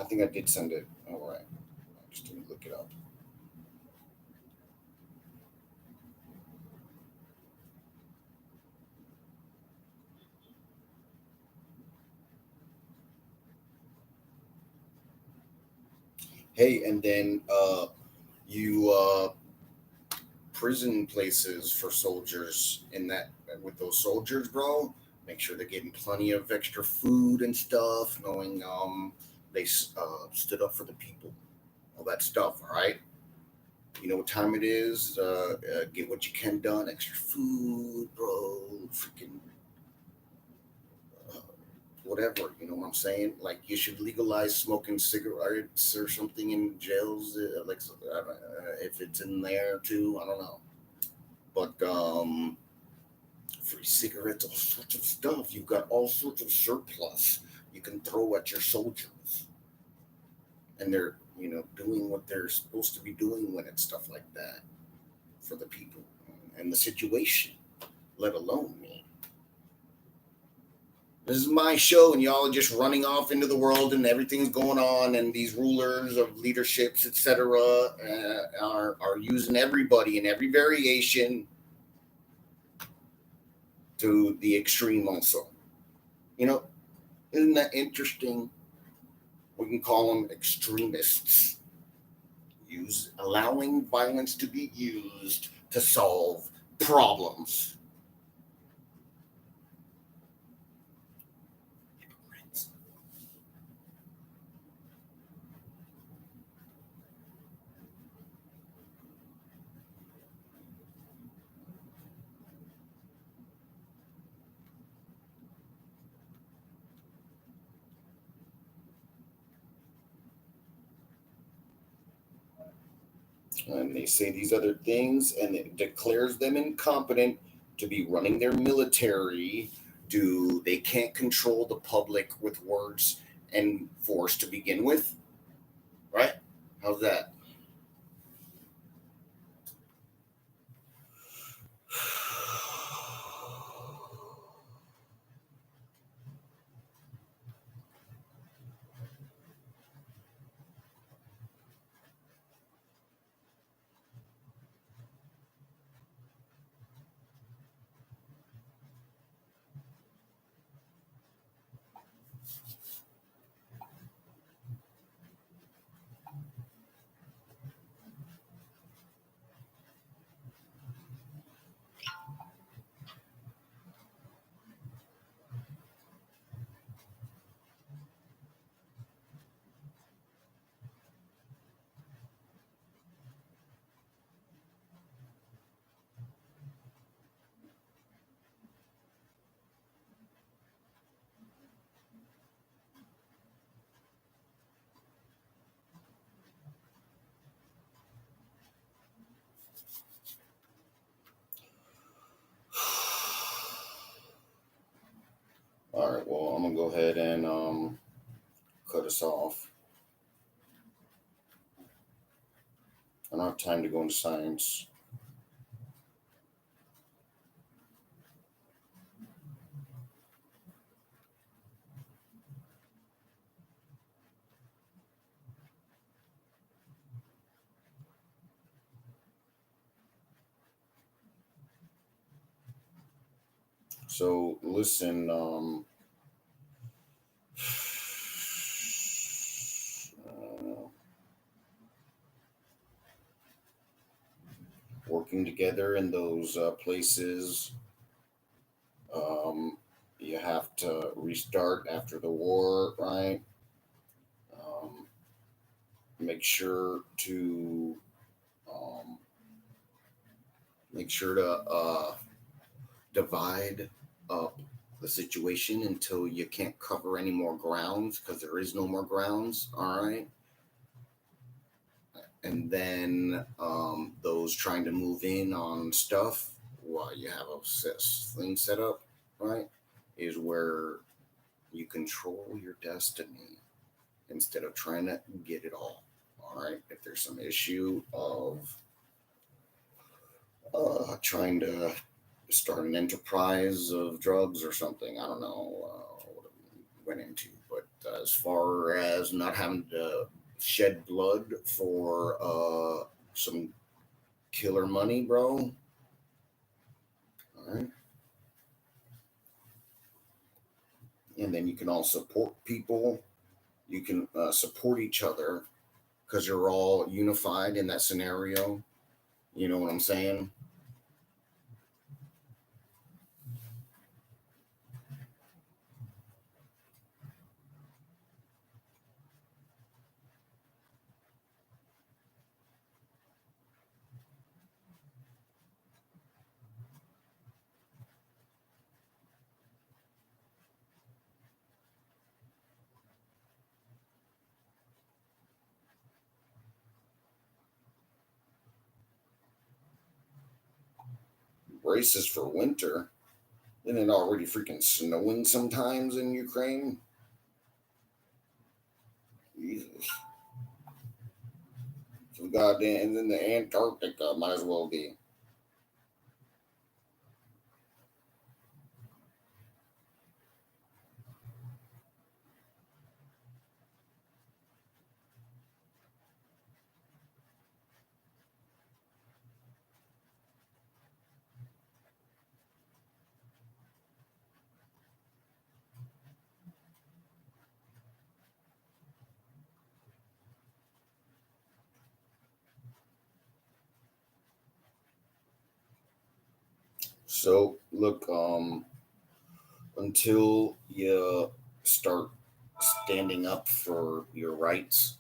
I think I did send it. All right. I just didn't look it up. Hey, and then you prison places for soldiers in that with those soldiers, bro. Make sure they're getting plenty of extra food and stuff, knowing they stood up for the people, all that stuff. All right, you know what time it is. Get what you can done. Extra food, bro. Freaking uh, whatever. You know what I'm saying? Like you should legalize smoking cigarettes or something in jails. If it's in there too, I don't know. But free cigarettes, all sorts of stuff. You've got all sorts of surplus you can throw at your soldiers, and they're doing what they're supposed to be doing when it's stuff like that for the people and the situation. Let alone me. This is my show, and y'all are just running off into the world, and everything's going on, and these rulers of leaderships, etc., are using everybody in every variation to the extreme. Also, you know, isn't that interesting? We can call them extremists. Use allowing violence to be used to solve problems. And they say these other things, and it declares them incompetent to be running their military. Do they can't control the public with words and force to begin with, right? How's that? All right. Well, I'm gonna go ahead and cut us off. I don't have time to go into science. So listen. Uh, Working together in those places. Um, you have to restart after the war, right? Um, make sure to um, make sure to divide up the situation until you can't cover any more grounds because there is no more grounds. All right, and then those trying to move in on stuff while you have a thing set up, right, is where you control your destiny instead of trying to get it all. All right. If there's some issue of trying to start an enterprise of drugs or something, I don't know what we went into. But as far as not having to shed blood for some killer money, bro, all right. And then you can all support people. You can support each other because you're all unified in that scenario. You know what I'm saying? Braces for winter. Isn't it already freaking snowing sometimes in Ukraine? Jesus. So goddamn, and then the Antarctica might as well be. So look, until you start standing up for your rights,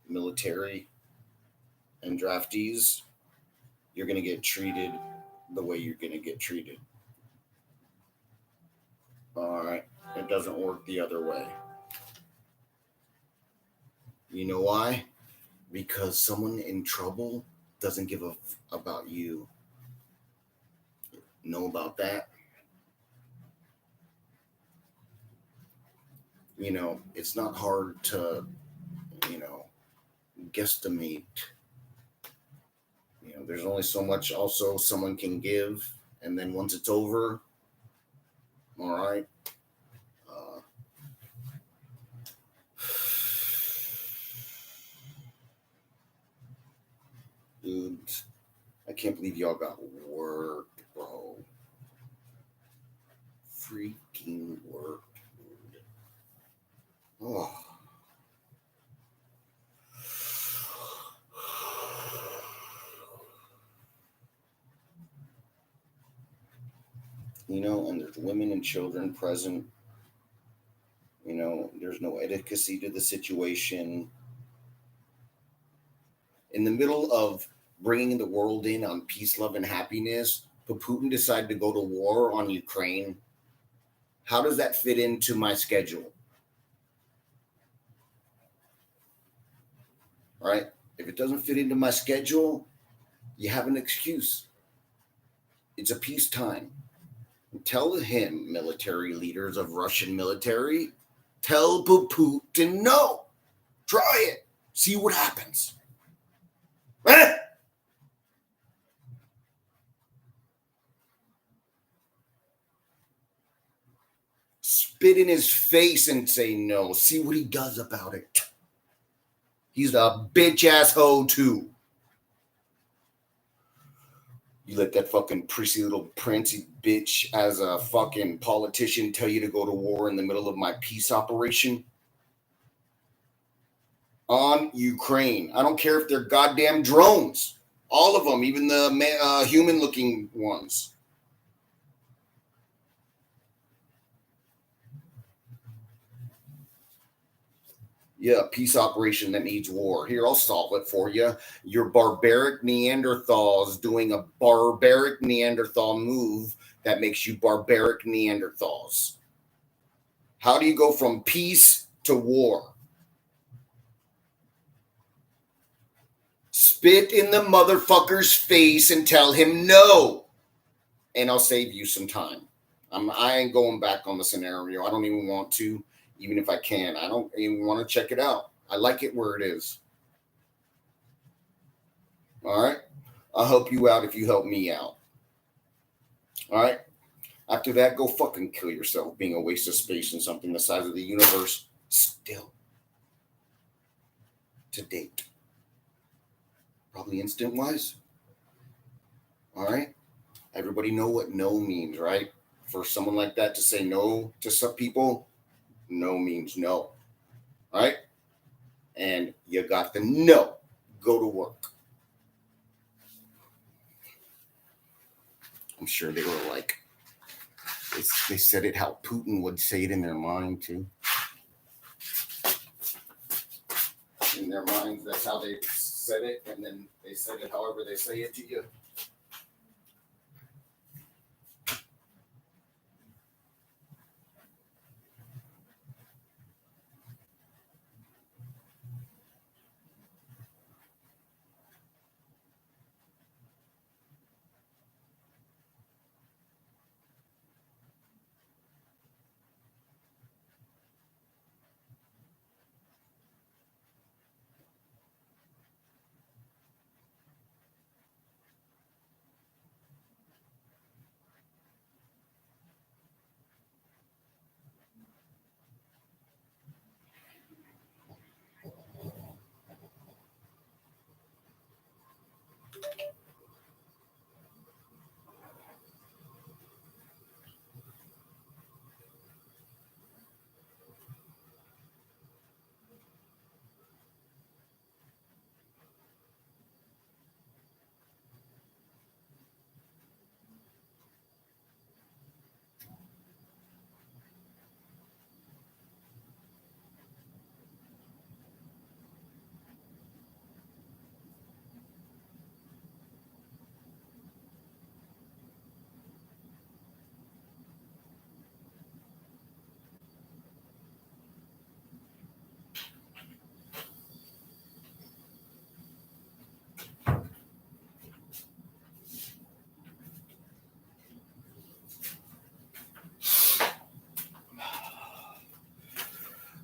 military and draftees, you're gonna get treated the way you're gonna get treated. All right, it doesn't work the other way. You know why? Because someone in trouble doesn't give a about you. Know about that? It's not hard to, you know, guesstimate. There's only so much also someone can give, and then once it's over, all right. Uh, dude, I can't believe y'all got work, bro. Freaking work, dude. Oh. And there's women and children present. There's no etiquette to the situation. In the middle of bringing the world in on peace, love, and happiness, but Putin decided to go to war on Ukraine. How does that fit into my schedule? Right? If it doesn't fit into my schedule, you have an excuse. It's a peacetime. Tell him, military leaders of Russian military, tell Putin no. Try it. See what happens. Spit in his face and say no. See what he does about it. He's a bitch asshole too. You let that fucking prissy little princy bitch as a fucking politician tell you to go to war in the middle of my peace operation on Ukraine. I don't care if they're goddamn drones. All of them, even the human-looking ones. Yeah, peace operation that needs war. Here, I'll solve it for you. You're barbaric Neanderthals doing a barbaric Neanderthal move that makes you barbaric Neanderthals. How do you go from peace to war? Spit in the motherfucker's face and tell him no. And I'll save you some time. I ain't going back on the scenario. I don't even want to. Even if I can, I don't even want to check it out. I like it where it is. All right. I'll help you out if you help me out. All right. After that, go fucking kill yourself, being a waste of space in something the size of the universe still. To date. Probably instant wise. All right. Everybody know what no means, right? For someone like that to say no to some people, no means no. All right. And you got back then. No, go to work. I'm sure they were like, they said it how Putin would say it in their mind too. In their minds, that's how they said it, and then they said it however they say it to you.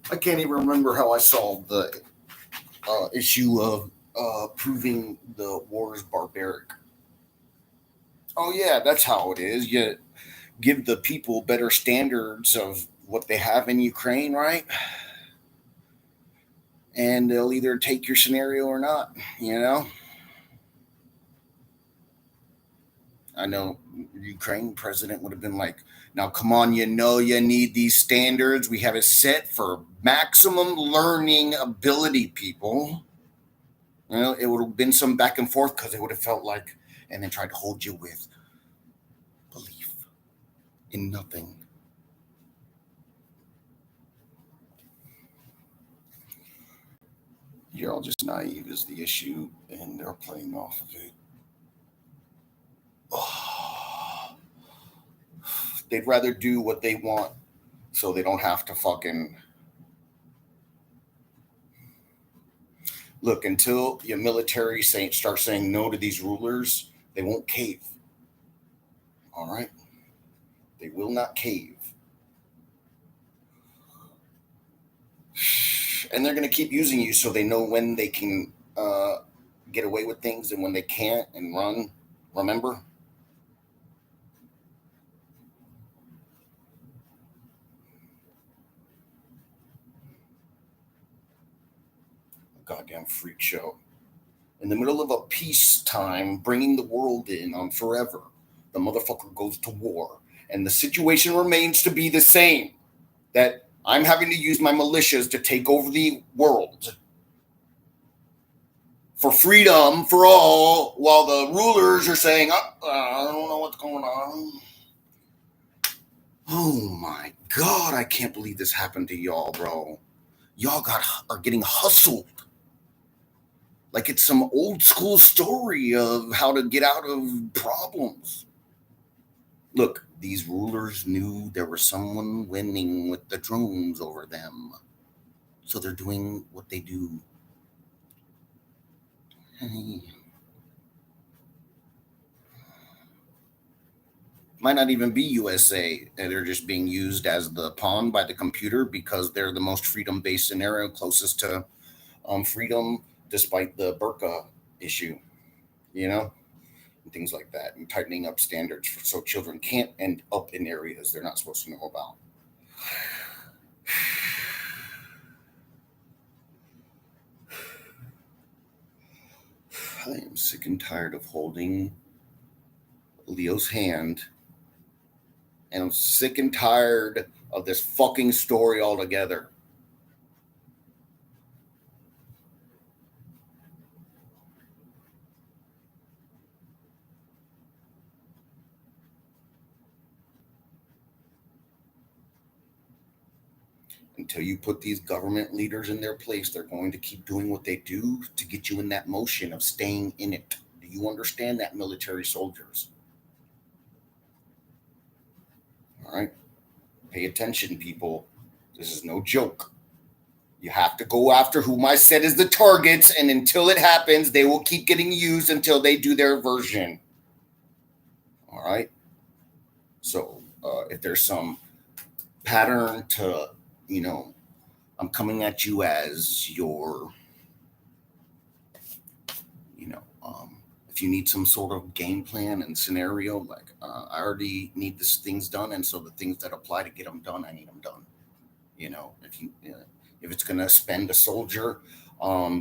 I can't even remember how I solved the issue of proving the war is barbaric. Oh yeah, that's how it is. You give the people better standards of what they have in Ukraine, right? And they'll either take your scenario or not. You know, I know Ukraine president would have been like, "Now come on, you know you need these standards. We have it set for maximum learning ability, people." You know, it would have been some back and forth because it would have felt like, and then tried to hold you with belief in nothing. You're all just naive is the issue, and they're playing off of it. Oh, they'd rather do what they want so they don't have to fucking look until your military start saying no to these rulers. They won't cave. All right, they will not cave, and they're going to keep using you so they know when they can get away with things and when they can't and run. Remember? Goddamn freak show. In the middle of a peacetime, bringing the world in on forever, the motherfucker goes to war. And the situation remains to be the same. That I'm having to use my militias to take over the world for freedom for all, while the rulers are saying, I don't know what's going on. Oh my God, I can't believe this happened to y'all, bro. Y'all are getting hustled. Like it's some old school story of how to get out of problems. Look, these rulers knew there was someone winning with the drones over them. So they're doing what they do. Might not even be USA. They're just being used as the pawn by the computer because they're the most freedom based scenario closest to freedom, despite the burqa issue, you know, and things like that, and tightening up standards so children can't end up in areas they're not supposed to know about. I am sick and tired of holding Leo's hand, and I'm sick and tired of this fucking story altogether. Until you put these government leaders in their place, they're going to keep doing what they do to get you in that motion of staying in it. Do you understand that, military soldiers? All right. Pay attention, people. This is no joke. You have to go after whom I said is the targets, and until it happens, they will keep getting used until they do their version. All right. So if there's some pattern to, you know, I'm coming at you as your, you know, if you need some sort of game plan and scenario, like I already need these things done, and so the things that apply to get them done, I need them done. You know, if it's gonna spend a soldier,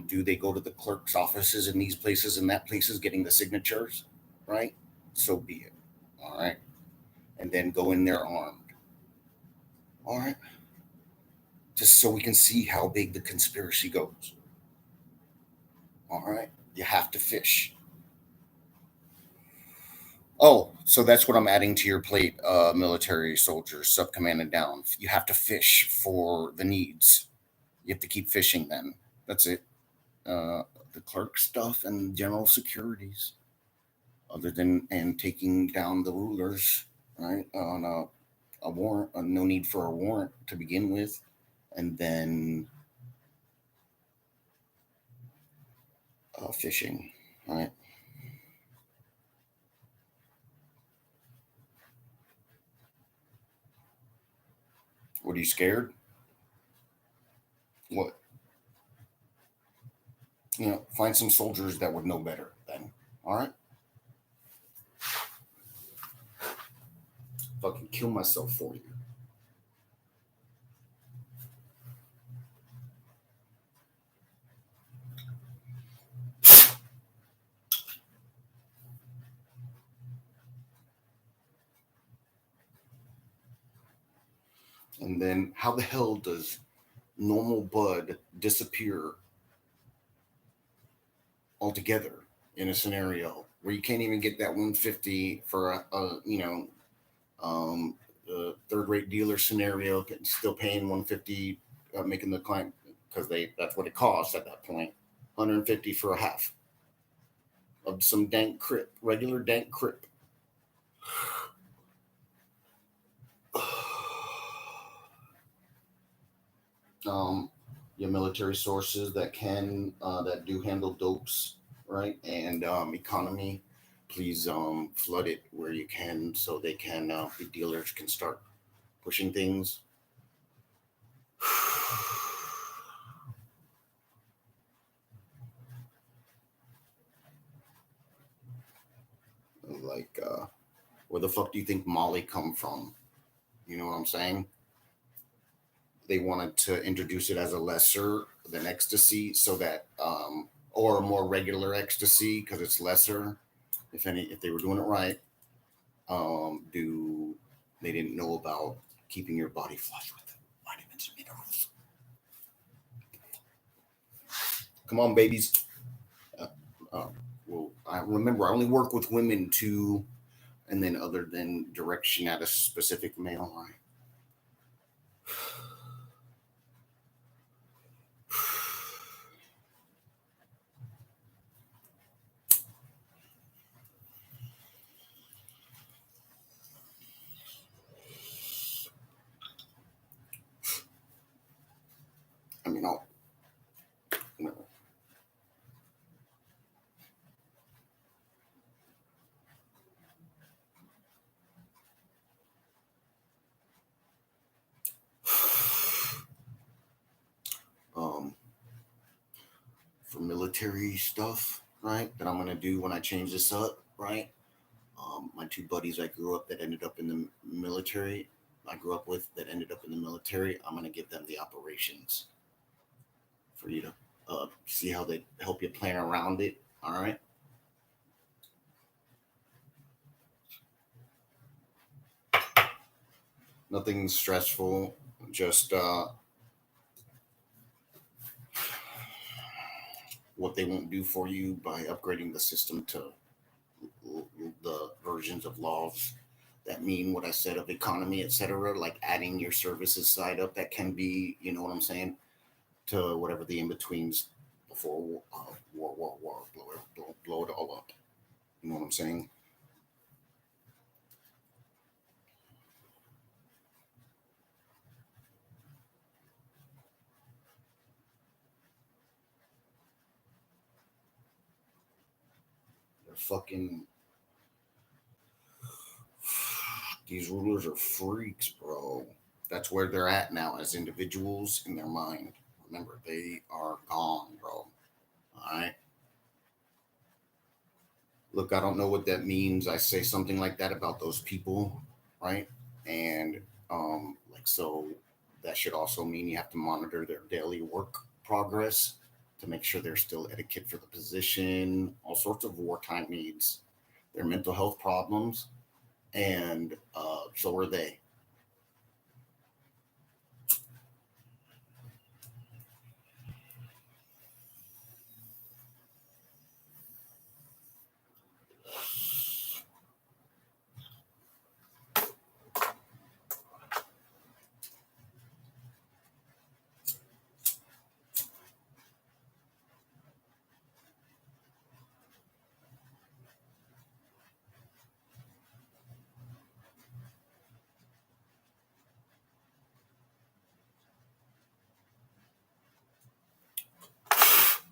do they go to the clerk's offices in these places and that places getting the signatures, right? So be it. All right, and then go in there armed. All right, just so we can see how big the conspiracy goes. All right, you have to fish. Oh, so that's what I'm adding to your plate, military soldiers, sub command and down. You have to fish for the needs. You have to keep fishing then. That's it. Uh, the clerk stuff and general securities, other than and taking down the rulers, right? On a warrant, no need for a warrant to begin with, and then fishing, right? What, are you scared? What? You know, find some soldiers that would know better then. All right. Fucking kill myself for you. And then how the hell does normal bud disappear altogether in a scenario where you can't even get that 150 for third rate dealer scenario, still paying 150, making the client, because that's what it costs at that point, 150 for a half of some dank crip, regular dank crip. um, your military sources that do handle dopes, right, and economy, please flood it where you can, so they can the dealers can start pushing things. Like where the fuck do you think Molly come from? You know what I'm saying? They wanted to introduce it as a lesser than ecstasy, so that or a more regular ecstasy because it's lesser. If they were doing it right, do they didn't know about keeping your body flush with vitamins and minerals. Come on, babies. Uh, uh, well, I remember I only work with women too, and then other than direction at a specific male line. I mean, I'll, you know, um, for military stuff, right? That I'm gonna do when I change this up, right? My two buddies I grew up that ended up in the military, I grew up with that ended up in the military. I'm gonna give them the operations for you to see how they help you plan around it. All right. Nothing stressful. Just what they won't do for you by upgrading the system to the versions of laws that mean what I said of economy, etc. Like adding your services side up, that can be, you know what I'm saying, to whatever the in betweens before blow it all up. You know what I'm saying? They're fucking these rulers are freaks, bro. That's where they're at now as individuals in their mind. Remember, they are gone, bro. All right. Look, I don't know what that means. I say something like that about those people, right? And like so that should also mean you have to monitor their daily work progress to make sure they're still etiquette for the position, all sorts of wartime needs, their mental health problems, and so are they.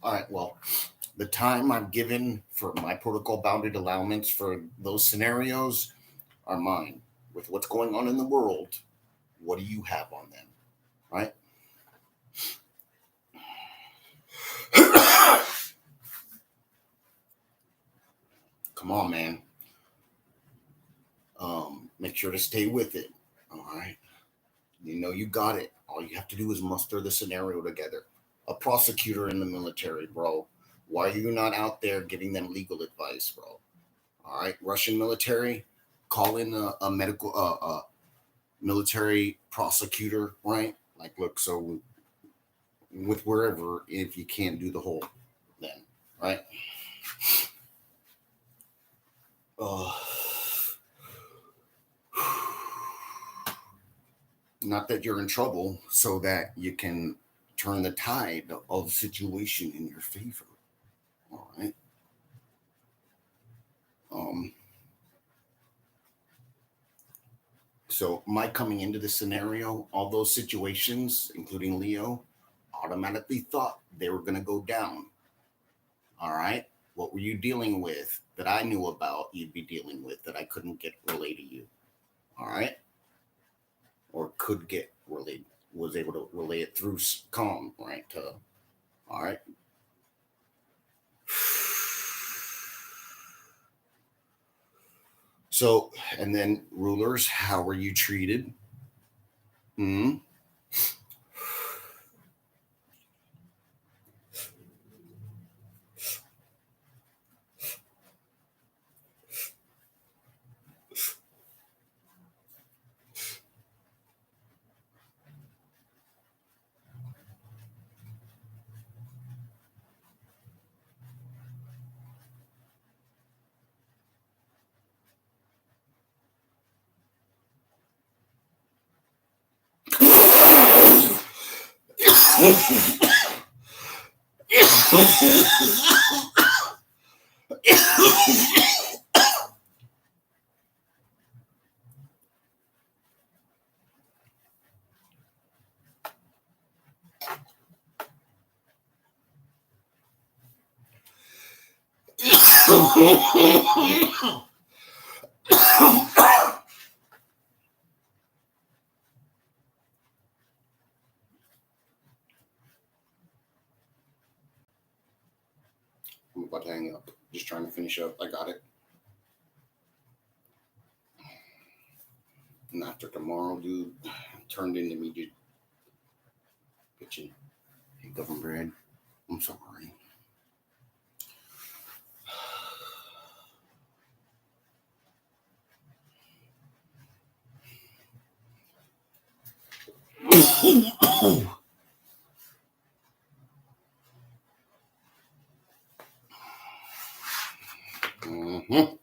All right, well, the time I'm given for my protocol bounded allowance for those scenarios are mine. With what's going on in the world, what do you have on them, right? Come on, man. Make sure to stay with it. All right. You know you got it. All you have to do is muster the scenario together. A prosecutor in the military, bro. Why are you not out there giving them legal advice, bro? All right. Russian military, call in a medical, military prosecutor, right? Like, look, so with wherever, if you can't do the whole, then, right? Uh, Not that you're in trouble, so that you can turn the tide of the situation in your favor. All right. Um, so my coming into the scenario, all those situations, including Leo, automatically thought they were going to go down. All right. What were you dealing with that I knew about you'd be dealing with that I couldn't get relayed to you? All right. Or could get relayed, was able to relay it through calm, right? All right. So, and then rulers, how were you treated? Hmm. I'm about to hang up. Just trying to finish up. I got it. And after tomorrow, dude, turned into me, dude. Bitching. Hey, government bread. I'm sorry. Hmm.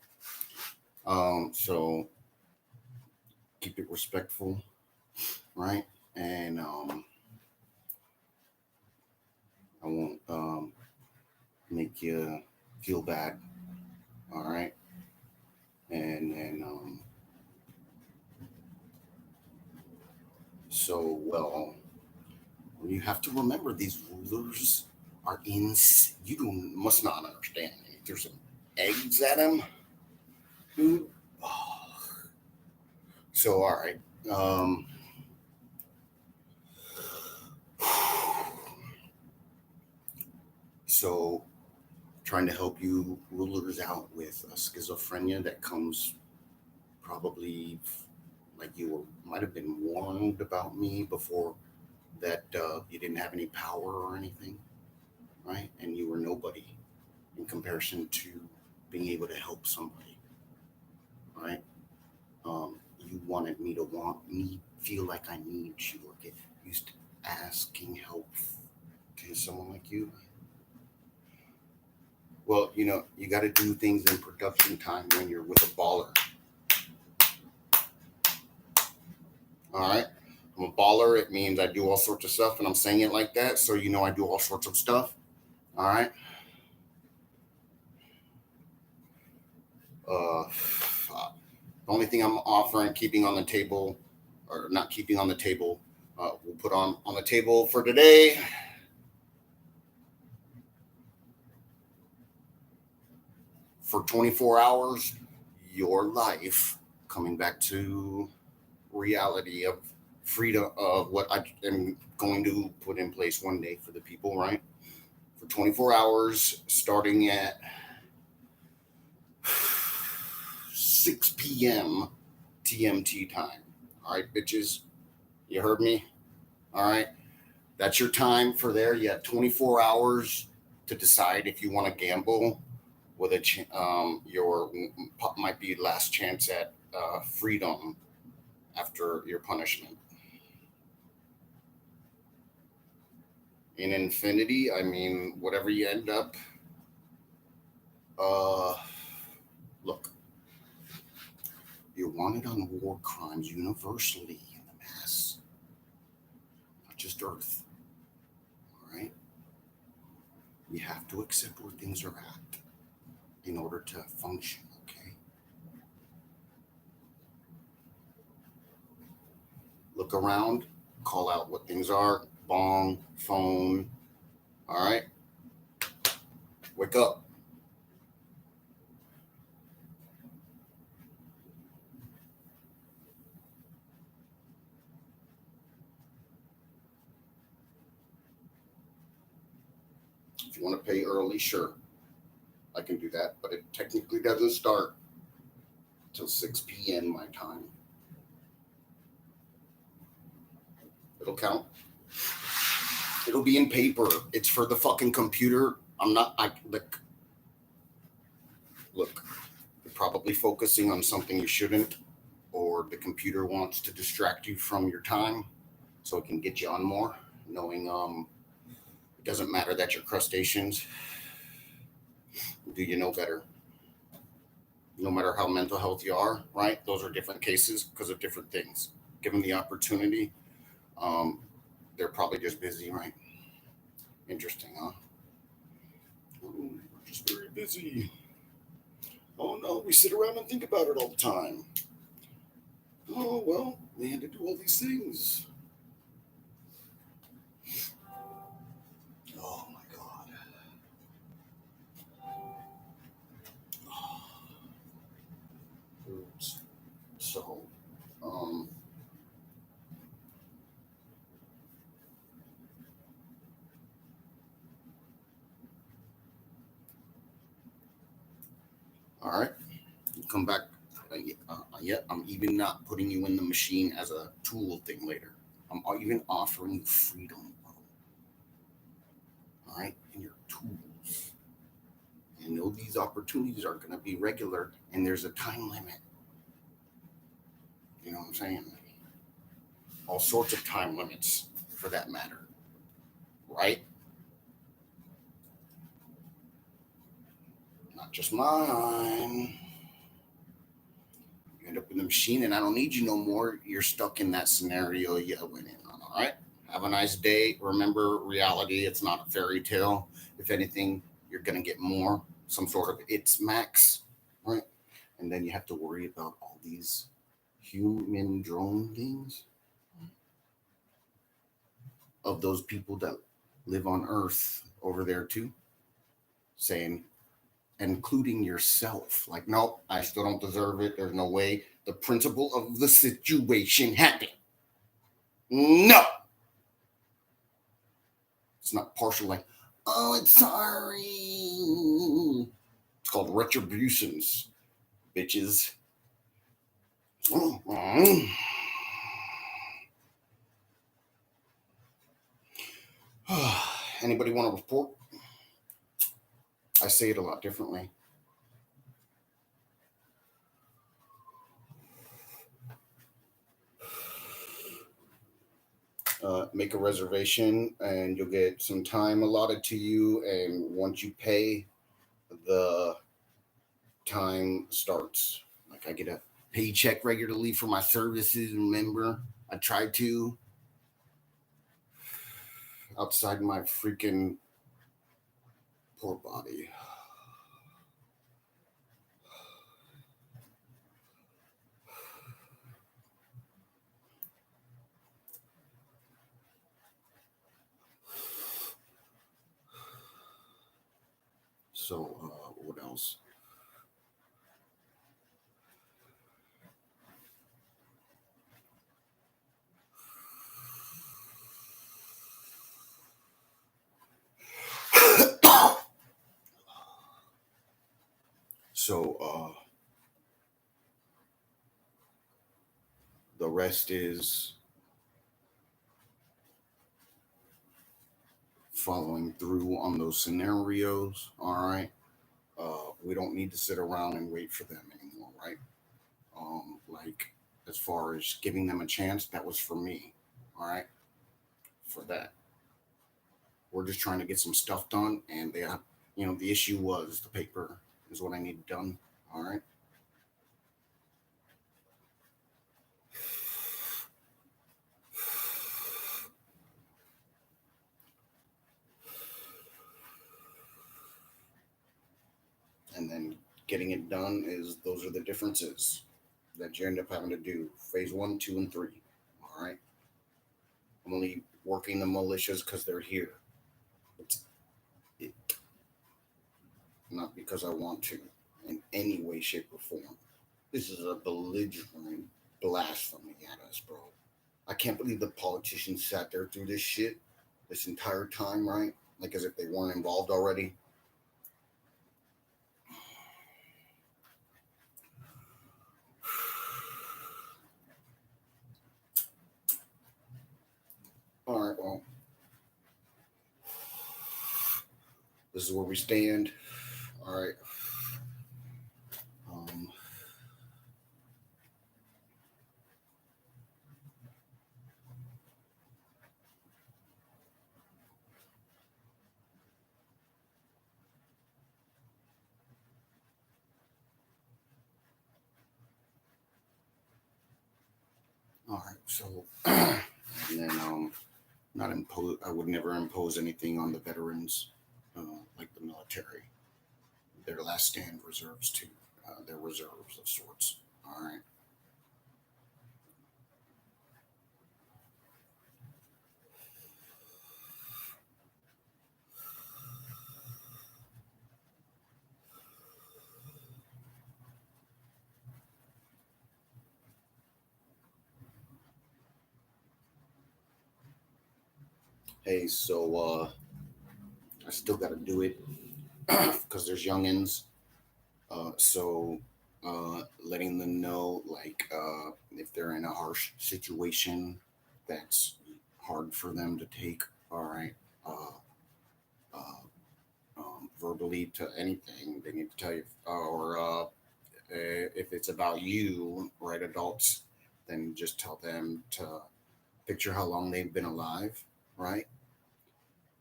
So respectful, right? And I won't make you feel bad, all right? And then well, you have to remember these rulers are in. You must not understand. If there's some eggs at them, dude. Oh. So all right. So trying to help you rulers out with a schizophrenia that comes probably like might have been warned about me before that you didn't have any power or anything, right? And you were nobody in comparison to being able to help somebody, right? You wanted me to feel like I need you or get used to asking help to someone like you. Well, you got to do things in production time when you're with a baller. All right. I'm a baller. It means I do all sorts of stuff, and I'm saying it like that. So, I do all sorts of stuff. All right. The only thing I'm offering, keeping on the table, or not keeping on the table, we'll put on the table for today. For 24 hours, your life coming back to reality of freedom of what I am going to put in place one day for the people, right? For 24 hours, starting at 6 p.m. TMT time. All right, bitches, you heard me? All right, that's your time for there. You have 24 hours to decide if you want to gamble with your might be last chance at freedom after your punishment. In infinity, I mean, whatever you end up, look, you're wanted on war crimes universally in the mass, not just Earth. All right? You have to accept where things are at in order to function, okay? Look around, call out what things are, bong, phone, all right? Wake up. If you want to pay early, sure, I can do that, but it technically doesn't start till 6 p.m. my time. It'll count. It'll be in paper. It's for the fucking computer. Look, you're probably focusing on something you shouldn't, or the computer wants to distract you from your time so it can get you on more, knowing it doesn't matter that you're crustaceans. Do you know better? No matter how mental health you are, right? Those are different cases because of different things. Given the opportunity, they're probably just busy, right? Interesting, huh? Oh, we're just very busy. Oh no, we sit around and think about it all the time. Oh well, we had to do all these things. Oh my god. Oops. So, all right, come back. Yeah, I'm even not putting you in the machine as a tool thing later. I'm even offering you freedom, bro. All right, and your tools. You know these opportunities are going to be regular, and there's a time limit. You know what I'm saying? All sorts of time limits, for that matter. Right? Not just mine. You end up in the machine and I don't need you no more, you're stuck in that scenario you went in on. All right. Have a nice day. Remember, reality, it's not a fairy tale. If anything, you're going to get more, some sort of it's max, right? And then you have to worry about all these human drone things of those people that live on Earth over there too, saying, including yourself, like, nope, I still don't deserve it. There's no way. The principle of the situation happened. No, it's not partial. Like, oh, it's sorry. It's called retributions, bitches. Anybody want to report? I say it a lot differently. Make a reservation and you'll get some time allotted to you. And once you pay, the time starts. Like I get a paycheck regularly for my services. Remember, I try to outside my freaking poor body. So, what else? So, the rest is following through on those scenarios. All right. We don't need to sit around and wait for them anymore, right? Like as far as giving them a chance, that was for me. All right. For that, we're just trying to get some stuff done, and the issue was the paper is what I need done. All right. And then getting it done is those are the differences that you end up having to do. Phase 1, 2, and 3. All right. I'm only working the militias because they're here. It's it, not because I want to in any way, shape, or form. This is a belligerent blasphemy at us, bro. I can't believe the politicians sat there through this shit this entire time, right? Like as if they weren't involved already. All right, well, this is where we stand. All right. Um, all right. So, and then not impose. I would never impose anything on the veterans, like the military. Their last stand reserves too. They're reserves of sorts. All right. Hey, so I still got to do it because there's youngins. So letting them know, like, if they're in a harsh situation that's hard for them to take, all right, uh, uh, verbally to anything, they need to tell you, or if it's about you, right, adults, then just tell them to picture how long they've been alive, right?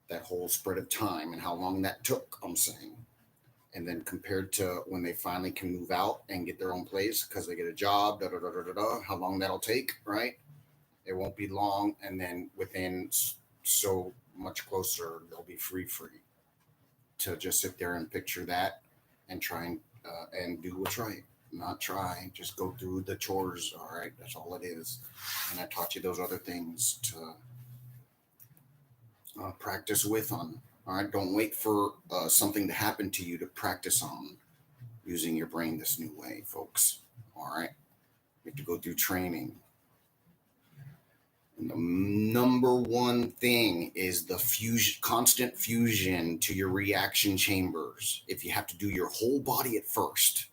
That whole spread of time and how long that took, I'm saying. And then compared to when they finally can move out and get their own place because they get a job, da da da da da da, how long that'll take, right? It won't be long, and then within so much closer, they'll be free to just sit there and picture that and try and do what's right. Not try, just go through the chores. All right, that's all it is. And I taught you those other things to practice with on. All right, don't wait for something to happen to you to practice on using your brain this new way, folks. All right, you have to go through training. And the number one thing is the constant fusion to your reaction chambers. If you have to do your whole body at first,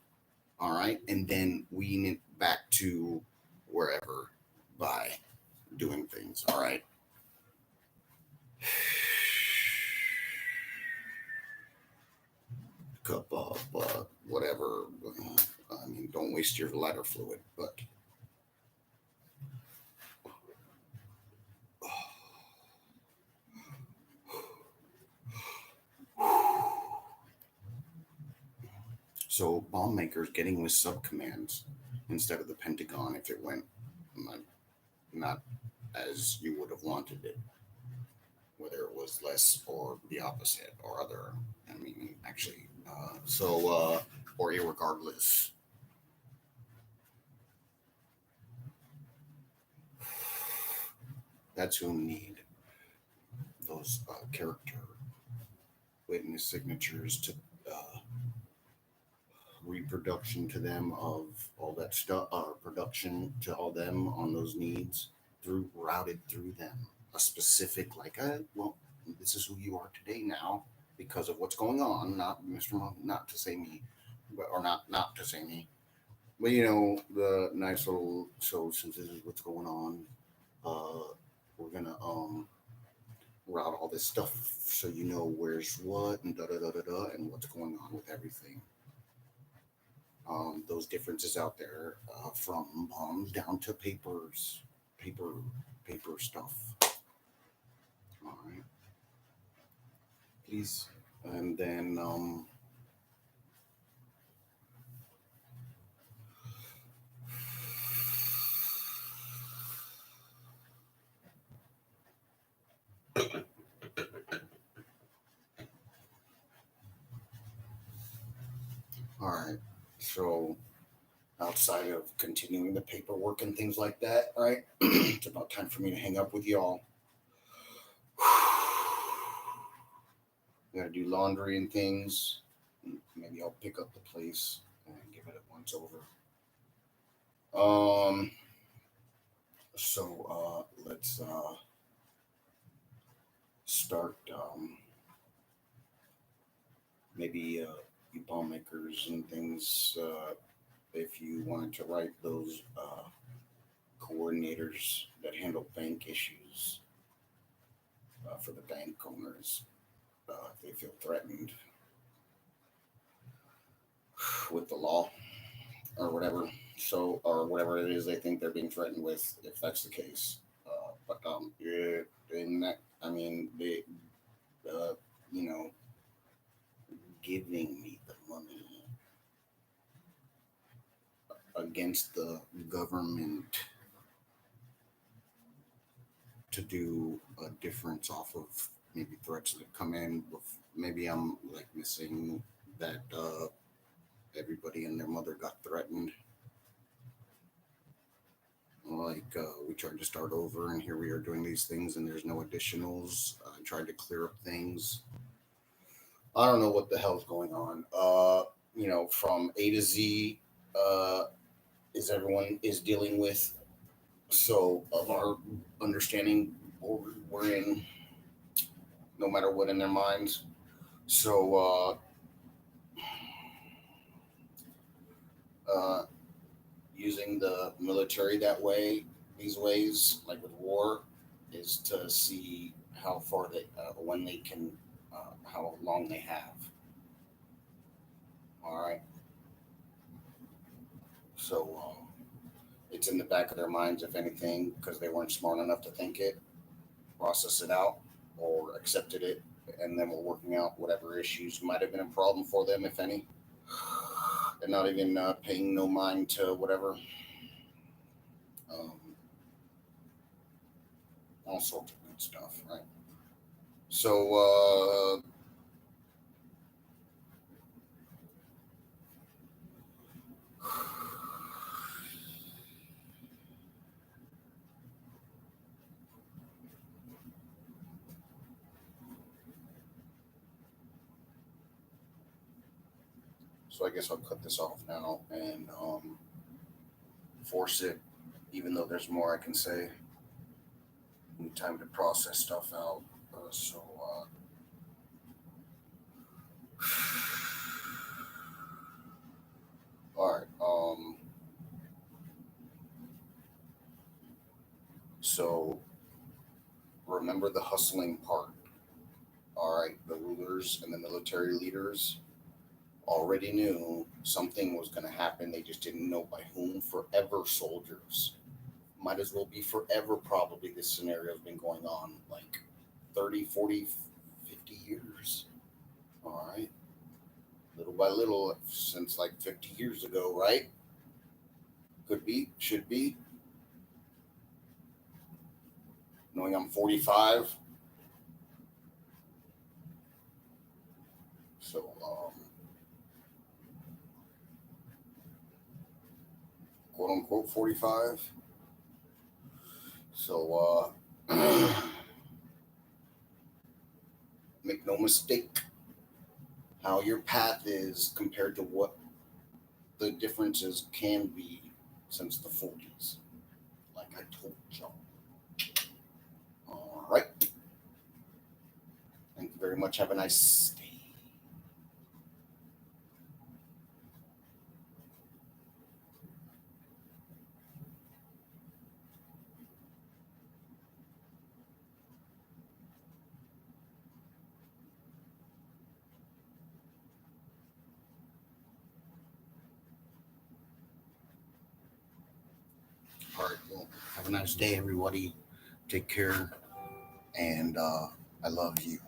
all right, and then wean it back to wherever by doing things. All right. Cup of whatever. I mean, don't waste your lighter fluid, but so bomb makers getting with subcommands instead of the Pentagon if it went not, not as you would have wanted it, whether it was less or the opposite or other. I mean, actually, or irregardless. That's who need those character witness signatures to uh, reproduction to them of all that stuff, production to all them on those needs through routed through them. A specific like, well, this is who you are today now because of what's going on. Not Mr. Monk, not to say me, but or not to say me, but the nice little. So since this is what's going on, we're gonna route all this stuff so you know where's what and da da da da da and what's going on with everything. Those differences out there from bombs down to paper, paper stuff. All right, please. And then, all right. So outside of continuing the paperwork and things like that, right? It's about time for me to hang up with y'all. Gotta do laundry and things. Maybe I'll pick up the place and give it a once over. Let's start. Maybe you bomb makers and things. If you wanted to write those coordinators that handle bank issues for the bank owners, if they feel threatened with the law or whatever. So, or whatever it is they think they're being threatened with, if that's the case. Yeah, in that, I mean, they, uh, you know, giving me the money against the government to do a difference off of maybe threats that come in. Maybe I'm like missing that everybody and their mother got threatened. Like we tried to start over, and here we are doing these things, and there's no additionals. I tried to clear up things. I don't know what the hell's going on. From A to Z, uh, is everyone is dealing with. So of our understanding, we're in, no matter what in their minds. So using the military that way, these ways, like with war, is to see how far they, when they can, how long they have. All right. So it's in the back of their minds, if anything, because they weren't smart enough to think it, process it out, or accepted it. and then we're working out whatever issues might have been a problem for them, if any, and not even paying no mind to whatever. Um, all sorts of good stuff, right? So, so I guess I'll cut this off now and force it, even though there's more I can say. Need time to process stuff out. All right. So remember the hustling part. All right. The rulers and the military leaders already knew something was going to happen. They just didn't know by whom. Forever soldiers. Might as well be forever, probably. This scenario has been going on like 30, 40, 50 years. All right. Little by little, since like 50 years ago, right? Could be, should be. Knowing I'm 45. So, quote unquote 45. So, make no mistake how your path is compared to what the differences can be since the 40s. Like I told y'all. All right. Thank you very much. Have a nice day. All right. Well, have a nice day, everybody. Take care. And I love you.